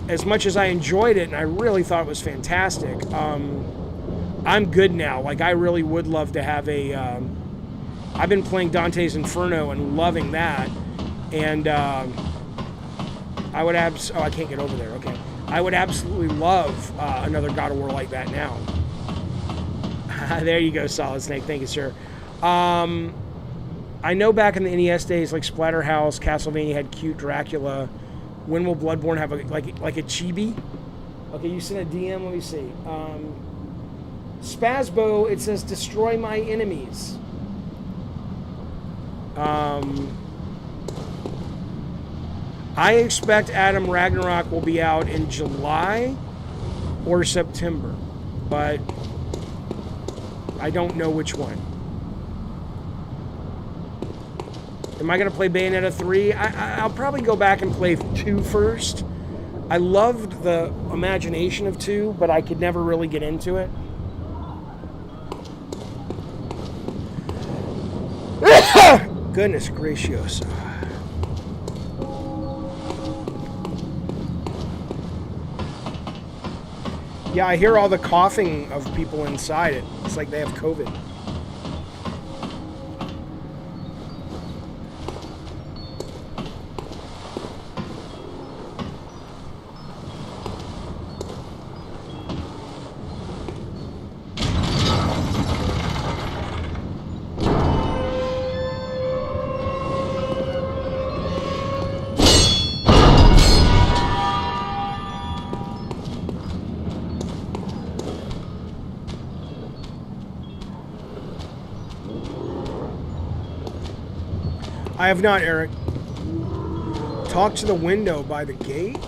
as much as I enjoyed it and I really thought it was fantastic, I'm good now. Like, I really would love to have a... I've been playing Dante's Inferno and loving that, and... I would I can't get over there. Okay. I would absolutely love another God of War like that now. There you go, Solid Snake. Thank you, sir. I know back in the NES days, like Splatterhouse, Castlevania had cute Dracula. When will Bloodborne have like a chibi? Okay, you sent a DM. Let me see. Spazbo, it says destroy my enemies. I expect Adam Ragnarok will be out in July or September, but I don't know which one. Am I going to play Bayonetta 3? I'll probably go back and play 2 first. I loved the imagination of 2, but I could never really get into it. Goodness gracious. Yeah, I hear all the coughing of people inside it. It's like they have COVID. I have not, Eric. Talk to the window by the gate?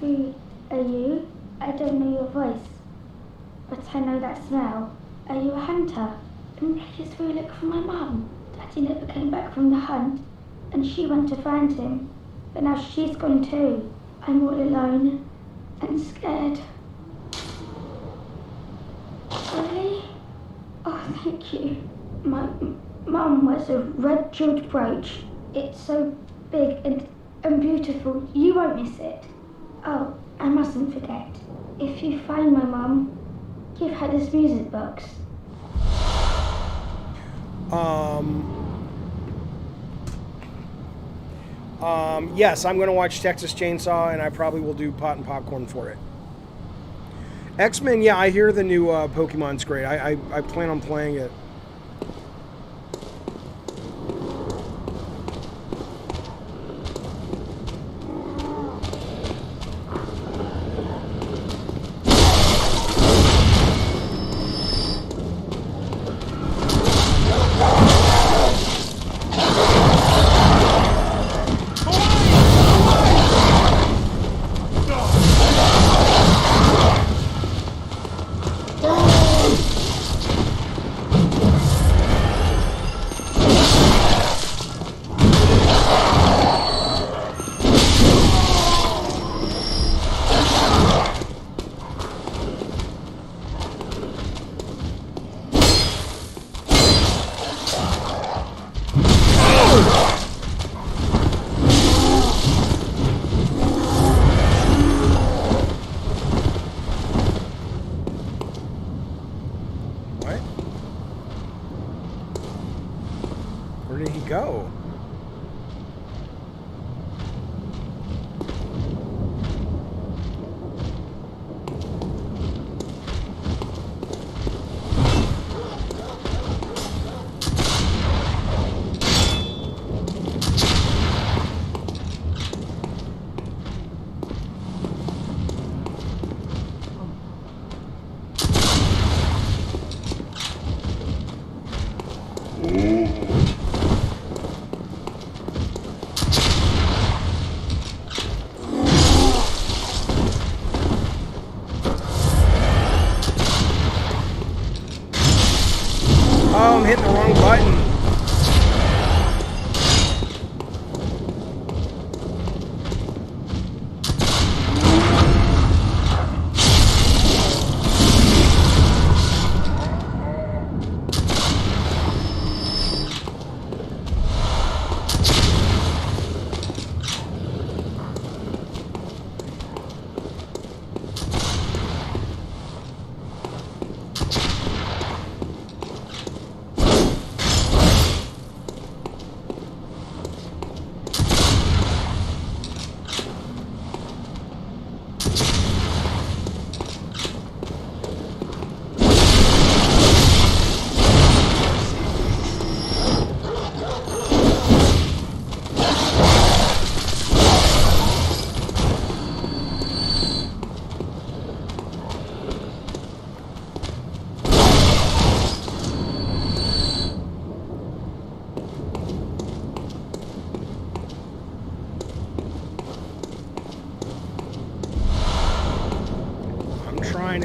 Who are you? I don't know your voice, but I know that smell. Are you a hunter? I'm ready to look for my mum. Daddy never came back from the hunt, and she went to find him, but now she's gone too. I'm all alone and scared. Really? Oh, thank you. My mum wears a red jeweled brooch. It's so big and beautiful. You won't miss it. Oh, I mustn't forget. If you find my mum, give her this music box.
Yes, I'm going to watch Texas Chainsaw, and I probably will do Pot and Popcorn for it. X-Men, yeah, I hear the new Pokemon's great. I plan on playing it.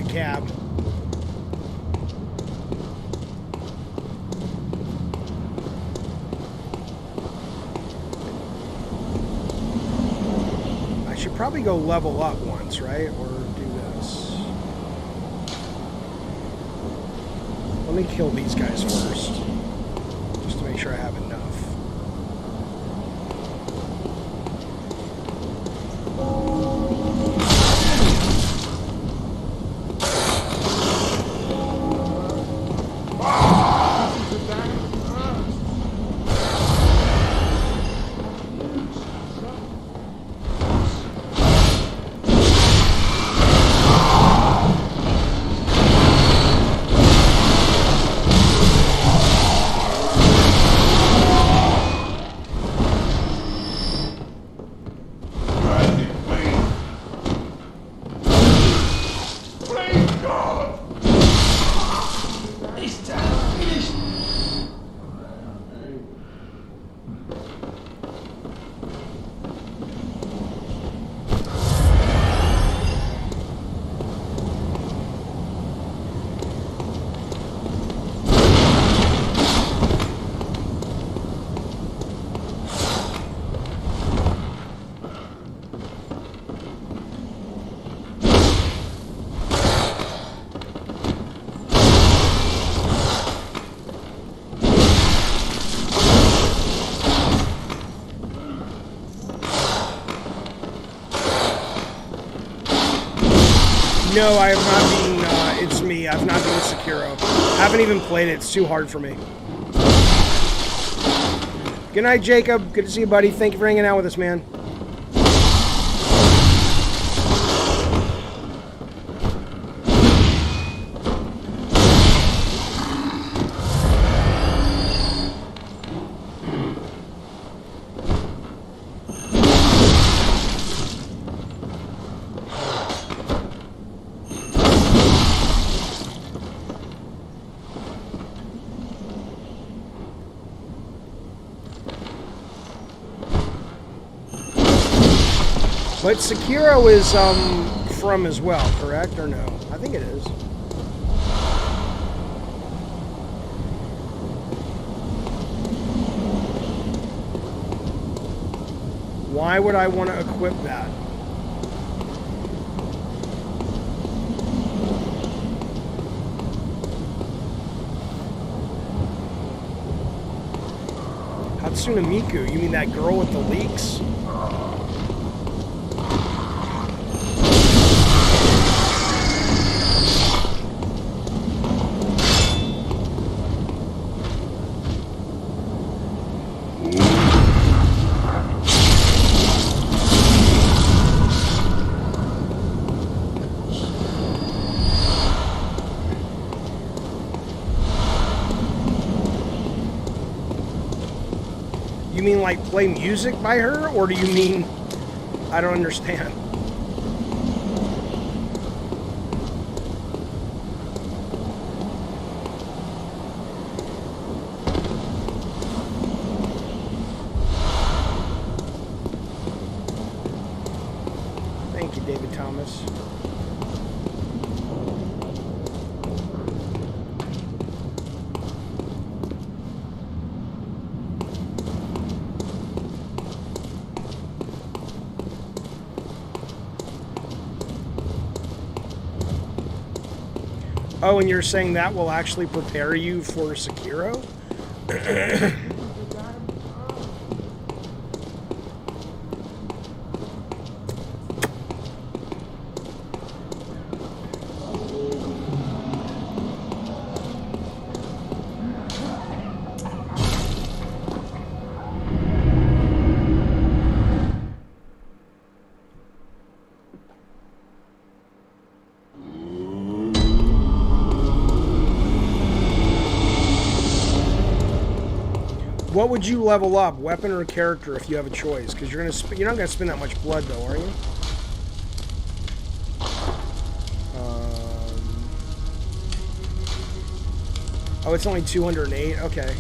cab. I should probably go level up once, right? Or do this. Let me kill these guys first. Just to make sure I have enough. No, I have not been, it's me. I've not been Sekiro. I haven't even played it. It's too hard for me. Good night, Jacob. Good to see you, buddy. Thank you for hanging out with us, man. But Sekiro is from as well, correct? Or no? I think it is. Why would I want to equip that? Hatsune Miku, you mean that girl with the leaks? You mean like play music by her, or do you mean... I don't understand. Thank you, David Thomas. Oh, and you're saying that will actually prepare you for Sekiro? What would you level up, weapon or character, if you have a choice? Because you're not gonna spend that much blood, though, are you? Oh, it's only 208. Okay.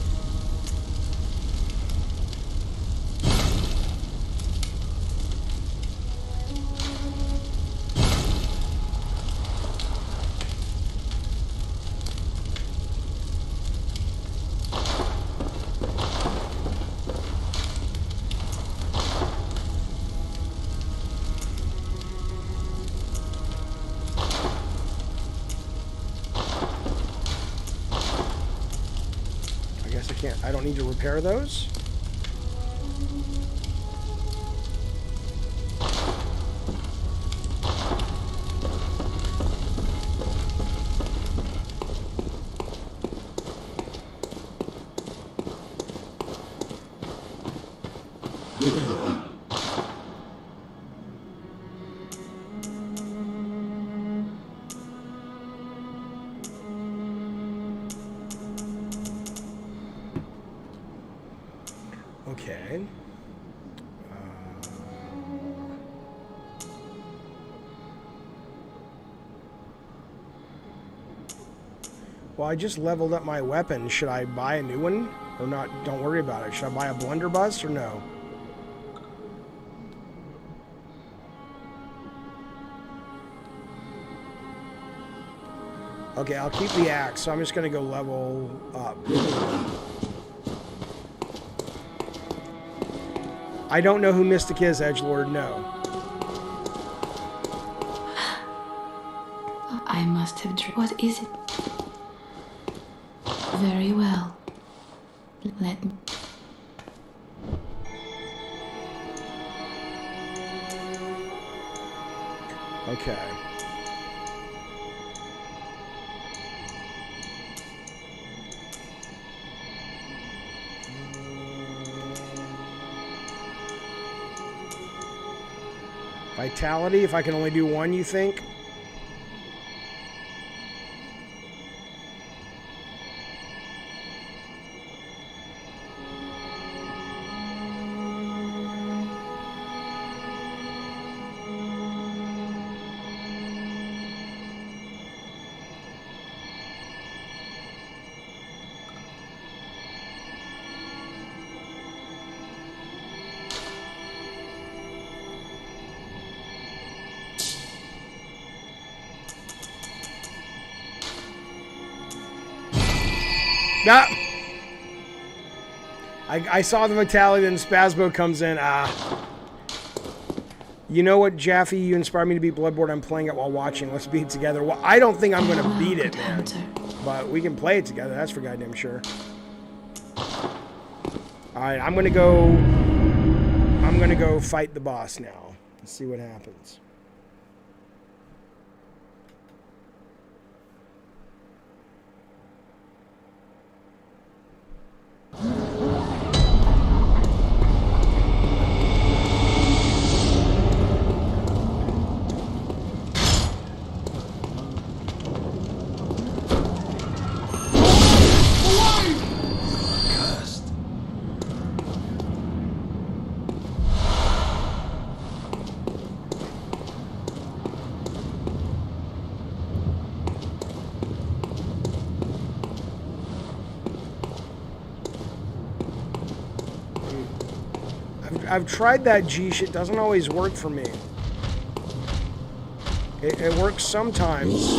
I don't need to repair those. Okay. Well, I just leveled up my weapon. Should I buy a new one or not? Don't worry about it. Should I buy a blunderbuss or no? Okay, I'll keep the axe, so I'm just going to go level up. I don't know who Mystic is, Edgelord, no.
I must have What is it? Very well. Let me...
Okay. Vitality, if I can only do one, you think? Nah. I saw the vitality, then Spasmo comes in. You know what, Jaffe? You inspired me to beat Bloodborne. I'm playing it while watching. Let's beat it together. Well, I don't think I'm going to beat it, man. But we can play it together. That's for goddamn sure. Alright, I'm going to go fight the boss now. Let's see what happens. I've tried that G shit, doesn't always work for me. It works sometimes.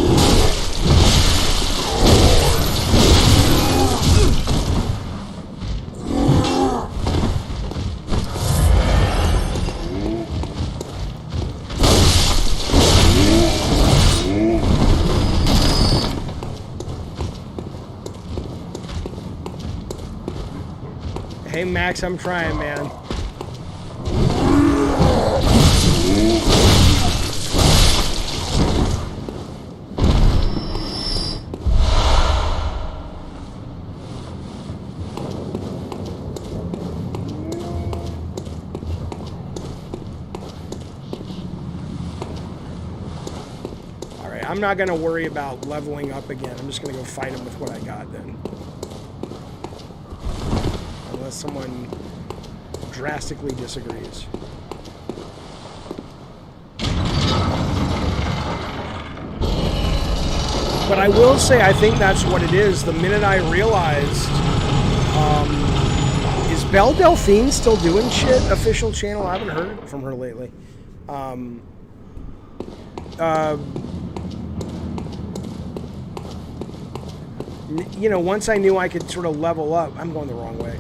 Hey Max, I'm trying, man. I'm not going to worry about leveling up again. I'm just going to go fight him with what I got then. Unless someone drastically disagrees. But I will say I think that's what it is. The minute I realized, is Belle Delphine still doing shit? Official channel? I haven't heard from her lately. You know, once I knew I could sort of level up, I'm going the wrong way.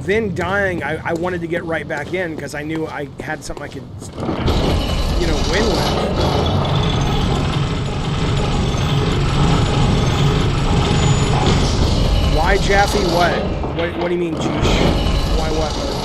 Then dying, I wanted to get right back in because I knew I had something I could, you know, win with. Why Jaffe? What do you mean, geesh? Why what?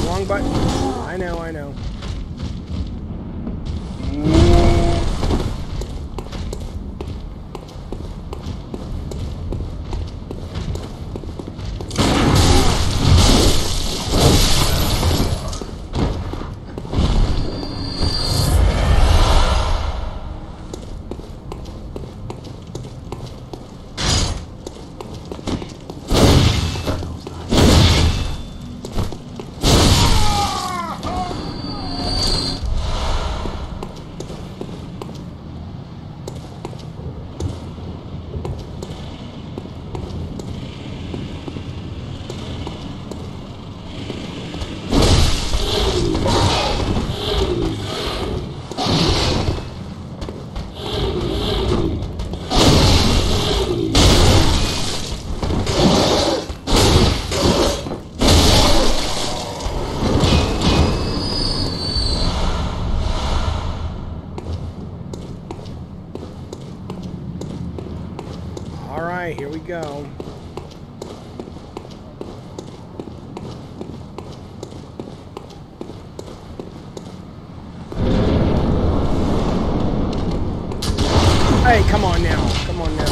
Wrong button. I know. Alright, here we go. Hey, come on now. Come on now.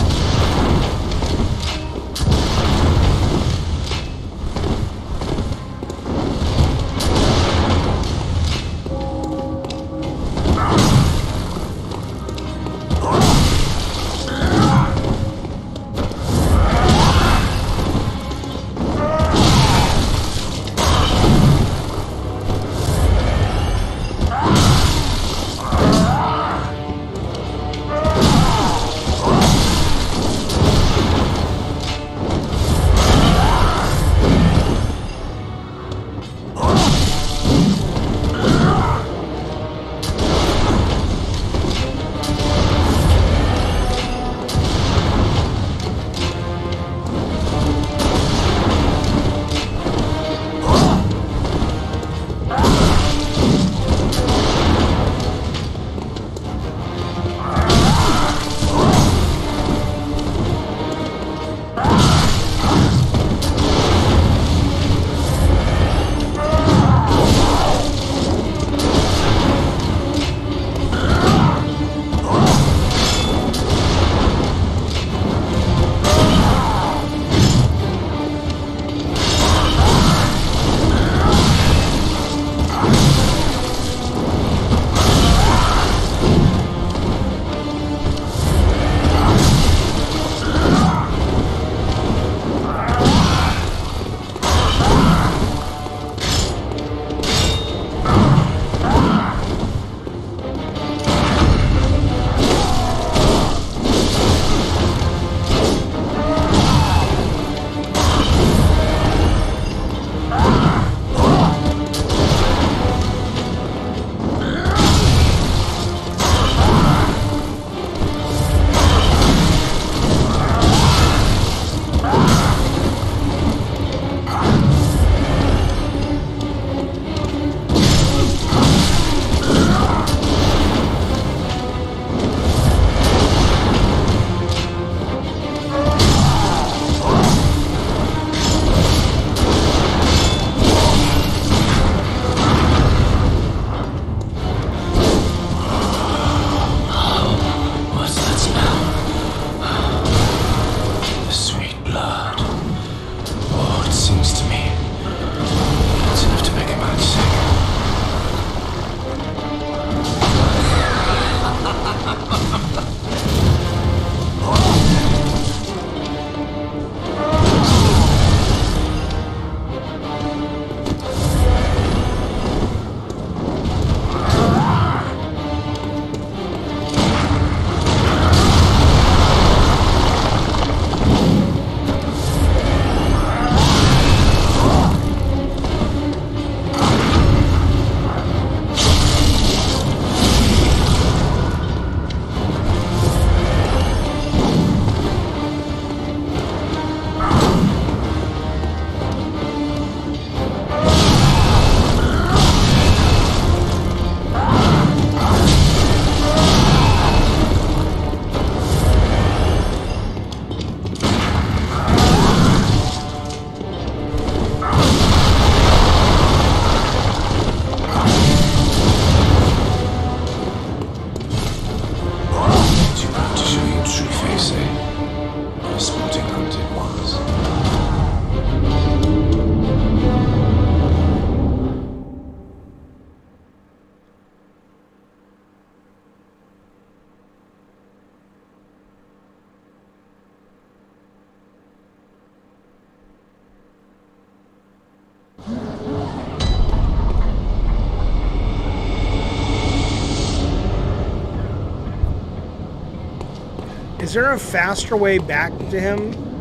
Is there a faster way back to him?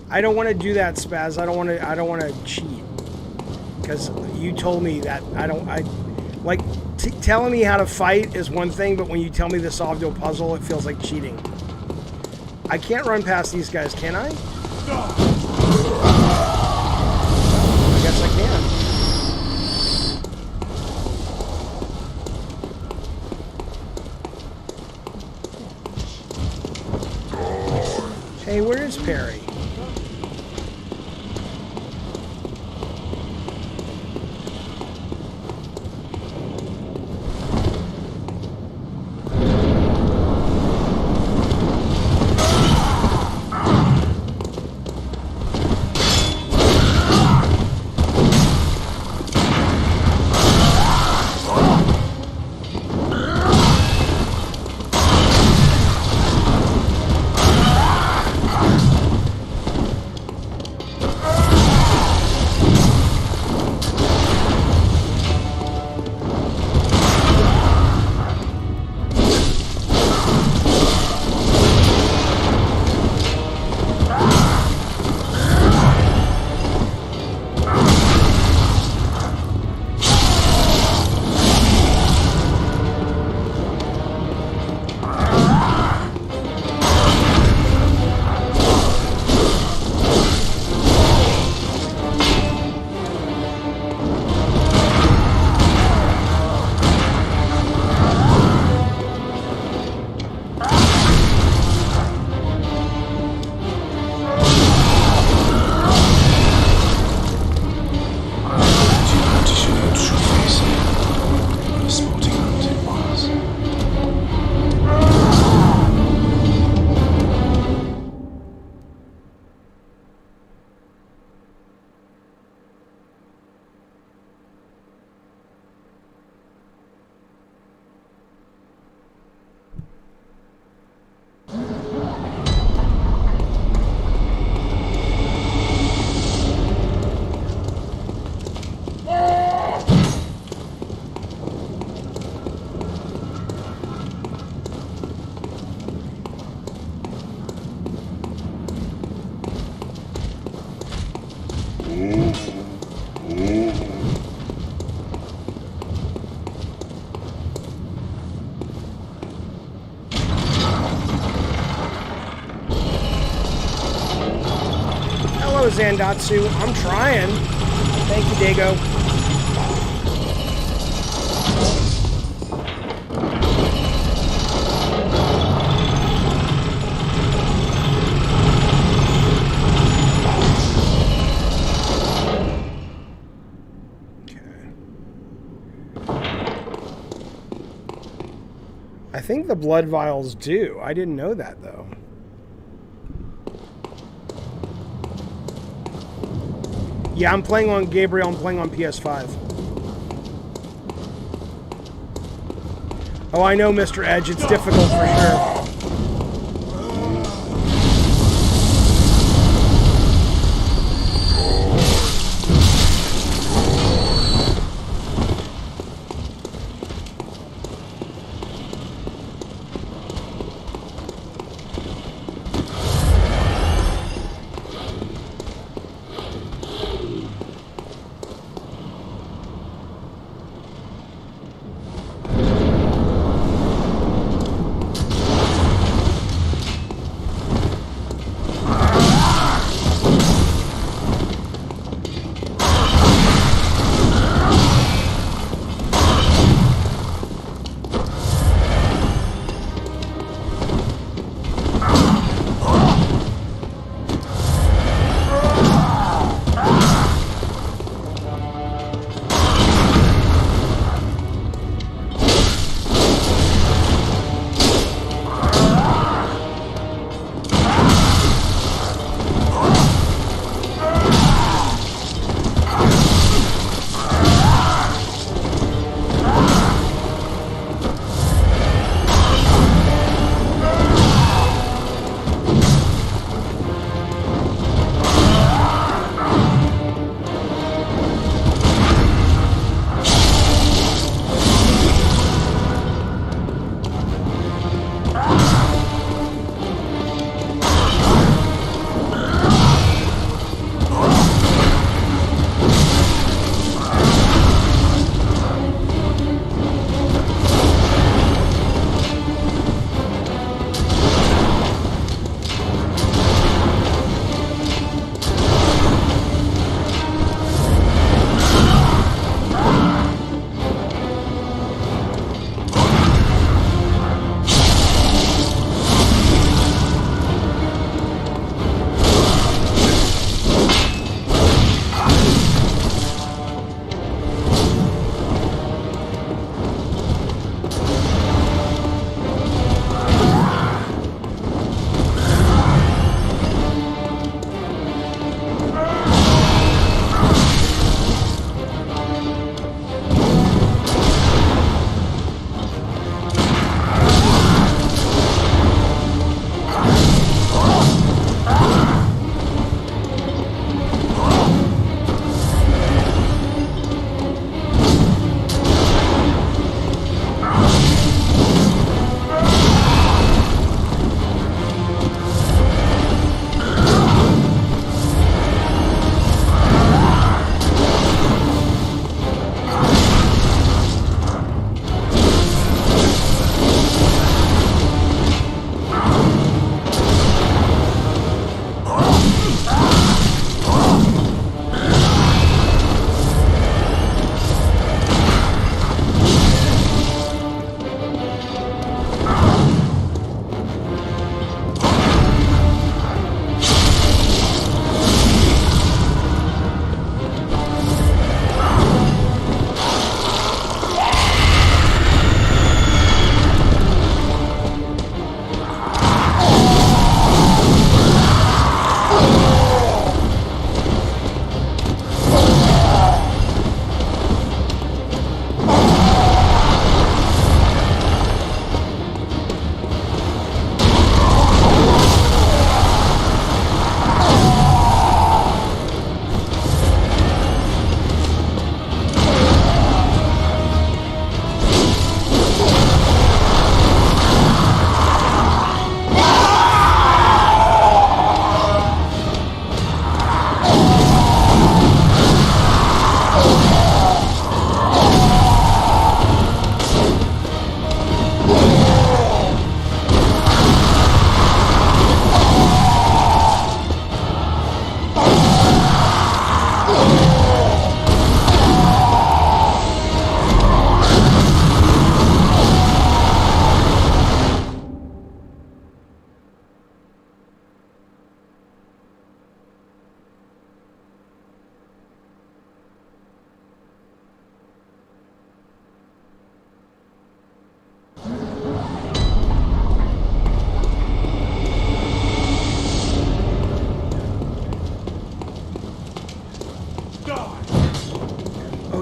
I don't want to do that, Spaz. I don't want to cheat. Because you told me that telling me how to fight is one thing, but when you tell me to solve a puzzle, it feels like cheating. I can't run past these guys, can I? I guess I can. Hey, where is Perry? Zandatsu. I'm trying. Thank you, Dago. I think the blood vials do. I didn't know that, though. Yeah, I'm playing on Gabriel. I'm playing on PS5. Oh, I know, Mr. Edge. It's difficult for sure.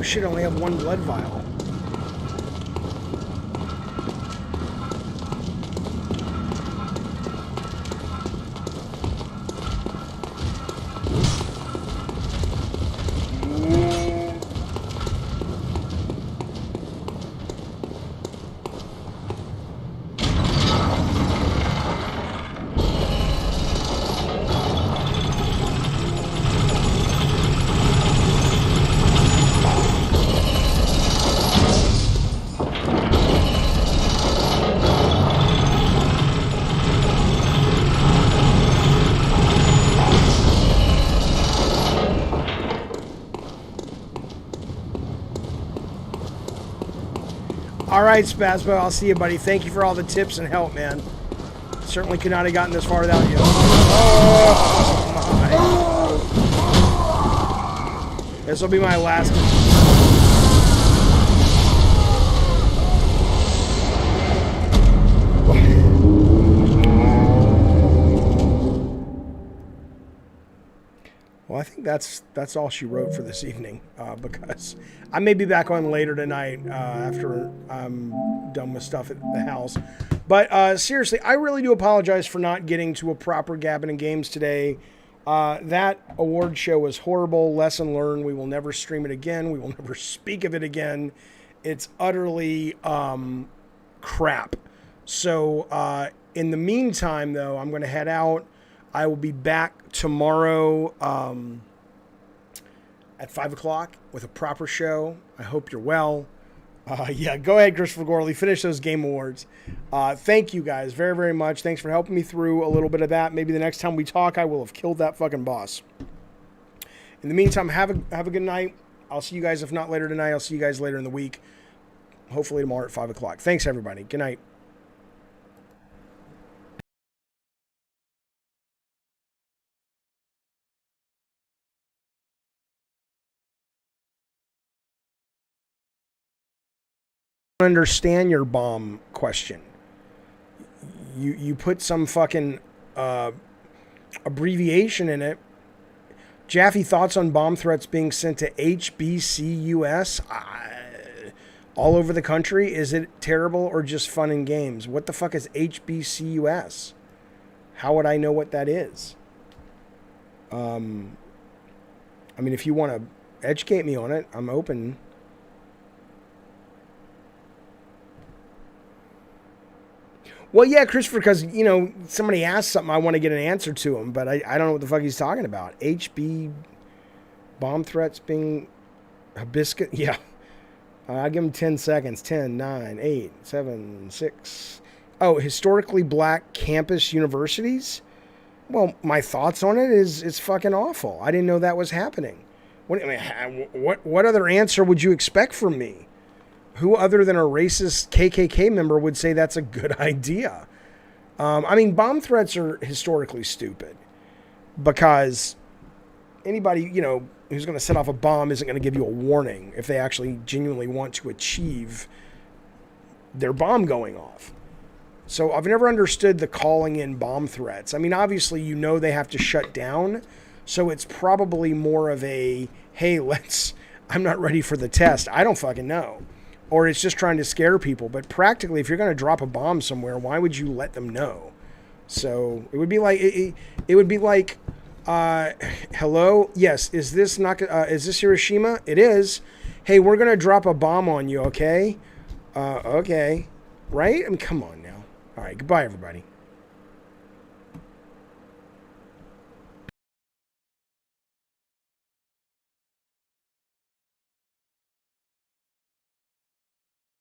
shit, I only have one blood vial. All right, Spazbo, I'll see you, buddy. Thank you for all the tips and help, man. Certainly could not have gotten this far without you. Oh, my. This will be my last. Well, I think that's all she wrote for this evening, because I may be back on later tonight after I'm done with stuff at the house. But seriously, I really do apologize for not getting to a proper Gabbin' and Games today. That award show was horrible. Lesson learned. We will never stream it again. We will never speak of it again. It's utterly crap. So in the meantime, though, I'm going to head out. I will be back tomorrow at 5 o'clock with a proper show. I hope you're well. Yeah, go ahead, Christopher Gorley. Finish those game awards. Thank you guys very, very much. Thanks for helping me through a little bit of that. Maybe the next time we talk, I will have killed that fucking boss. In the meantime, have a good night. I'll see you guys, if not later tonight, I'll see you guys later in the week. Hopefully tomorrow at 5 o'clock. Thanks, everybody. Good night. Understand your bomb question. You put some fucking abbreviation in it. Jaffe, thoughts on bomb threats being sent to HBCUS all over the country? Is it terrible or just fun and games? What the fuck is HBCUS? How would I know what that is? I mean, if you want to educate me on it, I'm open. Well, yeah, Christopher, because, you know, somebody asked something, I want to get an answer to him, but I don't know what the fuck he's talking about. HB bomb threats being hibiscus. Yeah. I'll give him 10 seconds. 10, 9, 8, 7, 6. Oh, historically black campus universities? Well, my thoughts on it is it's fucking awful. I didn't know that was happening. What other answer would you expect from me? Who other than a racist KKK member would say that's a good idea? I mean, bomb threats are historically stupid because anybody, you know, who's going to set off a bomb isn't going to give you a warning if they actually genuinely want to achieve their bomb going off. So I've never understood the calling in bomb threats. I mean, obviously, you know, they have to shut down. So it's probably more of a, hey, I'm not ready for the test. I don't fucking know. Or it's just trying to scare people. But practically, if you're going to drop a bomb somewhere, why would you let them know? So it would be like, hello? Yes, is this Hiroshima? It is. Hey, we're going to drop a bomb on you, okay? Okay. Right? I mean, come on now. All right, goodbye, everybody.